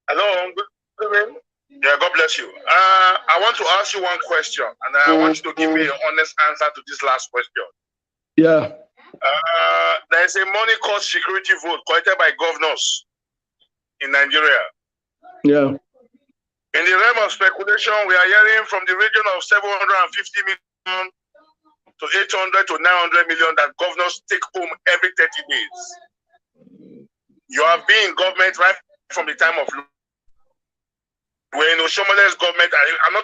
Hello, good evening. Yeah, God bless you. I want to ask you one question, and I want you to give me an honest answer to this last question. Yeah. There is a money cost security vote collected by governors in Nigeria. Yeah. In the realm of speculation, we are hearing from the region of 750 million to 800 to 900 million that governors take home every 30 days. You have been in government right from the time of when Oshomole's government. I'm not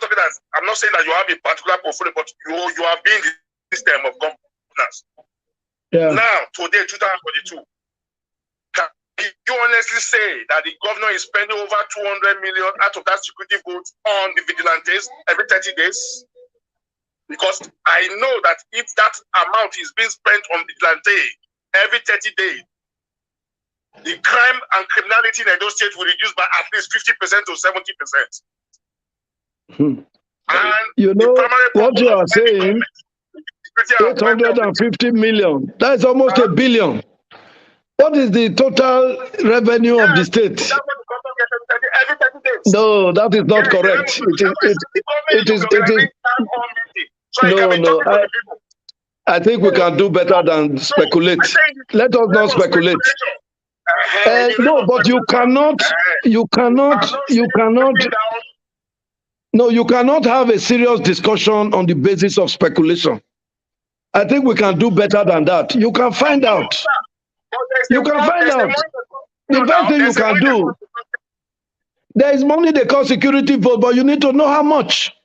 saying that you have a particular portfolio, but you have been in the system of governance. Yeah. Now, today, 2022, can you honestly say that the governor is spending over 200 million out of that security vote on the vigilantes every 30 days? Because I know that if that amount is being spent on vigilante every 30 days, the crime and criminality in Edo State will reduce by at least 50% to 70%. And you know what you are saying? 850 million. That's almost a billion. What is the total revenue of the state? No, that is not correct. It is. No. I think we can do better than speculate. Let us not speculate. No, but you cannot. No, you cannot have a serious discussion on the basis of speculation. I think we can do better than that. You can find out. You can find out. The best thing you can do. There is money they call security vote, but you need to know how much.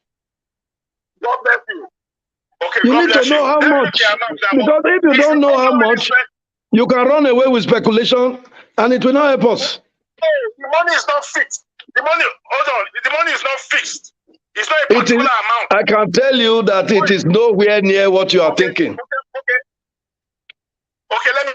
God bless you. Okay, you need to know how much. Because if you don't know how much, you can run away with speculation and it will not help us. No, the money is not fixed. The money, hold on, the money is not fixed. It's not a particular amount. I can tell you that it is nowhere near what you are thinking. Okay, let me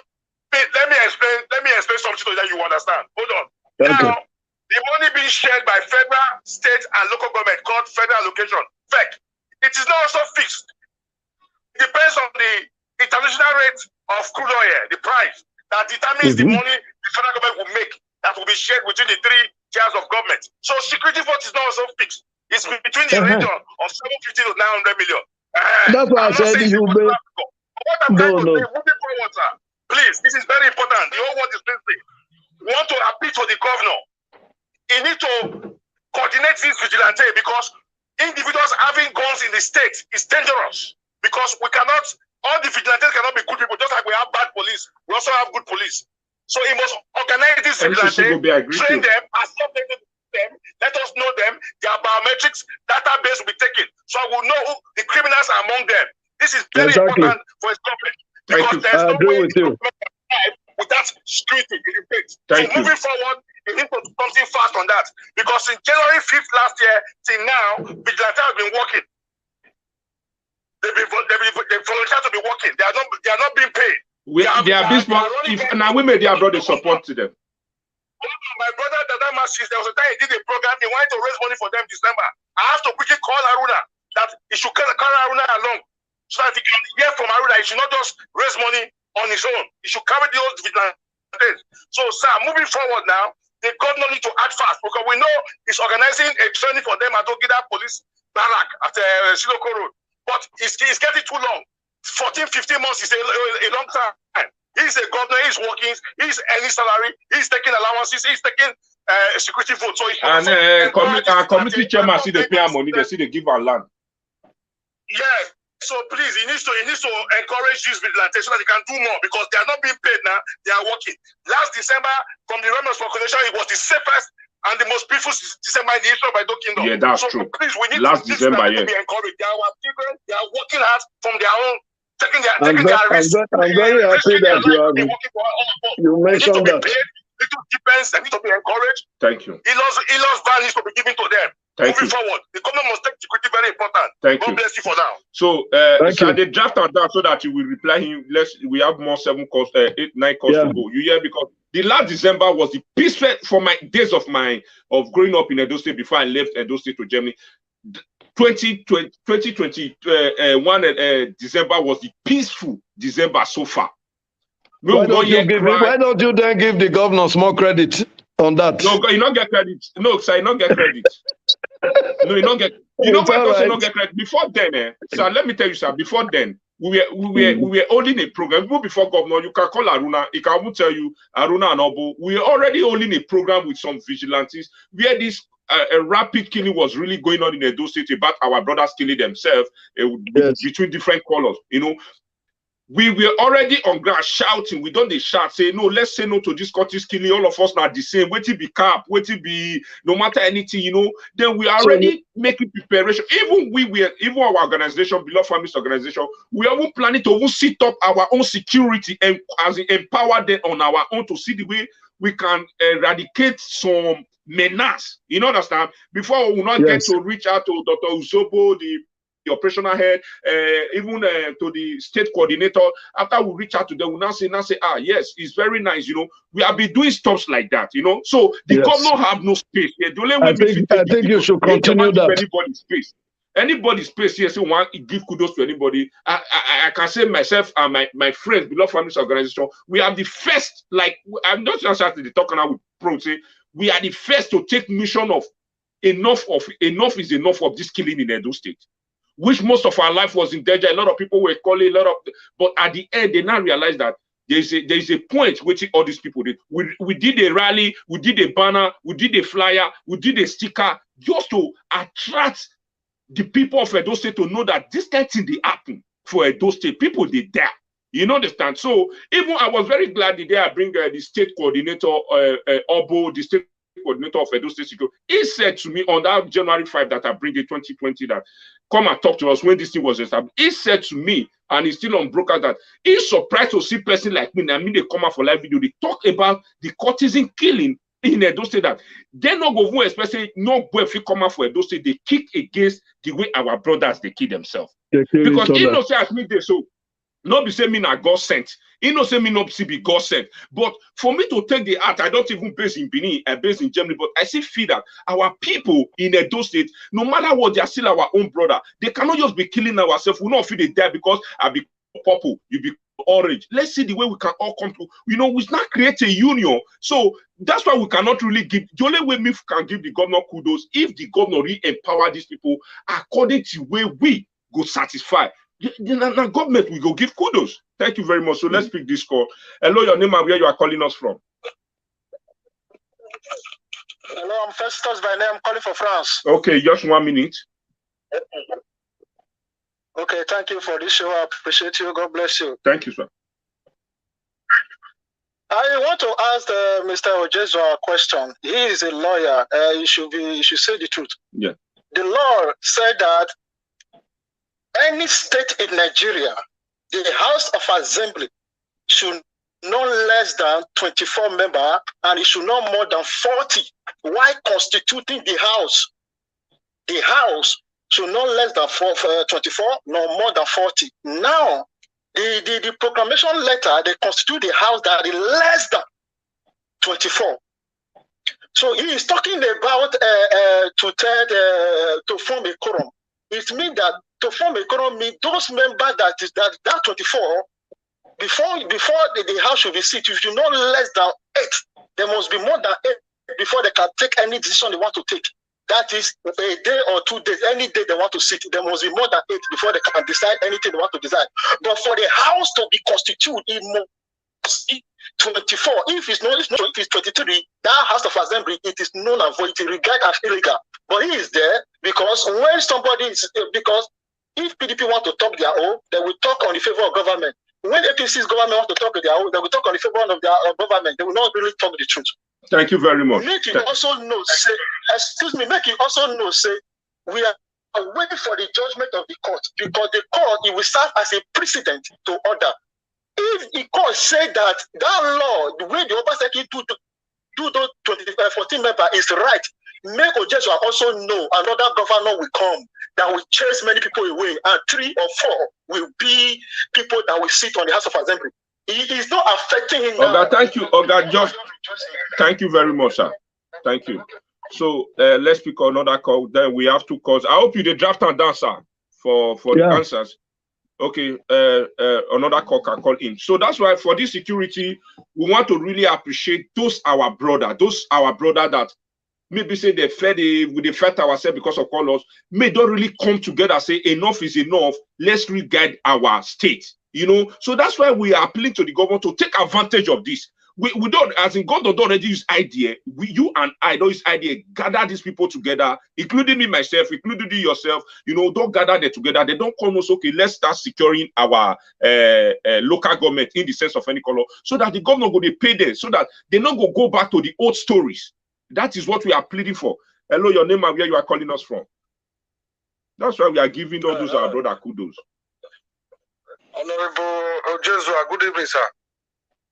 explain something so that you understand. Hold on. Okay. Now, the money being shared by federal, state, and local government called federal allocation, FEC, it is not also fixed. It depends on the international rate of crude oil, the price, that determines the money the federal government will make that will be shared between the three tiers of government. So security vote is not also fixed. It's between the region of 750 to 900 million. That's why I said you may. What I'm trying to say, moving forward, sir, please, this is very important. The whole world is listening. We want to appeal to the governor. He needs to coordinate this vigilante because individuals having guns in the state is dangerous. Because we cannot, all the vigilantes cannot be good people. Just like we have bad police, we also have good police. So he must organize this vigilante, train them, associate them, let us know them, their biometrics, database will be taken. So I will know who the criminals are among them. This is very important for his government. Because there's no way without security in the state. So moving forward, we need to do something fast on that. Because in January 5th last year, till now, vigilante has been working. They volunteer to be working. They are not being paid. They are being small. If now we made their brother support to them. My brother Dada Masis, there was a time he did a program. He wanted to raise money for them December. I have to quickly call Haruna that he should call Haruna along so that he can hear from Haruna. He should not just raise money on his own. He should carry the old vigilantes. So, sir, moving forward now, the governor need to act fast because we know he's organizing a training for them at Ogida Police Barrack at Siloko Road. But it's getting too long. 14, 15 months is a long time. He's a governor, he's working, he's earning salary, he's taking allowances, he's taking security votes. So and community chairman see they pay our money, they see they give our land. Yeah. So please, he needs to encourage these vigilantes so that they can do more because they are not being paid now, they are working. Last December, from the realm of population, it was the safest and the most peaceful December in the history of Edo Kingdom. Yeah, that's true. Please, we need last December, to be encouraged. They are our children, they are working hard from their own. I'm very happy that you mentioned that. Little defense, they need to be encouraged. Thank you. Elos van needs to be given to them. Moving forward, the government must take security very important. God bless you for now. So, they draft out that so that you will reply him. We have more 9 calls to go. You hear, because the last December was the peaceful for my days of growing up in Edo State before I left Edo State to Germany. 2021 December was the peaceful December so far. Why don't you then give the governors more credit on that? No, you don't get credit. No, sir, you don't get credit. No, you don't get. You know why you don't get credit? Before then, sir, let me tell you, sir. Before then, we were holding a program. Even before governor, you can call Aruna. He can tell you Aruna and Obo. We were already holding a program with some vigilantes where this. A rapid killing was really going on in Edo State about our brothers killing themselves between different colors. You know, we were already on ground shouting. We don't shout, say no. Let's say no to this Scottish killing. All of us not the same. Wait till be cap. Wait till be no matter anything. You know. Then we are already making preparation. Even our organization, Beloved Families Organization, we are even planning to even set up our own security and as empower them on our own to see the way we can eradicate some menace, you know, understand? Before we will not get to reach out to Dr. Uzobo, the operational head, even to the state coordinator. After we reach out to them, we now say, yes, it's very nice, you know. We have been doing stuff like that, you know. So the governor have no space. Yeah, the only way I think you should continue that. Anybody's space. Anybody's space here, so want to give kudos to anybody. I can say myself and my friends, Beloved Families Organization, we are the first, like, I'm not just actually talking now with pro, say, we are the first to take mission of enough is enough of this killing in Edo State, which most of our life was in danger. A lot of people were calling but at the end they now realize that there's a point which all these people did. We did a rally, we did a banner, we did a flyer, we did a sticker just to attract the people of Edo State to know that this kind of thing they happen for Edo State. People they die. You know, understand? So even I was very glad the day I bring the state coordinator, Obo, the state coordinator of Edo State Security. He said to me on that January 5 that I bring in 2020 that come and talk to us when this thing was established. He said to me, and he's still on broadcast, that he's surprised to see a person like me. I mean, they come out for live video. They talk about the courtesan killing in Edo State that they not go especially no boy if you come out for Edo State, they kick against the way our brothers they kill themselves. Because he knows say as me they so. Not be say me na God sent. He no say me not be God sent. But for me to take the art, I don't even base in Benin, I base in Germany, but I still feel that our people in Edo State, no matter what, they are still our own brother. They cannot just be killing ourselves. We not feel they die because I be purple, you be orange. Let's see the way we can all come to, you know, we not create a union. So that's why we cannot really give, the only way we can give the governor kudos if the governor really empower these people according to where we go satisfy. The government will go give kudos. Thank you very much. So let's pick this call. Hello, your name and where you are calling us from. Hello, I'm Festus by name. I'm calling for France. Okay, just 1 minute. Okay, thank you for this show. I appreciate you. God bless you. Thank you, sir. I want to ask Mr. Ojezua a question. He is a lawyer. He should say the truth. Yeah. The law said that any state in Nigeria, the House of Assembly should not less than 24 members, and it should not more than 40. While constituting the House should not less than 24, no more than 40. Now, The proclamation letter, they constitute the house that is less than 24. So he is talking about to form a quorum. It means that to form a quorum means those members that 24 before the house should be seated. If you know less than 8, there must be more than 8 before they can take any decision they want to take. That is a day or 2 days, any day they want to sit, there must be more than 8 before they can decide anything they want to decide. But for the house to be constituted, it must be 24. If it's 23, that House of Assembly, it is null and void, regarded as illegal. But he is there because when somebody is, because if PDP want to talk their own, they will talk on the favor of government. When APC's government want to talk to their own, they will talk on the favor of their government. They will not really talk the truth. Thank you very much. Make you also know, say, excuse me, make you also know, say, we are waiting for the judgment of the court, because the court, it will serve as a precedent to order. If the court say that law, the way the Obaseki do those 14 members is right, make Ojezua also know another governor will come that will chase many people away, and 3 or 4 will be people that will sit on the House of Assembly. It is not affecting him now. Thank you, just thank you very much, sir. Thank you. So let's pick another call. Then we have 2 calls. I hope you the draft and down, sir, for the answers. Okay, another call can call in. So that's why for this security, we want to really appreciate those our brother that maybe say they fed ourselves because of colors, may don't really come together, say enough is enough, let's re-guide our state. You know, so that's why we are appealing to the government to take advantage of this. We don't, as in God don't already use idea. You and I don't use idea. Gather these people together, including me myself, including you yourself. You know, don't gather them together. They don't come us, okay, let's start securing our local government in the sense of any color, so that the government go they pay them, so that they not go back to the old stories. That is what we are pleading for. Hello, your name and where you are calling us from. That's why we are giving all those our brother kudos. Honorable Ojezua, good evening, sir.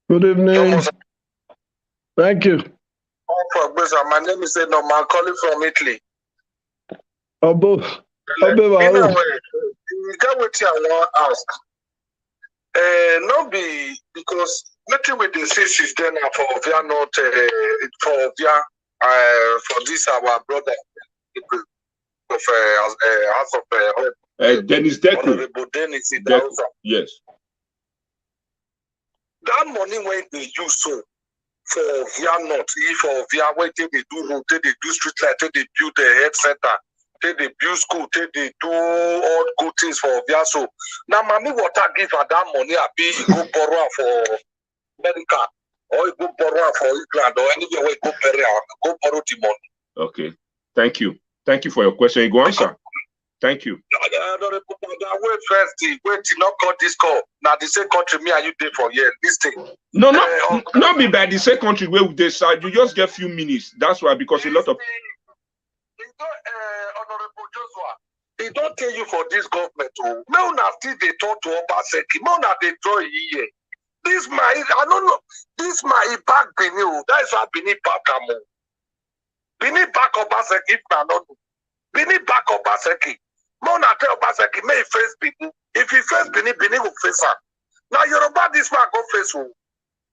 Good evening. Thank you. My name is Edom. I'm calling from Italy. Obo. You get what I want to ask. Not be because nothing with the sisters then for via not for via for this our brother of House of Dennis Deku. Dennis Deku. Yes. That money when they use so for via not for via where they do road, they do street light, they build the health center, they build school, they do all good things for via so. Now mommy water give her that money I be go borrow for America or you go borrow for England or anywhere where go borrow the money. Okay. Thank you. Thank you for your question. You go answer. Thank you. Wait first, wait till not cut this call. Now the same country me and you did for years. This thing. No, not be by the same country where we decide. You just get few minutes. That's why, because a lot of Honorable Ojezua, they don't tell you for this government. Oh, now still they talk to Obaseki. Now they draw here. This my I don't know. This my back Benin. That is why Benin back Amo. Benin back Obaseki if I not. Benin back Obaseki. Mona tell Obaseki may face Benin. If he face Benin, Benin will face her. Now Yoruba, this man go face who?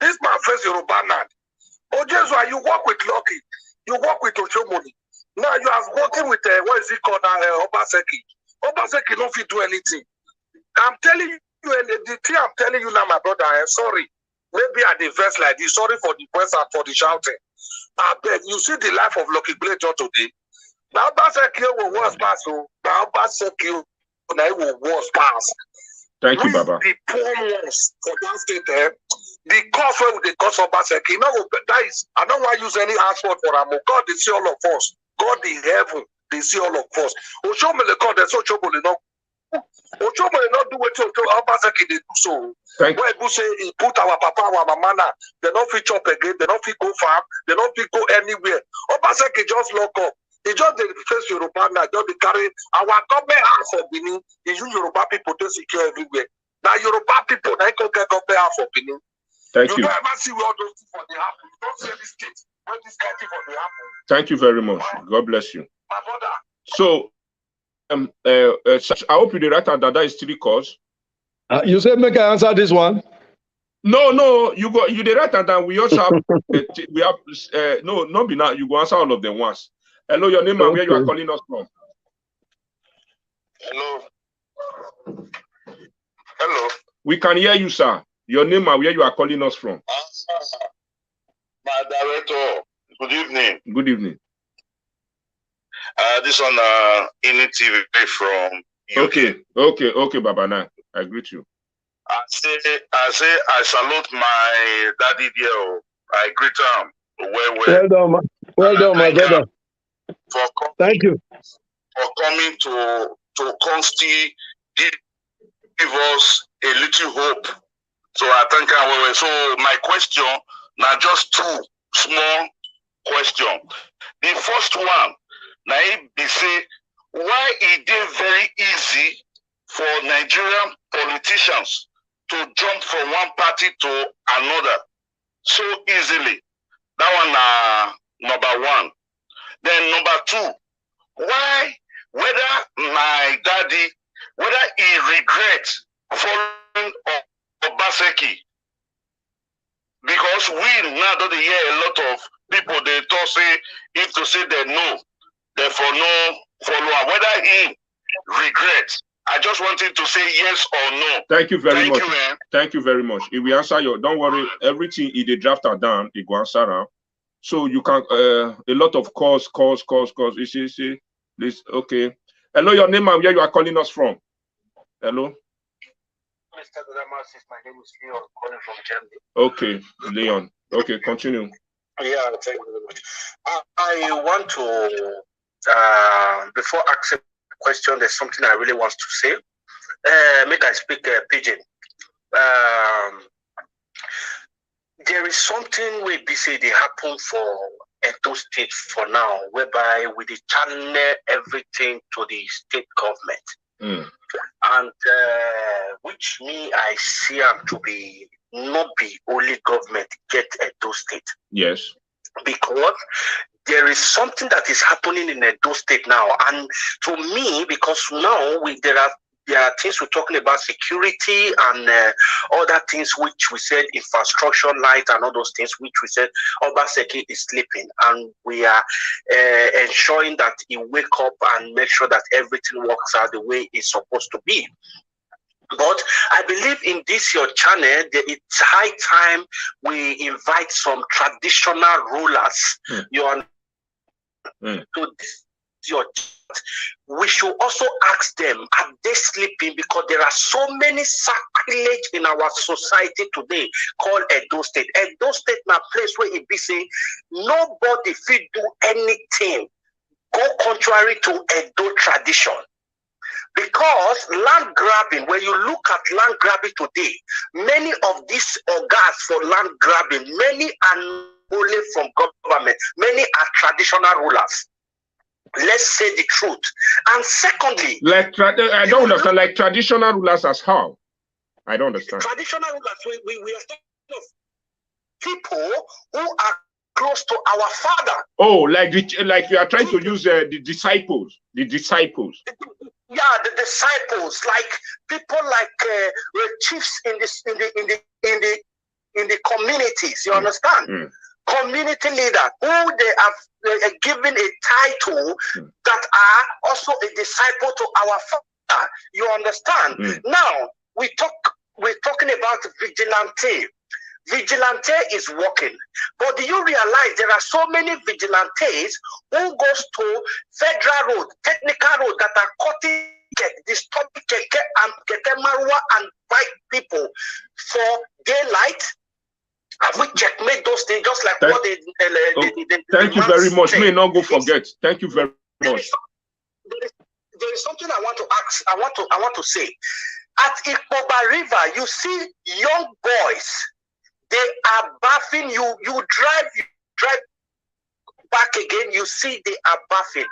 This man face Yoruba land. Ojezua, you work with Lucky. You work with Oshomoni. Now you are working with what is it called Obaseki. Obaseki don't fit do anything. I'm telling you, and the thing I'm telling you now, my brother, I'm sorry. Maybe I the verse like this. Sorry for the voice and for the shouting. I beg you see the life of Lucky Blazer today. Now Obaseki will worse pass. Now Obaseki will worse pass. Thank you, Baba. The poor ones for that state, the cost where they cost Obaseki. Now that is, I don't want to use any asphalt for them. God, they see all of us. God in heaven, they see all of us. Oshomele God, there's Oshomele not. Oshomele not do what Obaseki they do so. Thank Where you say he put our papa, our mama now, they don't fit chop again, they don't fit go farm, they don't fit go anywhere. Obaseki just lock up. He just the face Yoruba now, just they carry our government house for Benin. He use Yoruba people to secure everywhere. Now Yoruba people, they can get government house for Benin. Thank you. You don't ever see all those things for the happen. You don't see any state where this kind of thing for the happen. Thank you very much. God bless you. My brother. So, I hope you the right answer. That is 3 calls. You said make I answer this one. No, you go. You the right and we also have. We have no, not be now. You go answer all of them once. Hello, your name and where you are calling us from. Hello. Hello. We can hear you, sir. Your name and where you are calling us from. My director. Good evening. Good evening. This one in TV from UK. Okay, Baba. Now I greet you. I salute my daddy there. I greet him. Well done, my brother. Thank you for coming to Consti, give us a little hope. So I thank you. So my question, now just two small questions. The first one, now they say, why is it very easy for Nigerian politicians to jump from one party to another so easily? That one, number one. Then number two, why, whether my daddy, whether he regrets following Obaseki, because we now don't hear a lot of people, they talk say, if to say they know, therefore no follow, whether he regrets. I just wanted to say yes or no. Thank you very much. Man. Thank you very much. If we answer your, don't worry, everything if they draft are down, it go answer now. So you can a lot of calls. You see, this okay. Hello, your name and where you are calling us from. Hello. Mr. Damasis, my name is Leon, calling from Germany. Okay, Leon. Okay, continue. Yeah, thank you very much. I want to before asking the question, there's something I really want to say. Make I speak pidgin. There is something we be say they happen for Edo State for now, whereby we channel everything to the state government, and which me I see them to be not be only government get Edo State. Yes, because there is something that is happening in Edo State now, and to me, because now there are things we're talking about security and other things which we said infrastructure, light and all those things which we said Obaseki is sleeping, and we are ensuring that he wake up and make sure that everything works out the way it's supposed to be. But I believe in this your channel, it's high time we invite some traditional rulers. To this your we should also ask them, are they sleeping? Because there are so many sacrilege in our society today called Edo State. Edo State is a place where it be say nobody fit do anything go contrary to Edo tradition. Because land grabbing, when you look at land grabbing today, many of these organs for land grabbing, many are only from government, many are traditional rulers. Let's say the truth. And secondly, like I don't understand, like traditional rulers as how? I don't understand. Traditional rulers, we are talking of people who are close to our Father. Oh, like you are trying to use the disciples. The disciples. Yeah, the disciples, like people like chiefs in the communities. You understand? Community leader who they have given a title that are also a disciple to our Father. You understand? Now we're talking about vigilante. Vigilante is working, but do you realize there are so many vigilantes who goes to federal road, technical road that are cutting, disturbing and marwa and bike people for daylight? Have we checkmate those things just like what they thank you very much. May not go forget. Thank you very much. There is something I want to ask. I want to say. At Ikoba River, you see young boys. They are bathing. You drive back again. You see they are bathing.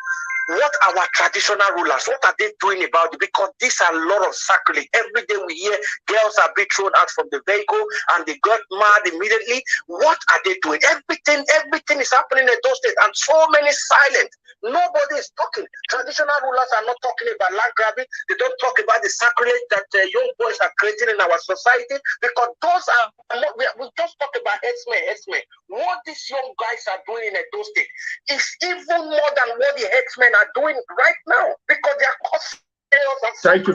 what our traditional rulers, what are they doing about it? Because these are a lot of sacrilege. Every day we hear girls are being thrown out from the vehicle and they got mad immediately. What are they doing? Everything is happening in those states, and so many silent. Nobody is talking. Traditional rulers are not talking about land grabbing. They don't talk about the sacrilege that young boys are creating in our society, because those are not, we just talk about headsmen. What these young guys are doing in those states is even more than what the headsmen are doing right now, because they are causing chaos and thank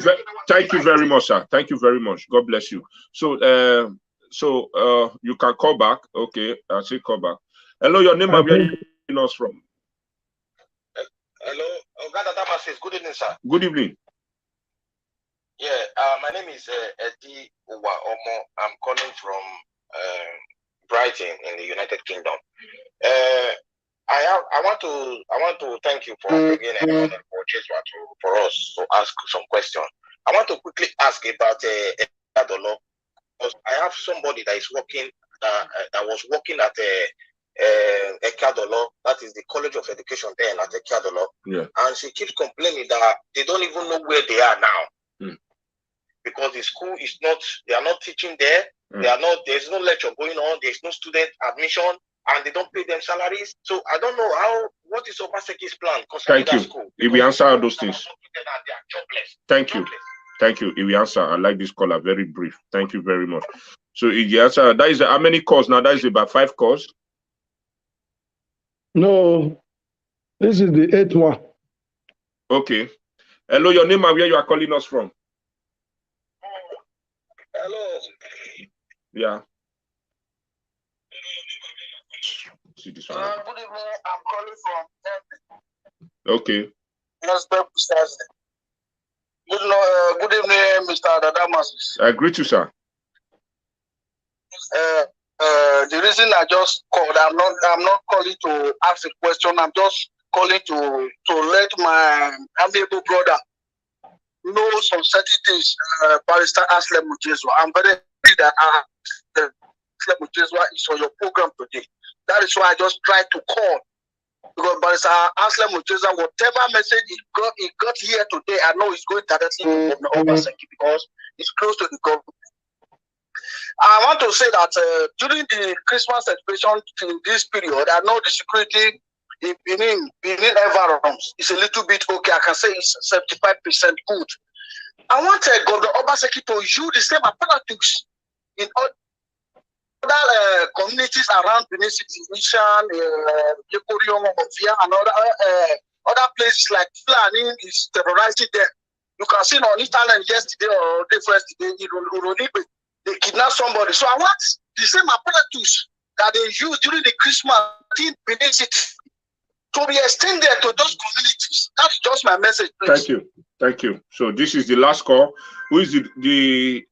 you very much, sir. Thank you very much. God bless you. So you can call back. Okay, I'll say call back. Hello, your name and where you calling us from? Hello, Ogada Damasis. Good evening, sir. Good evening. Yeah, my name is Eddie Uwa Omo. I'm calling from Brighton in the United Kingdom. I want to thank you for bringing Anslem Ojezua for us to ask some questions. I want to quickly ask about Ekadolo. I have somebody that is working that was working at Ekadolo, that is the College of Education then at Ekadolo. Yeah. And she keeps complaining that they don't even know where they are now. Because the school is not, they are not teaching there. They are not, there's no lecture going on, there's no student admission, and they don't pay them salaries. So I don't know what is Obaseki's plan concerning that school. If we answer all those things. Thank you. Thank you. If we answer, I like this caller, very brief. Thank you very much. So if you answer, that is how many calls now? That is about 5 calls. No, this is the 8th one. Okay. Hello, your name and where you are calling us from? Hello. Yeah. See this one. Good evening. I'm calling from. Okay. Yes, precisely. Good evening, Mr. Dadamas. I greet you, sir. The reason I just called, I'm not calling to ask a question. I'm just calling to let my amiable brother know some certain things. Barrister Anslem Ojezua. I'm very happy that Anslem Ojezua is on your program today. That is why I just tried to call. Because Barrister Anslem Ojezua, whatever message he got here today, I know it's going directly to Governor Obaseki because it's close to the government. I want to say that during the Christmas celebration in this period, I know the security in Benin environs is a little bit okay. I can say it's 75% good. I want Governor Obaseki to use the same apparatus in other communities around Benin City, Nishan, Yekorion, Ovia, and other places like Fulani is terrorizing them. You can see on internet yesterday or the first day in Uronibe, they kidnapped somebody. So I want the same apparatus that they use during the Christmas in Benin City to be extended to those communities. That's just my message, please. Thank you. So this is the last call. Who is the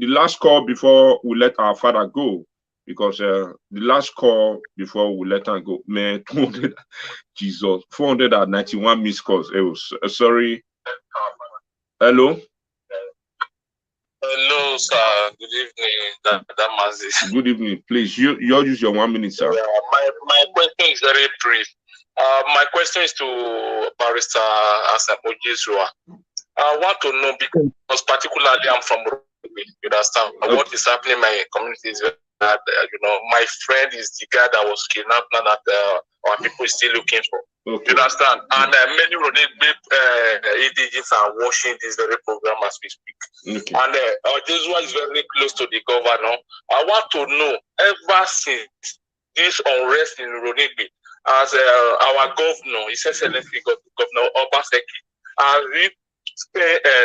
last call before we let our father go? Because the last call before we let her go, man, 491 missed calls. It was sorry. Hello. Hello, sir. Good evening, Damazis. Good evening. Please, you use your 1 minute, sir. Yeah, my question is very brief. My question is to Barrister Anslem Ojezua. I want to know, because particularly I'm from Rugby, you understand? Okay. What is happening in my community is that, my friend is the guy that was kidnapped now that our people is still looking for. Okay. You understand? And many indigenous are watching this very program as we speak. Okay. And Ojezua is very close to the governor. I want to know, ever since this unrest in Ronibi, as our governor, His Excellency Governor Obaseki, has we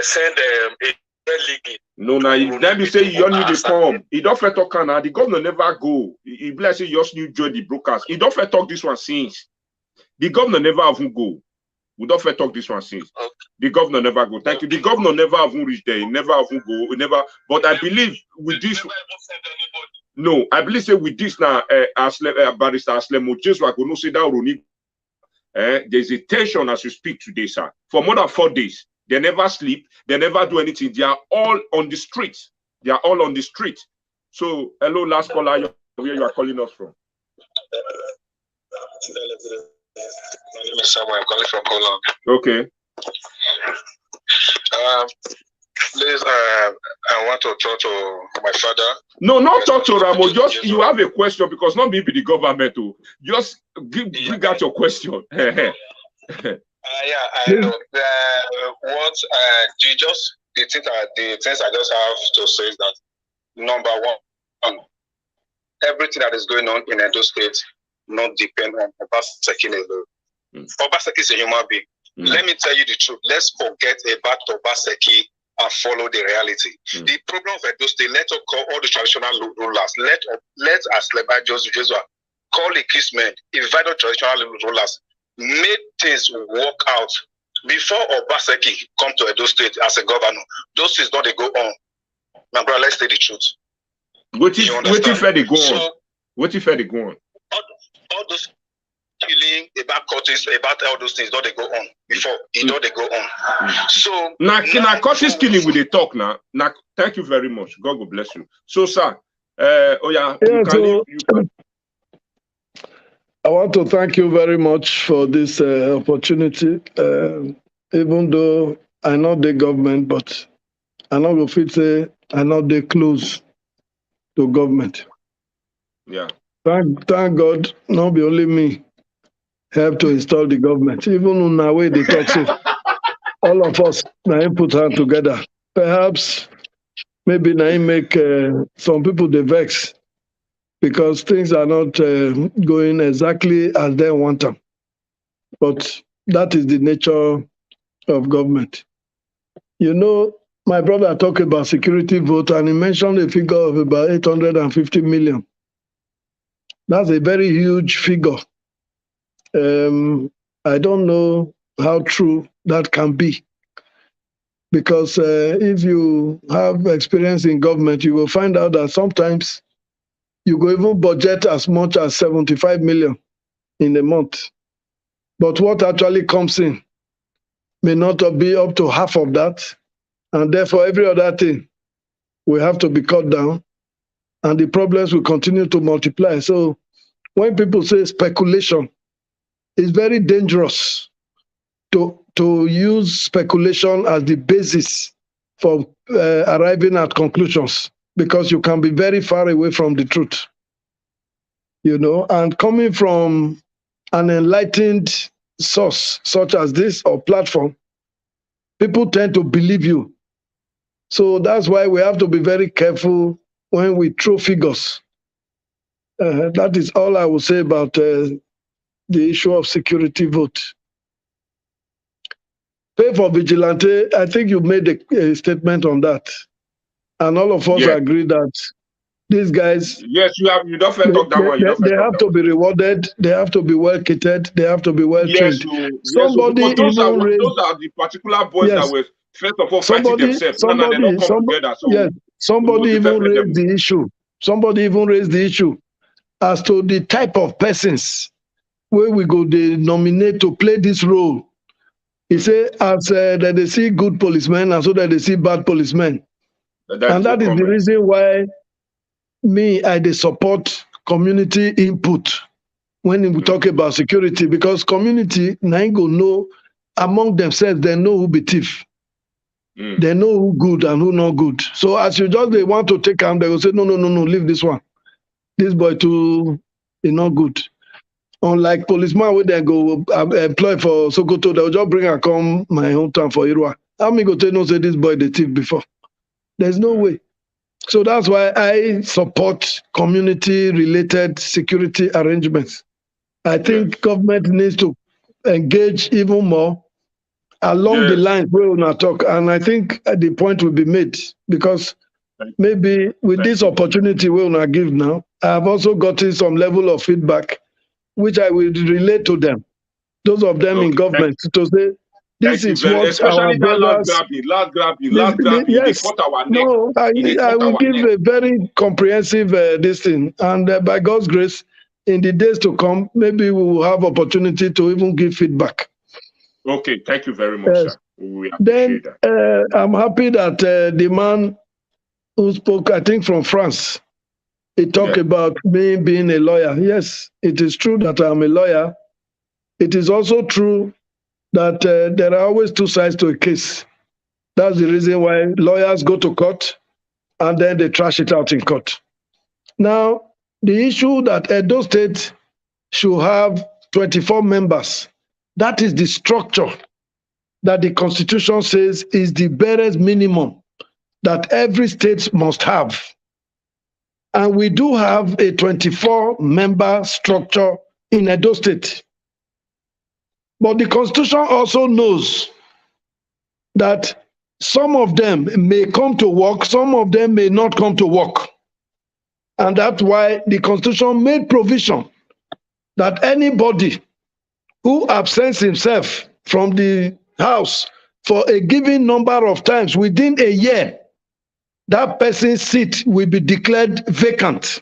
send a delegate. No, let me say you need to come. He don't fit talk now. The governor never go. He bless you just new join the brokers. He don't fit talk this one since. The governor never even go. We don't fit talk this one since. Okay. The governor never go. Thank you. The governor never even reach there. He never even go. He never. But I believe with this. No, I believe say with this now, Barrister Anslem Ojezua go no say that Roni. There's a tension as you speak today, sir. For more than 4 days, they never sleep. They never do anything. They are all on the street. They are all on the street. So, hello, last caller, where you are calling us from? My name is Samuel. I'm calling from Poland. Okay. Please, I want to talk to my father. No, not talk to Ramo. Just you have a question because not maybe the government. Too. Just bring out your question. Yeah, I know. The things I just have to say is that number one, everything that is going on in Edo State not depend on Obaseki alone. Obaseki is a human being. Let me tell you the truth. Let's forget about Obaseki and follow the reality. The problem of Edo State, let us call all the traditional rulers. Let Anslem Ojezua call the kinsmen, invite the traditional rulers, make things work out. Before Obaseki come to Edo State as a governor, those things don't they go on. My brother, let's say the truth. What if they go on? What if they go on? All those killing, about courts, about all those things, don't they go on before? Don't they go on? So now courts killing with the talk now. Now, thank you very much. God will bless you. So, sir, I want to thank you very much for this opportunity. Even though I know the government, but I know if it's I know they close to government. Yeah. Thank God, not be only me help to install the government. Even in a way they talk so, all of us now put hand together. Perhaps maybe now make some people they vex because things are not going exactly as they want them. But that is the nature of government. You know, my brother talked about security vote and he mentioned a figure of about 850 million. That's a very huge figure. I don't know how true that can be. Because if you have experience in government, you will find out that sometimes you go even budget as much as 75 million in a month. But what actually comes in may not be up to half of that. And therefore, every other thing will have to be cut down. And the problems will continue to multiply. So when people say speculation, it's very dangerous to use speculation as the basis for arriving at conclusions, because you can be very far away from the truth. You know, and coming from an enlightened source such as this or platform, people tend to believe you. So that's why we have to be very careful when we throw figures. That is all I will say about the issue of security vote. Pay for vigilante, I think you made a statement on that. And all of us agree that these guys... Yes, you don't talk that one. They have to be rewarded, they have to be well kitted, they have to be well trained. Somebody those even are the particular boys that were first of all fighting themselves. Somebody even raised the issue. Somebody even raised the issue as to the type of persons where we go they nominate to play this role. He said, as that they see good policemen, and so that they see bad policemen. And that is the reason why I support community input when we talk about security, because community now go know among themselves, they know who be thief. They know who good and who not good. So as you just they want to take them, they will say, no, leave this one. This boy too is not good. Unlike policeman where they go employ for Sokoto, they'll just bring and come my hometown for Irua. How me go tell no say this boy the thief before? There's no way. So that's why I support community-related security arrangements. I think government needs to engage even more along the lines where we not talk. And I think the point will be made, because maybe with this opportunity we will not give now, I have also gotten some level of feedback which I will relate to them, those of them in government, to say, this is what our brothers... Last grabbing, yes, no, I will give a very comprehensive this thing. And by God's grace, in the days to come, maybe we will have opportunity to even give feedback. Okay, thank you very much, sir. We then I'm happy that the man who spoke, I think from France, he talked about me being a lawyer. Yes, it is true that I'm a lawyer, it is also true that there are always two sides to a case. That's the reason why lawyers go to court and then they trash it out in court. Now, the issue that Edo State should have 24 members, that is the structure that the Constitution says is the barest minimum that every state must have. And we do have a 24-member structure in Edo State. But the Constitution also knows that some of them may come to work, some of them may not come to work. And that's why the Constitution made provision that anybody who absents himself from the house for a given number of times within a year, that person's seat will be declared vacant.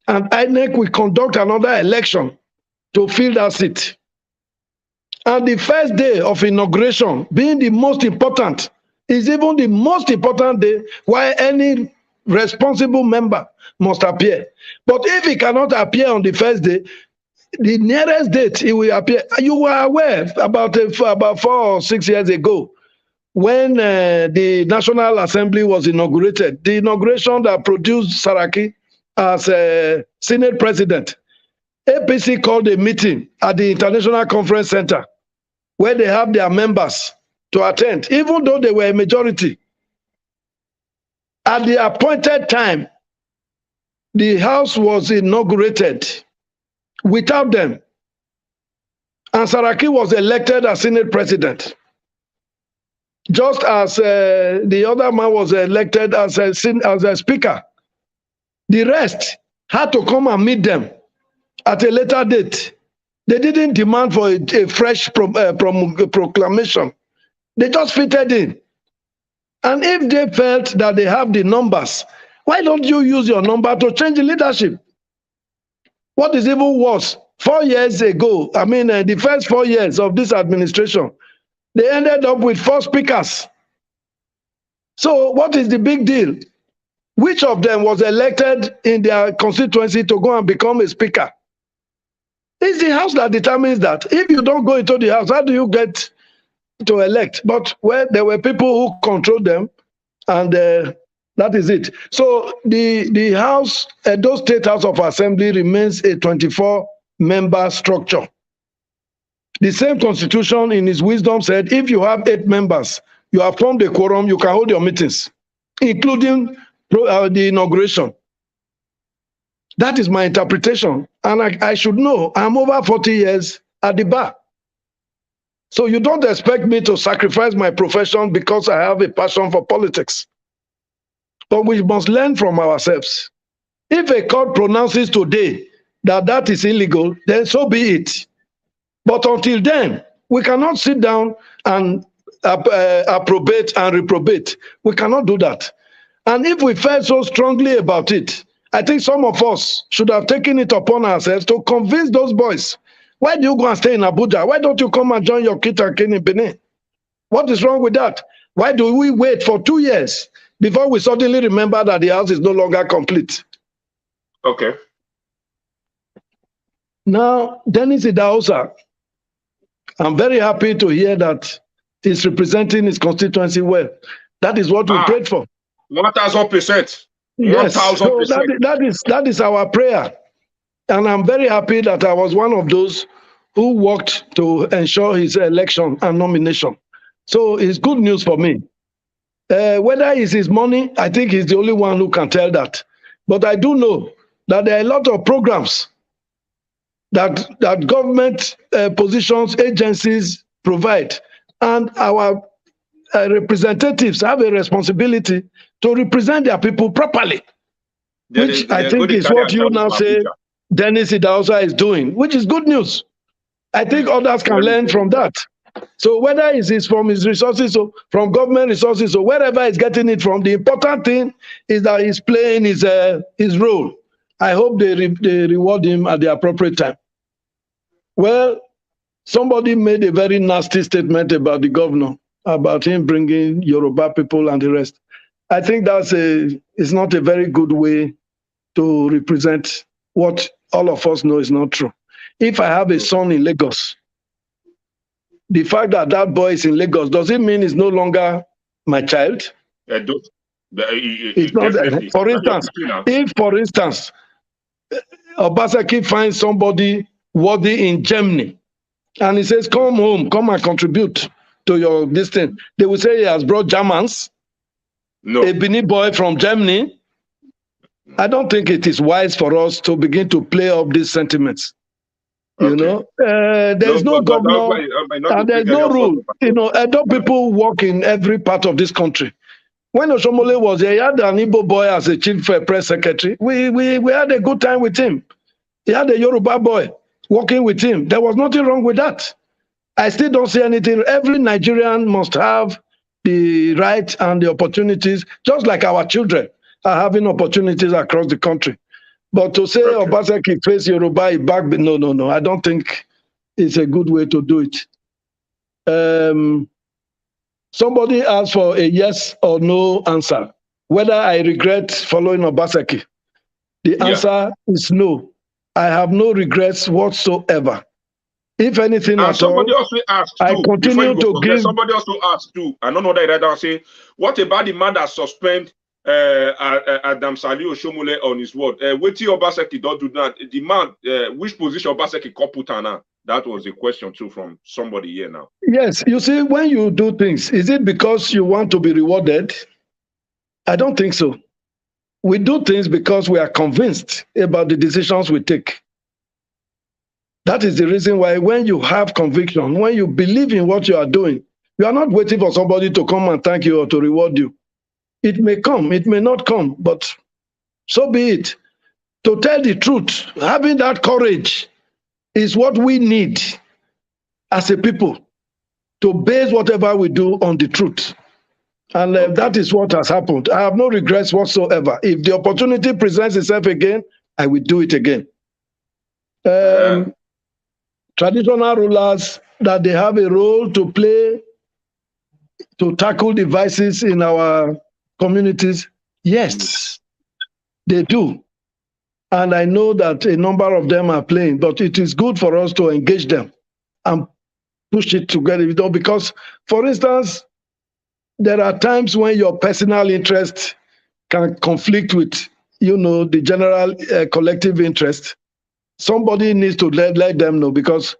And INEC will conduct another election to fill that seat. And the first day of inauguration, being the most important, is even the most important day why any responsible member must appear. But if he cannot appear on the first day, the nearest date he will appear. You were aware about 4 or 6 years ago when the National Assembly was inaugurated, the inauguration that produced Saraki as Senate President. APC called a meeting at the International Conference Center where they have their members to attend, even though they were a majority. At the appointed time, the House was inaugurated without them. And Saraki was elected as Senate President, just as the other man was elected as a Speaker. The rest had to come and meet them at a later date. They didn't demand for a fresh proclamation. They just fitted in. And if they felt that they have the numbers, why don't you use your number to change the leadership? What is even worse, 4 years ago, the first 4 years of this administration, they ended up with 4 speakers. So what is the big deal? Which of them was elected in their constituency to go and become a speaker? It's the House that determines that. If you don't go into the House, how do you get to elect? But there were people who controlled them, and that is it. So the House, Edo State House of Assembly remains a 24-member structure. The same Constitution in its wisdom said, if you have 8 members, you have formed a quorum, you can hold your meetings, including the inauguration. That is my interpretation. And I should know, I'm over 40 years at the bar. So you don't expect me to sacrifice my profession because I have a passion for politics. But we must learn from ourselves. If a court pronounces today that that is illegal, then so be it. But until then, we cannot sit down and approbate and reprobate. We cannot do that. And if we felt so strongly about it, I think some of us should have taken it upon ourselves to convince those boys. Why do you go and stay in Abuja? Why don't you come and join your kit and kin in Benin? What is wrong with that? Why do we wait for 2 years before we suddenly remember that the house is no longer complete? Okay. Now, Dennis Idahosa, I'm very happy to hear that he's representing his constituency well. That is what we prayed for. 1,000%. Yes, 1,000%. So that is our prayer. And I'm very happy that I was one of those who worked to ensure his election and nomination. So it's good news for me. Whether it's his money, I think he's the only one who can tell that. But I do know that there are a lot of programs that government positions, agencies provide. And our representatives have a responsibility to represent their people properly, which I think is what you now say Dennis Idahosa is doing, which is good news. I think others can learn from that. So whether it's from his resources or from government resources or wherever he's getting it from, the important thing is that he's playing his role. I hope they reward him at the appropriate time. Well, somebody made a very nasty statement about the governor, about him bringing Yoruba people and the rest. I think it's not a very good way to represent what all of us know is not true. If I have a son in Lagos the fact that that boy is in Lagos, does it mean he's no longer my child? It's not. definitely. For instance, if, for instance, Obaseki finds somebody worthy in Germany, and he says, come home, come and contribute to your this thing, they will say he has brought Germans, a Benin boy from Germany. I don't think it is wise for us to begin to play up these sentiments. You know, there's no governor, and there's no rule. You know, Edo people work in every part of this country. When Oshomole was here, he had an Igbo boy as a chief press secretary. We had a good time with him. He had a Yoruba boy working with him. There was nothing wrong with that. I still don't see anything. Every Nigerian must have the right and the opportunities, just like our children are having opportunities across the country. But to say Obaseki face Yoruba back, no. I don't think it's a good way to do it. Somebody asked for a yes or no answer. Whether I regret following Obaseki. The answer is no. I have no regrets whatsoever. If anything and at somebody all, also asked too, I continue to give. Somebody also asked too. I don't know that I say, what about the man that suspend Adam Sali Oshomole on his word? Wetin Obaseki don't do that. The man, which position Obaseki can put on now? That was a question too from somebody here now. Yes, you see, when you do things, is it because you want to be rewarded? I don't think so. We do things because we are convinced about the decisions we take. That is the reason why when you have conviction, when you believe in what you are doing, you are not waiting for somebody to come and thank you or to reward you. It may come, it may not come, but so be it. To tell the truth, having that courage is what we need as a people to base whatever we do on the truth. And that is what has happened. I have no regrets whatsoever. If the opportunity presents itself again, I will do it again. Traditional rulers, that they have a role to play to tackle the vices in our communities, yes, they do. And I know that a number of them are playing, but it is good for us to engage them and push it together. You know, because, for instance, there are times when your personal interest can conflict with, you know, the general collective interest. Somebody needs to let them know, because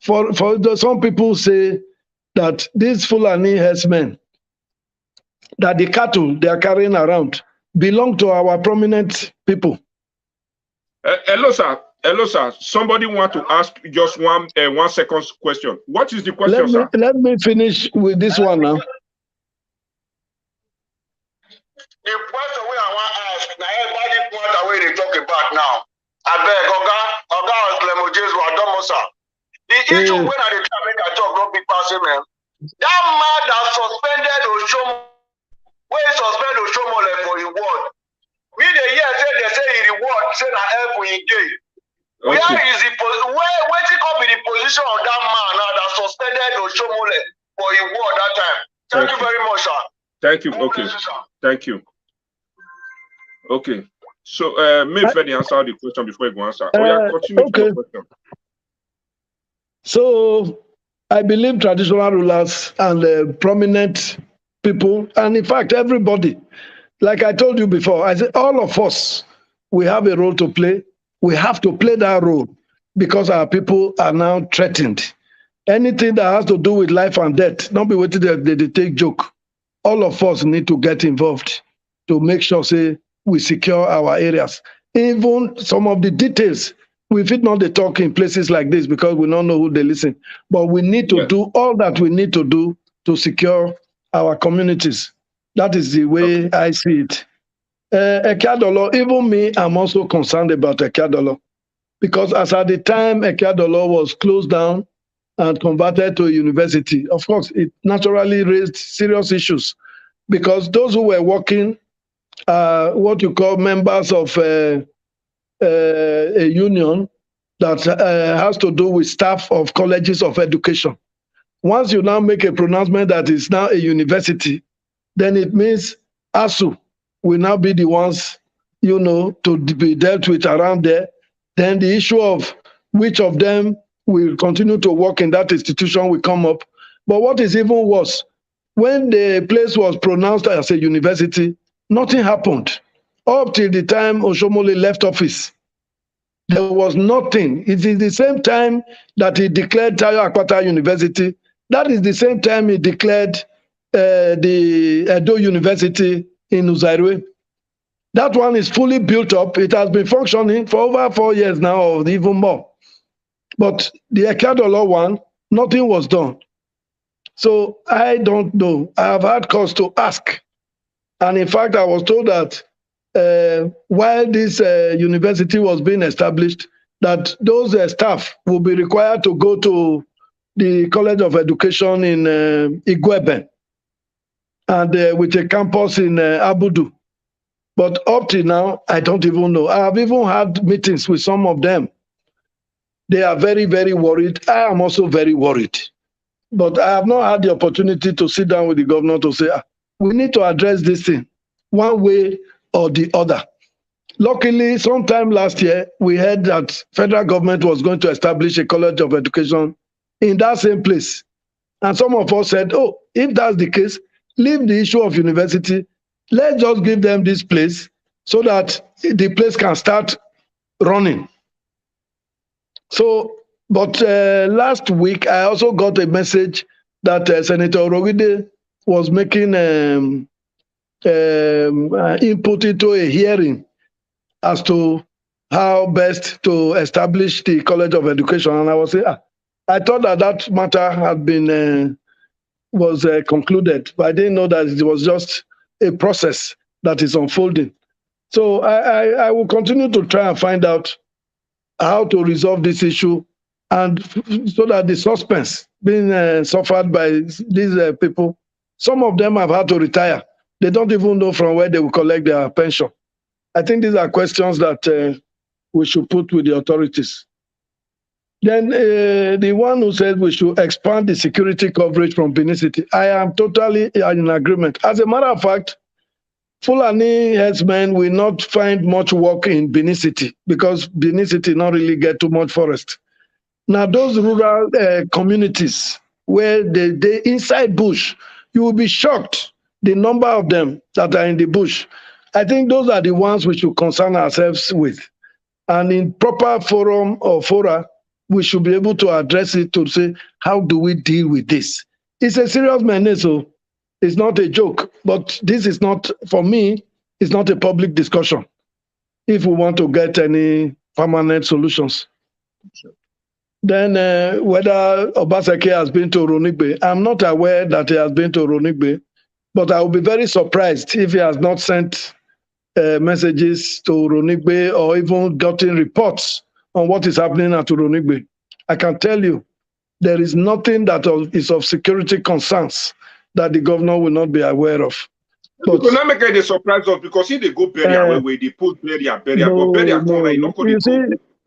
some people say that these Fulani herdsmen, that the cattle they are carrying around belong to our prominent people. Hello, sir. Hello, sir. Somebody want to ask just 1 second question. What is the question, sir? Let me finish with this one now. The question we I want to ask, now everybody point away they talk about now. I beg, Oga Anslem Ojezua As. The issue when I try make a talk don't be passing, man. That man that suspended Oshomole, where he suspended Oshomole for his word. We the year they say he reward, say na help we engage. Where is the where come be the position of that man now that suspended Oshomole for his word that time? Thank you very much, sir. Thank you. Okay. Thank you. Okay. So may Freddy answer the question before you go answer. Continue with your question. So I believe traditional rulers and prominent people, and in fact everybody, like I told you before, I said all of us, we have a role to play. We have to play that role because our people are now threatened. Anything that has to do with life and death, don't be waiting they take joke. All of us need to get involved to make sure, say, we secure our areas. Even some of the details, we fit not talk in places like this because we don't know who they listen. But we need to do all that we need to do to secure our communities. That is the way I see it. Ekeadolo, even me, I'm also concerned about Ekeadolo. Because as at the time Ekeadolo was closed down and converted to a university, of course, it naturally raised serious issues. Because those who were working what you call members of a union that has to do with staff of colleges of education. Once you now make a pronouncement that is now a university, then it means ASU will now be the ones, you know, to be dealt with around there. Then the issue of which of them will continue to work in that institution will come up. But what is even worse, when the place was pronounced as a university, nothing happened. Up till the time Oshomole left office, there was nothing. It is the same time that he declared Tayo Akpata University. That is the same time he declared the Edo University in Uzairwe. That one is fully built up. It has been functioning for over 4 years now, or even more. But the Ekadolo one, nothing was done. So I don't know. I have had cause to ask. And in fact, I was told that while this university was being established, that those staff will be required to go to the College of Education in Igweben and with a campus in Abudu. But up to now, I don't even know. I have even had meetings with some of them. They are very, very worried. I am also very worried. But I have not had the opportunity to sit down with the governor to say, we need to address this thing one way or the other. Luckily, sometime last year, we heard that federal government was going to establish a college of education in that same place. And some of us said, oh, if that's the case, leave the issue of university. Let's just give them this place so that the place can start running. So, but last week, I also got a message that Senator Orogide was making input into a hearing as to how best to establish the College of Education. And I was saying, I thought that matter had been was concluded, but I didn't know that it was just a process that is unfolding. So I will continue to try and find out how to resolve this issue, and so that the suspense being suffered by these people, some of them have had to retire. They don't even know from where they will collect their pension. I think these are questions that we should put with the authorities. Then the one who said we should expand the security coverage from Benin City, I am totally in agreement. As a matter of fact, Fulani herdsmen will not find much work in Benin City because Benin City not really get too much forest. Now those rural communities where they inside bush, you will be shocked the number of them that are in the bush. I think those are the ones we should concern ourselves with. And in proper forum or fora, we should be able to address it to say, how do we deal with this? It's a serious menace, so it's not a joke. But this is not, for me, it's not a public discussion if we want to get any permanent solutions. Then whether Obaseki has been to Ronigbe, I'm not aware that he has been to Ronigbe, but I will be very surprised if he has not sent messages to Ronigbe or even gotten reports on what is happening at Ronigbe. I can tell you, there is nothing that is of security concerns that the governor will not be aware of. But will not make any surprise of, because if they go bury away, they put bury, no, you see,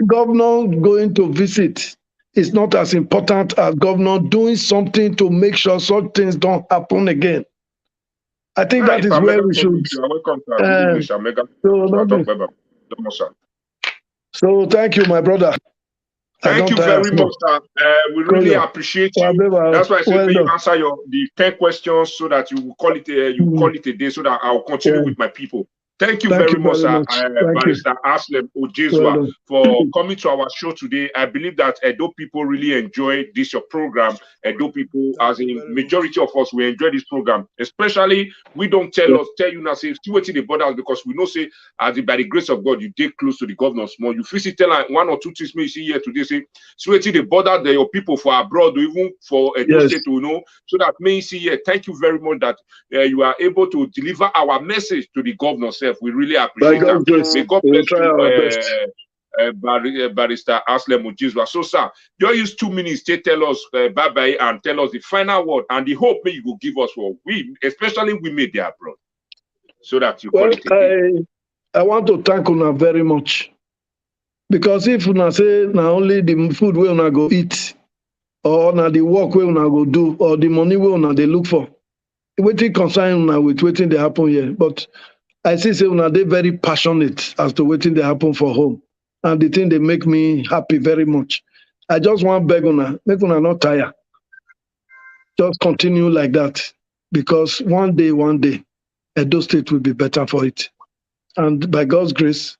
governor going to visit is not as important as governor doing something to make sure such things don't happen again. I think that is where we should. So thank you, my brother. Thank you very much, sir. We really appreciate you. That's why I said you answer the 10 questions so that you will call it a day, so that I'll continue with my people. Thank you very much, sir, Barrister Anslem Ojezua, for coming to our show today. I believe that Edo people really enjoy this your program. Edo people, as in majority of us, we enjoy this program. Especially, we don't tell you now, say, see what's in the borders, because we know, say, as by the grace of God, you take close to the governor small. You physically tell like one or two things you see here today, say, see what's in the border, there your people for abroad, or even for Edo State to know, so that may see here. Thank you very much that you are able to deliver our message to the governor. We really appreciate that. May God bless you, Barrister Anslem Ojezua. So, sir, you use 2 minutes to tell us bye-bye and tell us the final word and the hope you will give us for we, especially we made there abroad, so that you call it. I want to thank Una very much, because if Una say now only the food we Una go eat, or now the work we Una go do, or the money we Una they look for, waiting concern Una with waiting they happen here, but I see say Una they very passionate as to waiting they happen for home, and the thing they make me happy very much. I just want beg Una, make Una not tire. Just continue like that, because one day, Edo State will be better for it. And by God's grace,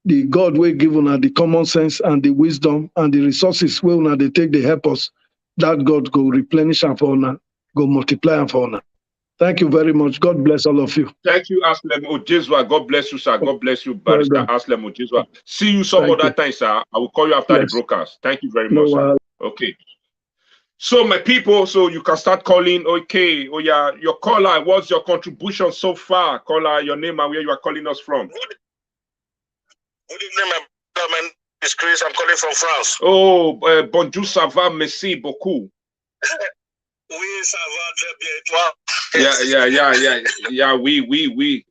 the God will give us the common sense and the wisdom and the resources will they take the help us, that God go replenish and for now, go multiply and for now. Thank you very much. God bless all of you. Thank you, Anslem Ojezua. God bless you, sir. God bless you, Barrister Anslem Ojezua. See you some other time, sir. I will call you after the broadcast. Thank you very much, sir. Okay. So, my people, so you can start calling. Okay. Oh, yeah. Your caller, what's your contribution so far? Caller, your name and where you are calling us from. Good evening, my name is Chris. I'm calling from France. Oh, bonjour, ça va, merci beaucoup. Oui, ça va très bien. Et toi? Yeah, oui. Okay.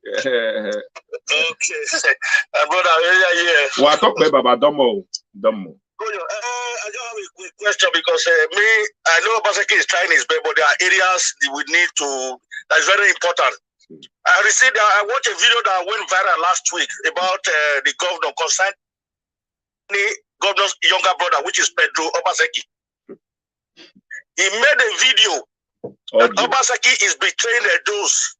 Brother, yeah. Well, I talk about Domo. I just have a quick question because I know Obaseki is trying his best, but there are areas we need to, that's very important. I watched a video that went viral last week about the governor concerning the governor's younger brother, which is Pedro Obaseki. He made a video that Obaseki is betraying the Edos.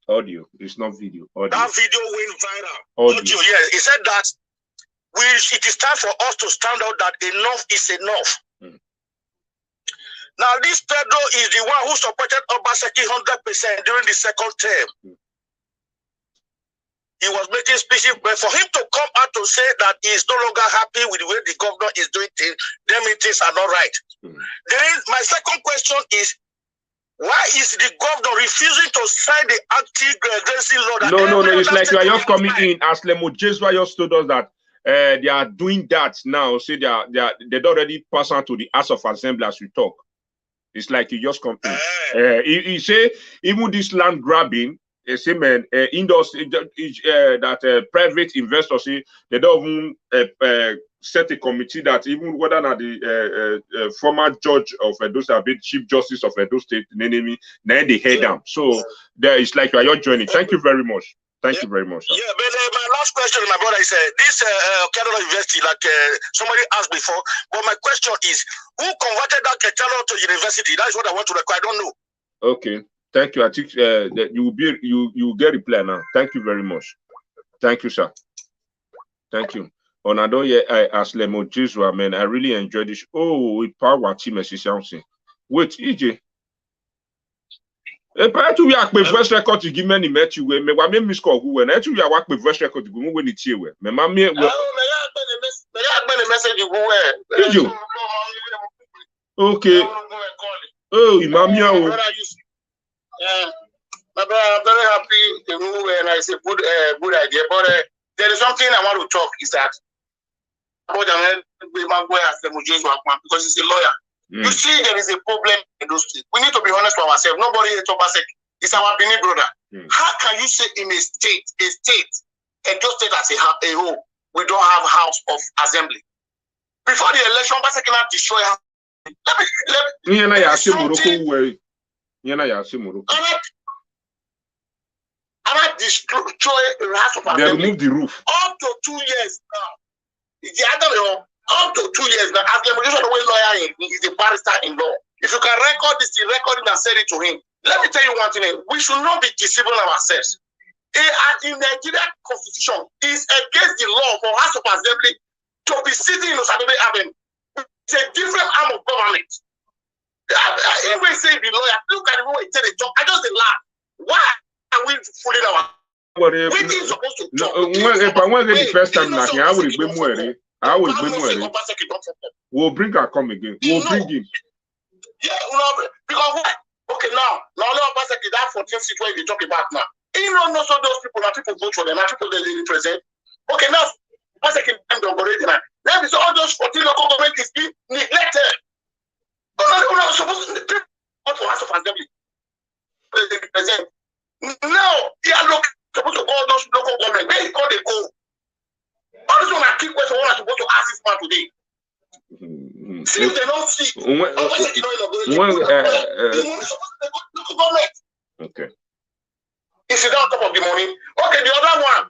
Audio, it's not video. Audio. That video went viral. Audio, yes. He said that it is time for us to stand out that enough is enough. Now, this Pedro is the one who supported Obaseki 100% during the second term. He was making speeches, but for him to come out to say that he is no longer happy with the way the governor is doing things, then things are not right. Then my second question is, why is the governor refusing to sign the anti-grazing law? No. It's like you are just coming in. Anslem Ojezua just told us that they are doing that now. See, they'd already passed on to the House of Assembly as we talk. It's like you just come in. He say even this land grabbing, say man, industry that private investors say they don't even set a committee that even whether or not the former judge of Edo State, Chief Justice of Edo State, now they head down. So there is like you are joining. Thank you very much. Thank you very much. Sir. Yeah, but my last question, my brother, is this Canada University, like somebody asked before. But my question is, who converted that Canada to university? That is what I want to require. I don't know. Okay, thank you. I think that you will get reply now. Thank you very much. Thank you, sir. Thank you. On Adoye Anslem Ojezua, man, I really enjoyed this. Oh, it power team is something. Wait, EJ. Prior to we are voice record to give many met you me wa me miss call who when actually we are work voice record to go when it here we me ma me message who did you okay oh imamia oh my brother, I'm very happy to move and it's a good idea, but there is something I want to talk is that about because he's a lawyer. You see, there is a problem in those states. We need to be honest with ourselves. Nobody is Obaseki. It's our Benin brother. How can you say in a state, Edo State as a whole, we don't have House of Assembly? Before the election, Obaseki not destroy. Destroy the House of Assembly. They removed the roof. Up to 2 years now. Up to 2 years now, Anslem Ojezua lawyer is a barrister in law. If you can record this, record it and send it to him. Let me tell you one thing: we should not be deceiving ourselves. In Nigerian constitution, is against the law for House of Assembly to be sitting in Osadebe Avenue. It's a different arm of government. I always say the lawyer. Look at the way they talk. I just laugh. Why are we fooling our? We're supposed to talk. If I want the first time, I will be more. I will bring him. We'll bring her come again. We'll bring him. Yeah, because what? Okay, now Obaseki, that 14th seat where you talk about now. You know, so those people, now people vote for them, now people they represent. Okay, now Obaseki don't go ready now. Then all those 14 local government is being neglected. No, supposed to be for House of Assembly. They represent. Now, they are supposed to go all those local government. Where they go? All this one are key questions I supposed to ask this man today. Since they don't see, okay. Is it on top of the money? Okay, the other one,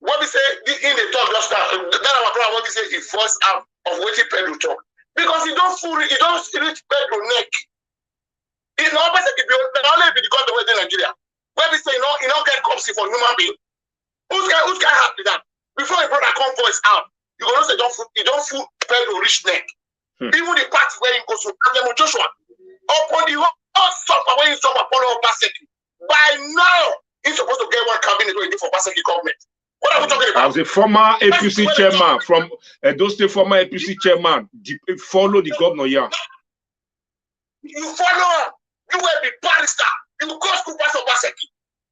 what we say in the talk just now, that our plan, what we say is first out of waiting Pedro talk. Because he don't reach Pedro neck. It's not basically only be the government in Nigeria. Where we say, you don't get cops for human being. Who's guy happy that? Before a brother come voice out, you gonna say you don't fool Pedro rich neck. Even the party where he goes to Anslem Ojezua, upon the whole suffer when you suffer upon all Baseki. By now, he's supposed to get one cabinet ready for Baseki government. What are we talking about? As a former APC chairman from those state former APC chairman, follow the governor here. You follow her. You will be barrister. You go school pass of Baseki.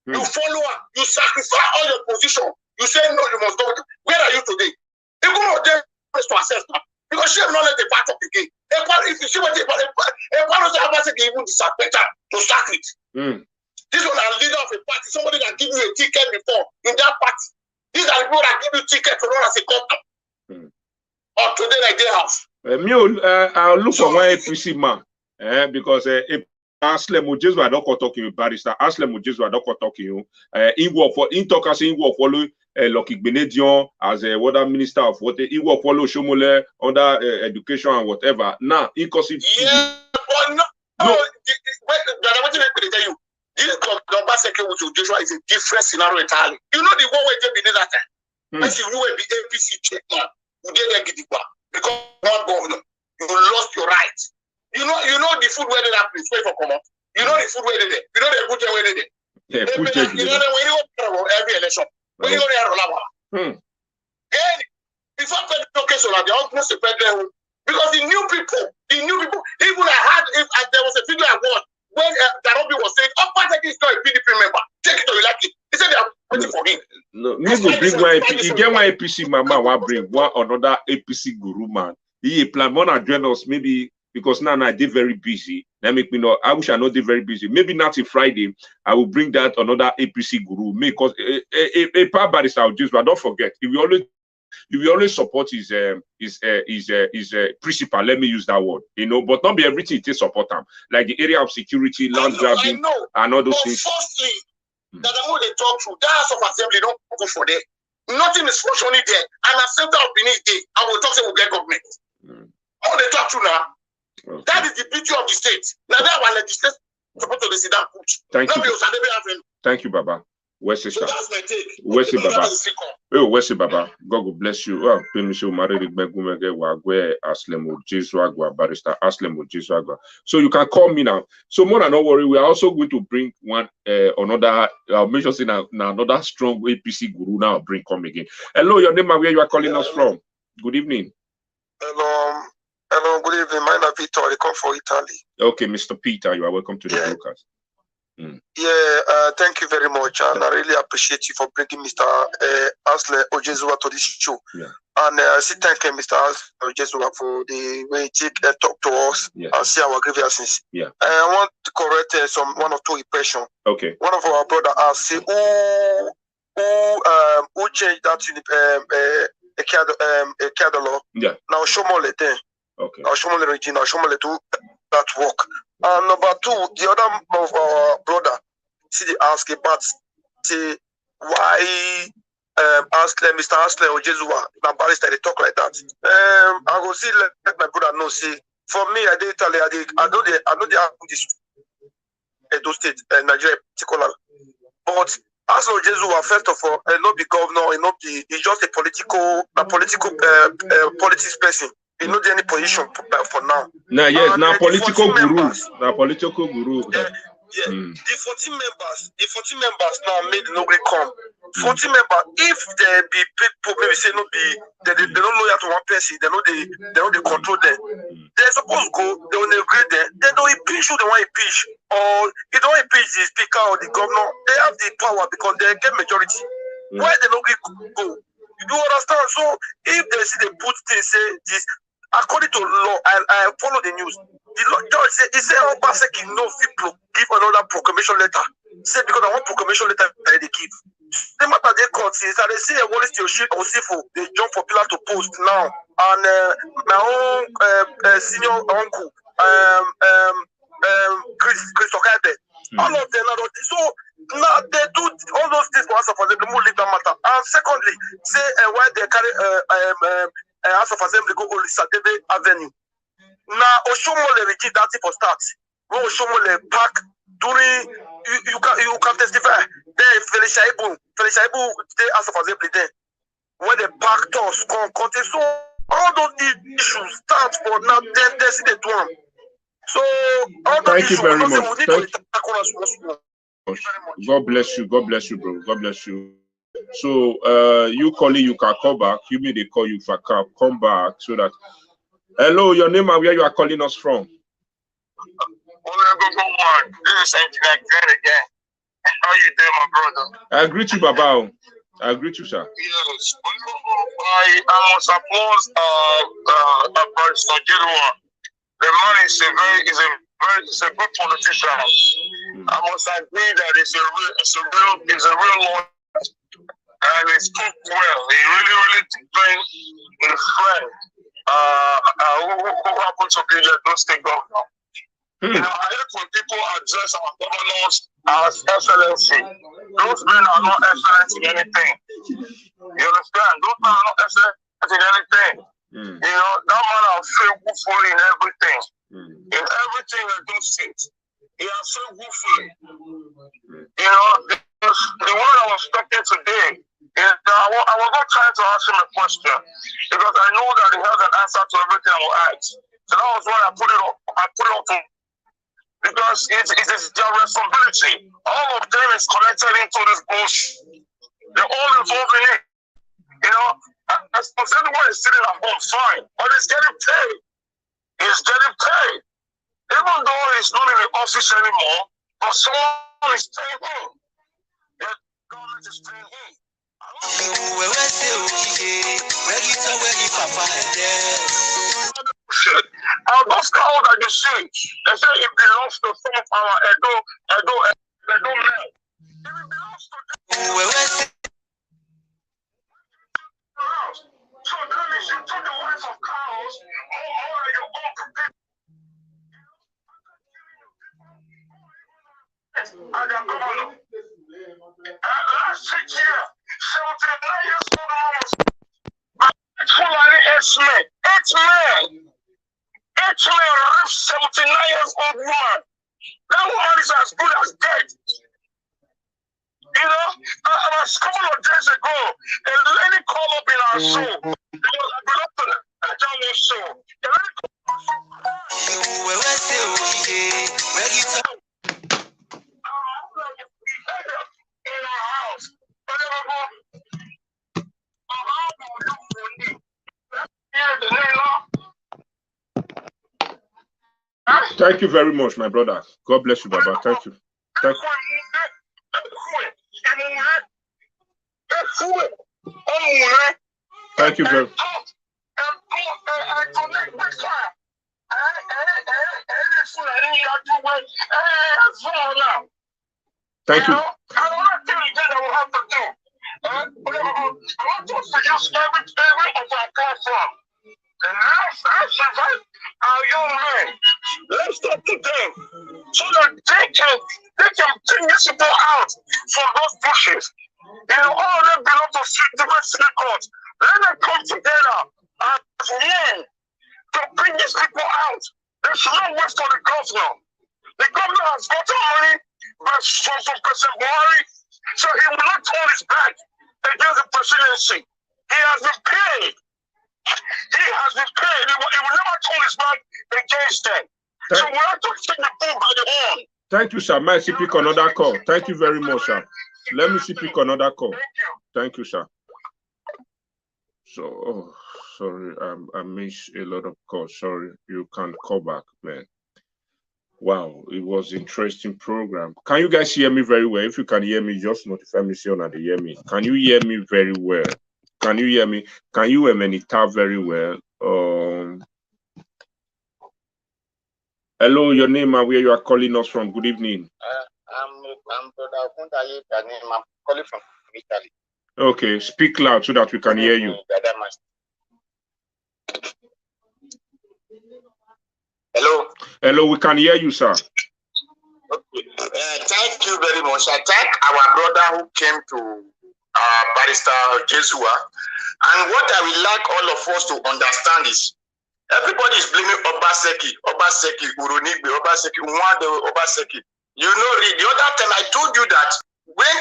You follow her. You sacrifice all your position. You say no, you must go. Where are you today? You go out there to assess that. Because she have not let the part of the game. If you see what a part of the Baseki even decide better to start it. This one is leader of a party, somebody that give you a ticket before in that party. These are the people that give you ticket to run as a governor. Or today like their house. I'll look for one APC man. Because Anslem Ojezua don't talking you barrister. Anslem Ojezua don't talking you. In work for in talk as in work follow Lucky Benedion as a water minister of water. In work follow Shomole under education and whatever. Now, yeah, but no. What did I tell you? This Baseki with Ojezua is a different scenario entirely. You know the one where they be that time. As you will be APC chairman, you didn't get it back because one governor, you lost your rights. You know the food where they have place where for come up. You know the food where they there. You know the good where they there. Yeah, you know the way you go every election. When you go there, again, before Pedro case on the almost a Pedro because the new people, even I had there was a video I watched when Darobi was saying, "Oh, Baseki is not a PDP member. Take it or you like it." He said they are waiting for him. No, me go bring one APC. You get one APC mama, one bring one another APC guru man. He plan one and join us maybe. Because now I did very busy. That make me know. I wish I not did very busy. Maybe not till Friday. I will bring that another APC guru. Because a power barrister Ojezua, don't forget. If we always support his principle. Let me use that word. You know, but not be everything to support him. Like the area of security, land grabbing, and all those things. Firstly, that I want to talk through. That House of Assembly don't go for that. Nothing is functioning there. And a center of beneath there. I will talk to the government. I want to talk through now. Okay. That is the beauty of the state. Now that one the state supposed to sit down. Thank you. Thank you, Baba. Where's the star? Where's the Baba? Oh, where's the Baba? God will bless you. Well, Anslem Ojezua barrister Anslem Ojezua. So you can call me now. So more than not worry, we are also going to bring one another. I'll mention another strong APC guru now. Bring come again. Hello, your name and where you are calling us from. Good evening. Hello, good evening. My name is Peter. I come from Italy. Okay, Mr. Peter, you are welcome to the broadcast. Yeah, thank you very much, and I really appreciate you for bringing Mr. Anslem Ojezua to this show. Yeah. And I still thank Mr. Anslem Ojezua for the way he talk to us and see our grievances. Yeah. I want to correct one or two impressions. Okay. One of our brother asked, say, who changed that a catalog? Yeah. Now Shomole then. Okay. Now Shomole Regina, Shomole do that work. And number two, the other of our brother, see they ask about say why Mr. Anslem Ojezua, the barrister, they talk like that. I will see let my brother know. See, for me, I did Italy. I know they have this Edo State, Nigeria particular. But Anslem Ojezua, first of all, not be governor, he's just a political politics person. He not any position for now. Nah, yes, now political guru. Now political guru. The 14 members now made no way come. 40 members, if there be people maybe say no be they don't know how to one person, they know they control them. They're supposed to go, they will agree them, then they will impeach who they want to impeach. Or if they don't impeach the speaker or the governor, they have the power because they get majority. Why they don't go? You understand? So if they see they put things say this according to law, I follow the news. The law judge said, he said, Baseki no fit give another proclamation letter. Say because I want proclamation letter that they give. The matter they court is that they see a Wallace Osifo, they jump for pillar to post now. And my own senior uncle, Chris Okabe, all of them are so now they do all those things for us for them to leave that matter. And secondly, say why they carry House of Assembly go Olisadebe Avenue. Now Oshomole reject that for start. we will show the park during you can testify. Then Felicia Ibu, they ask for example there. When the park tours come, so all those issues start for now. Then they see the drum. So all those Thank you issues, very we much. need to tackle us. God bless you. God bless you, bro. God bless you. So you calling, you can call back. You may they call you if I can come back so that. Hello, your name and where you are calling us from? This is Engineer Green again. How you doing, my brother? I greet you, Baba. I greet you, sir. Yes. I must applaud Anslem Ojezua. The man is a good politician. I must agree that it's a real lawyer, and it's cooked well. He really trained his friend who happened to be the Edo State governor. You know, I hate when people address our governors as excellency. Those men are not excellent in anything. You understand? Those men are not excellent in anything. You know, that man has failed woefully in everything. In everything that does it, he has failed woefully. You know, the one I was talking today, is I was not trying to ask him a question because I know that he has an answer to everything I will ask. So that was why I put it up to, because it is their responsibility. All of them is connected into this bullshit. They're all involved in it. You know, as everyone is sitting at home, fine, but he's getting paid. He's getting paid. Even though he's not in the office anymore, but someone is paying him. The government is paying him. Those cows that you see, they say it belongs to some of our Edo men. It belongs to them. So that means you took the wife of cows, all your own people. And the governor. Last 6 years, 79 years old, Fulani 8 men. 8 men raped 79 years old woman. That woman is as good as dead. You know, a couple of days ago, a lady called up in our show. It was a belong to the German show. The lady in our house. Thank you very much, my brother. God bless you, Baba. Thank you. Thank you. Thank you very much. Thank you. I want to suggest every of our platform. Let's invite our young men. Let's talk to them so that they can bring these people out from those bushes. You know, all of them belong to different city courts. Let them come together as one to bring these people out. They should not wait for the governor. The governor has gotten money from President Buhari, so he will not turn his back against the presidency. He has been paid. He has been paid. He will never turn his back against them. So we have to take the bull by the horn. Thank you, sir. May I pick another call? Thank you very much, sir. Let me pick another call. Thank you, sir. So, sorry, I missed a lot of calls. Sorry, you can call back, man. Wow, it was an interesting program. Can you guys hear me very well? If you can hear me, just notify me so that they hear me. Can you hear me very well? Can you hear me? Can you hear me very well? Hello, your name and where you are calling us from. Good evening. I'm Brother Kundaye. I'm calling from Italy. Okay, speak loud so that we can hear you. Hello. Hello, we can hear you, sir. Okay. Thank you very much. I thank our brother who came to Barrister Ojezua. And what I would like all of us to understand is Everybody is blaming Obaseki, Uronigbe, Obaseki, Nwade, Obaseki. You know, the other time I told you that when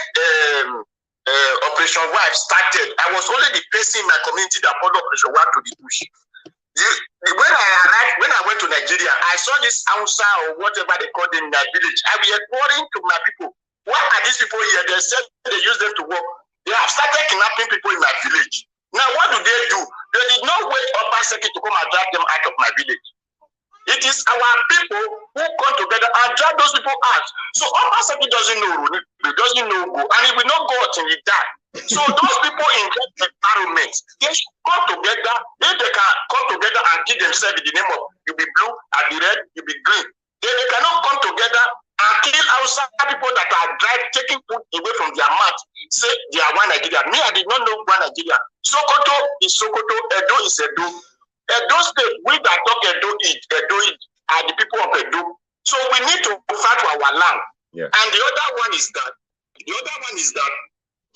Operation Wife started, I was only the person in my community that followed Operation Wife to the bush. When I went to Nigeria, I saw this Hausa or whatever they call them in my village. I was according to my people. Why are these people here? They said they use them to work. They have started kidnapping people in my village. Now, what do? They did not wait Obaseki to come and drag them out of my village. It is our people who come together and drag those people out. So Obaseki doesn't know Runi, he doesn't know go, and he will not go until he die. So those people in that environment, they should come together. If they can come together and kill themselves in the name of you be blue, and the red, you be green. They cannot come together and kill outside people that are taking food away from their mouth. Say they are one Nigeria. Me, I did not know one Nigeria. Sokoto is Sokoto, Edo is Edo. Edo state, we that talk Edo are the people of Edo. So we need to fight for our land. Yeah. And the other one is that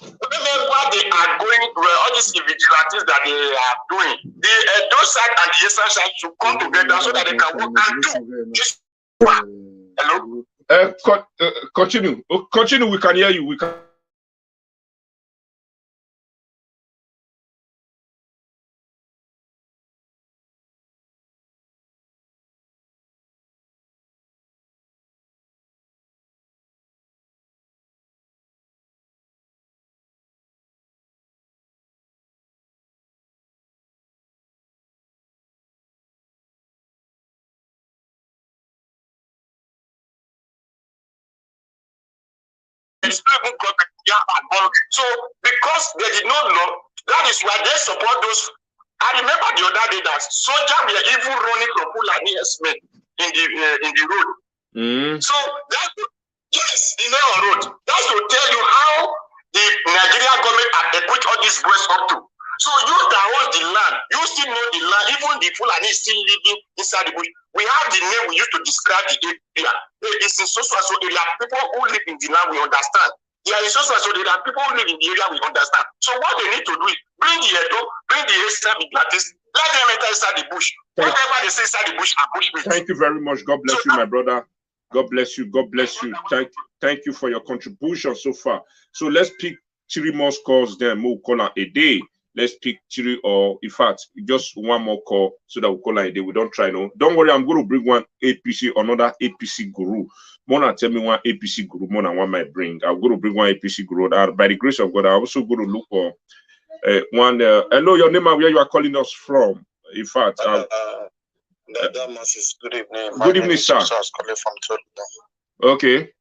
whenever they are going, all these vigilantes that they are doing, the Edo side and the Eastern side should come together so that they can work and do this. Hello? Continue. Continue. We can hear you. We can. So because they did not know, that is why they support those. I remember the other day that soldiers were even running from Fulani herdsmen in the road. So that road. That's to tell you how the Nigerian government have equipped all these boys up to. So you that hold the land, you still know the land. Even the Fulani is still living inside the bush. We have the name we used to describe the area. It's in so area. People who live in the land, we understand. There is so there are people who live in the area, we understand. So what they need to do is bring the Edo, bring the Eastern Vigilantes, let them enter inside the bush. Whatever they say inside the bush, are bush. Thank you very much. God bless you, my brother. God bless you. God bless you. Thank you for your contribution so far. So let's pick 3 more scores then. We'll call a day. Let's pick 3, or in fact, just 1 more call so that we'll call a day. We don't try no. Don't worry, I'm going to bring one APC, another APC guru. Mona tell me one APC guru, more than one might bring. I'm going to bring one APC guru. By the grace of God, I'm also going to look for one. Hello, your name and where you are calling us from. In fact, good evening. Good evening, sir. I was calling from Toledo. Okay.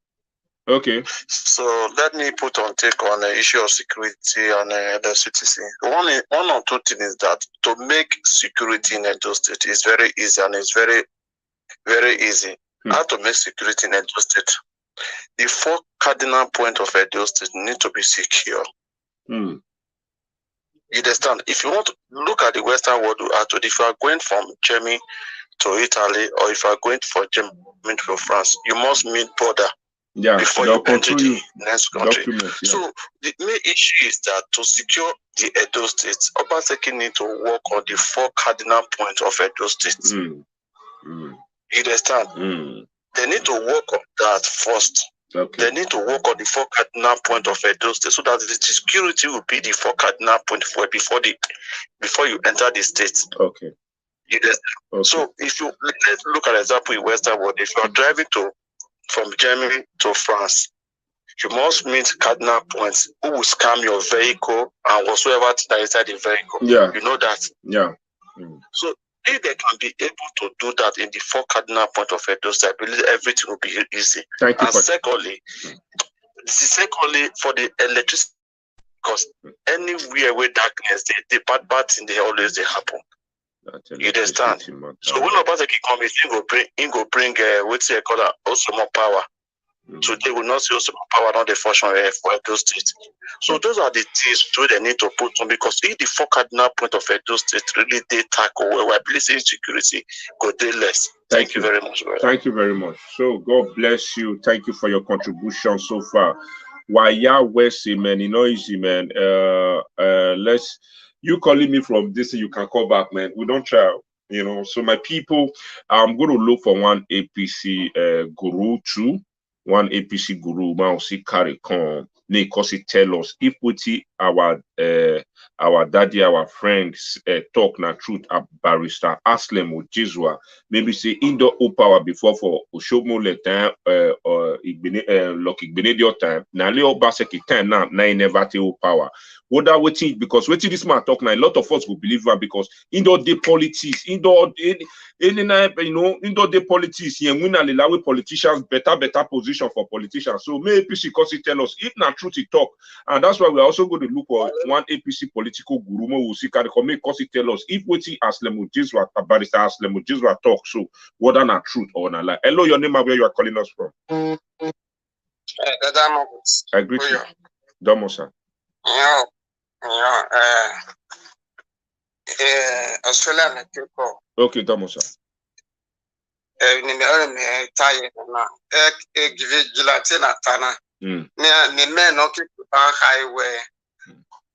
Okay. So let me put on take on the issue of security and the citizen. One or two things is that to make security in Edo State is very easy, and it's very, very easy. How to make security in Edo State? The 4 cardinal points of Edo State need to be secure. You understand? If you want to look at the Western world, if you are going from Germany to Italy, or if you are going from Germany to France, you must meet border. Yeah, before you enter the next country. Yeah. So the main issue is that to secure the Edo State, Obaseki need to work on the 4 cardinal points of Edo State. You understand? They need to work on that first. Okay. They need to work on the 4 cardinal points of Edo State so that the security will be the 4 cardinal points before you enter the state. Okay. You understand? Okay. So if you let's look at an example in Western world, if you are driving from Germany to France, you must meet cardinal points who will scam your vehicle and whatsoever that is inside the vehicle. Yeah. You know that? Yeah. So if they can be able to do that in the 4 cardinal points of Edo State, I believe everything will be easy. Thank you. And secondly, for the electricity, because anywhere where darkness, the bad thing, they always happen. You understand? So when Obaseki come, he go bring what's they call also more power. Today we not see also more power, not the function for Edo State. So those are the things they need to put on, because if the 4 cardinal point of Edo State really they tackle where I believe insecurity go day less. Thank you very much, brother. Thank you very much. So God bless you. Thank you for your contribution so far. Why West, man, you know easy, man. You calling me from this, you can call back, man. We don't try. You know, so my people, I'm going to look for one APC guru too. One APC guru, man, see carry come. Because it tell us if we see our daddy, our friends talk na truth about Barrister Anslem Ojezua. Maybe say indoor power before for Oshomo le time or Lucky Benedio time. Now Leo Baseki time now never tell power. What are waiting because waiting this man talk now a lot of us will believe that because indoor day politics, indoor day politics here win and allow politicians better position for politicians. So may APC because it tell us if not truth it talk, and that's why we're also going to look for one APC political guru will see can come because it tell us if waiting Anslem Ojezua Barrister Anslem Ojezua talk so whether not truth or not lie. Hello, your name and where you are calling us from. I greet you. Domosa. Australia people. Okay, Domosa. Highway.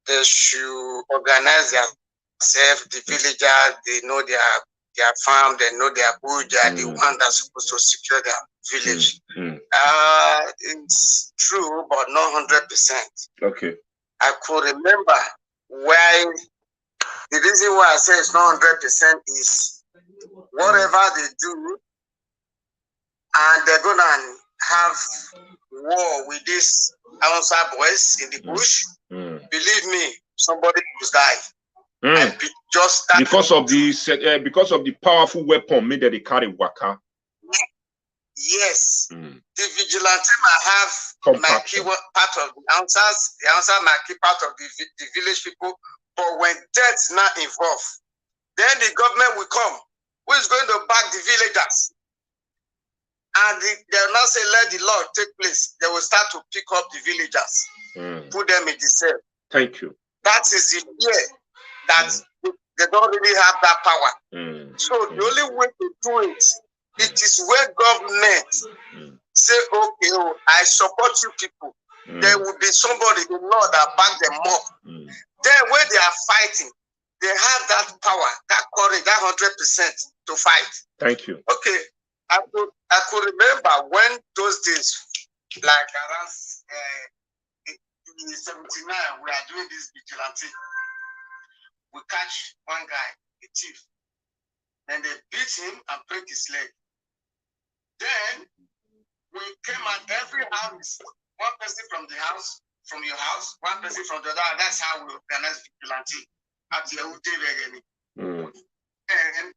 They should organize themselves, the villagers, they know their farm, they know their bush, they are the one that's supposed to secure their village. It's true, but not 100%. Okay. I could remember why the reason why I say it's not 100% is whatever they do, and they're gonna have war with these outside boys in the bush. Believe me, somebody will die. Just that because of the powerful weapon made that they carry waka. Yes, the vigilante might have my key part of the answer might key part of the village people, but when death's not involved, then the government will come. Who is going to back the villagers? And they'll not say let the law take place. They will start to pick up the villagers, put them in the cell. Thank you. That is the fear that they don't really have that power. So the only way to do it, it is where government say, okay, I support you people. There will be somebody in law that back them up. Then when they are fighting, they have that power, that courage, that 100% to fight. Thank you. Okay, I could remember when those days, like around 79, we are doing this vigilante. We catch one guy, a thief. Then they beat him and break his leg. Then we came at every house, one person from the house, from your house, one person from the other. That's how we organize vigilante at the Ute. And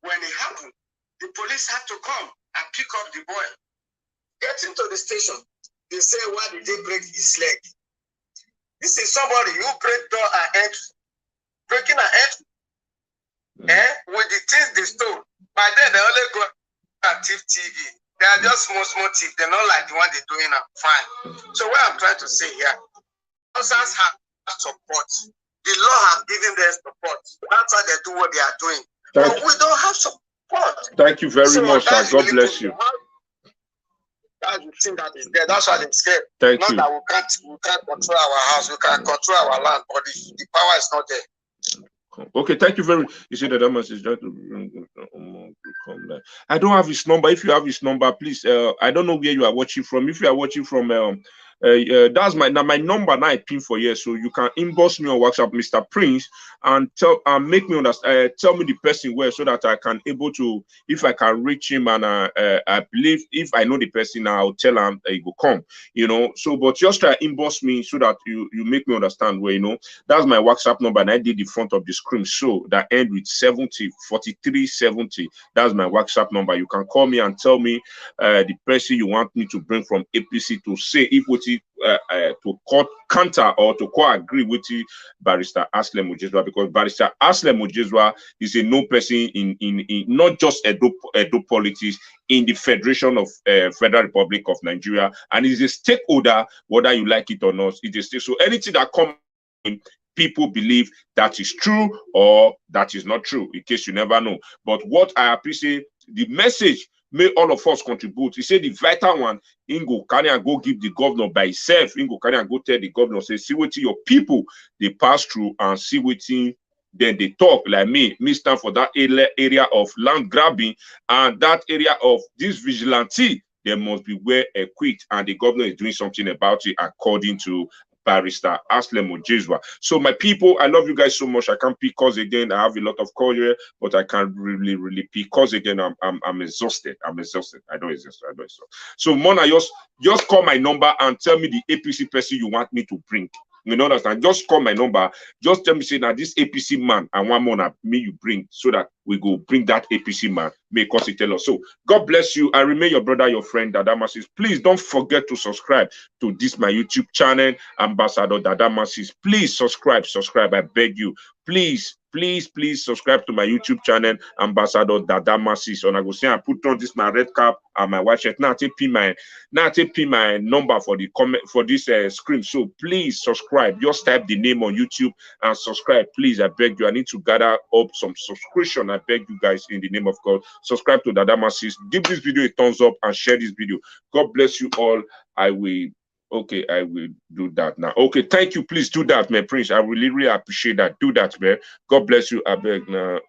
when it happened, the police had to come and pick up the boy. Get into the station. They say, why did they break his leg? This is somebody who break door and entry. Breaking an entry. With the things they stole. By then, they only go and thief TV. They are just small thief. They're not like the one they're doing now. Fine. So what I'm trying to say here, officers have support. The law has given them support. That's why they do what they are doing. But we don't have support. Thank you very much, sir. God bless you. That's the thing that is there. That's why they're scared. Thank not you. That we can't control our house. We can control our land, but the power is not there. Okay, thank you very much. You see that message trying to come there. I don't have his number. If you have his number, please. I don't know where you are watching from. If you are watching from, that's my number now I pin for you. So you can inbox me on WhatsApp, Mr. Prince, and make me understand. Tell me the person where so that I can able to, if I can reach him, and I believe if I know the person, I'll tell him he will come. You know. So, but just try inbox me so that you make me understand where, you know. That's my WhatsApp number, and I did the front of the screen. So that end with 4370. That's my WhatsApp number. You can call me and tell me the person you want me to bring from APC to say if what to counter or to co-agree with Barrister Anslem Ojezua, because Barrister Anslem Ojezua is a no person in not just Edo politics, in the Federation of Federal Republic of Nigeria, and is a stakeholder whether you like it or not. It is so anything that comes in, people believe that is true or that is not true, in case you never know. But what I appreciate, the message, may all of us contribute. He said the vital one, Ingo carry and go give the governor by himself. Ingo carry and go tell the governor, say, see what your people they pass through and see what then they talk like me stand for that area of land grabbing and that area of this vigilante. They must be well equipped, and the governor is doing something about it according to Barrister Anslem Ojezua. So my people, I love you guys so much. I can't pick calls again. I have a lot of calls here, but I can't really pick calls again. I'm exhausted. I'm exhausted. I don't exist. So Mona, just call my number and tell me the APC person you want me to bring. You know, understand? Just call my number. Just tell me, say, now this APC man, I want more me you bring, so that we go bring that APC man. May cause it tell us. So God bless you. I remain your brother, your friend, Dada Masses. Please don't forget to subscribe to this my YouTube channel, Ambassador Dada Masses. Please subscribe. I beg you. Please subscribe to my YouTube channel, Ambassador Dada Masses. And I go say I put on this my red cap and my white shirt. Now I take my number for the comment for this screen. So please subscribe. Just type the name on YouTube and subscribe. Please, I beg you. I need to gather up some subscription. I beg you guys in the name of God. Subscribe to Dada Masses. Give this video a thumbs up and share this video. God bless you all. I will do that now. Okay, thank you. Please do that, man. Prince, I really appreciate that. Do that, man. God bless you. I beg now.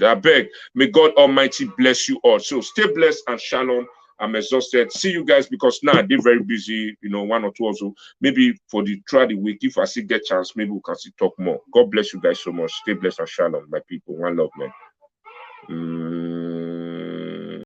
I beg. May God Almighty bless you all. So stay blessed and shalom. I'm exhausted. See you guys, because now they're very busy, you know, 1 or 2 also. Maybe throughout the week, if I still get chance, maybe we can still talk more. God bless you guys so much. Stay blessed and shalom, my people. One love, man.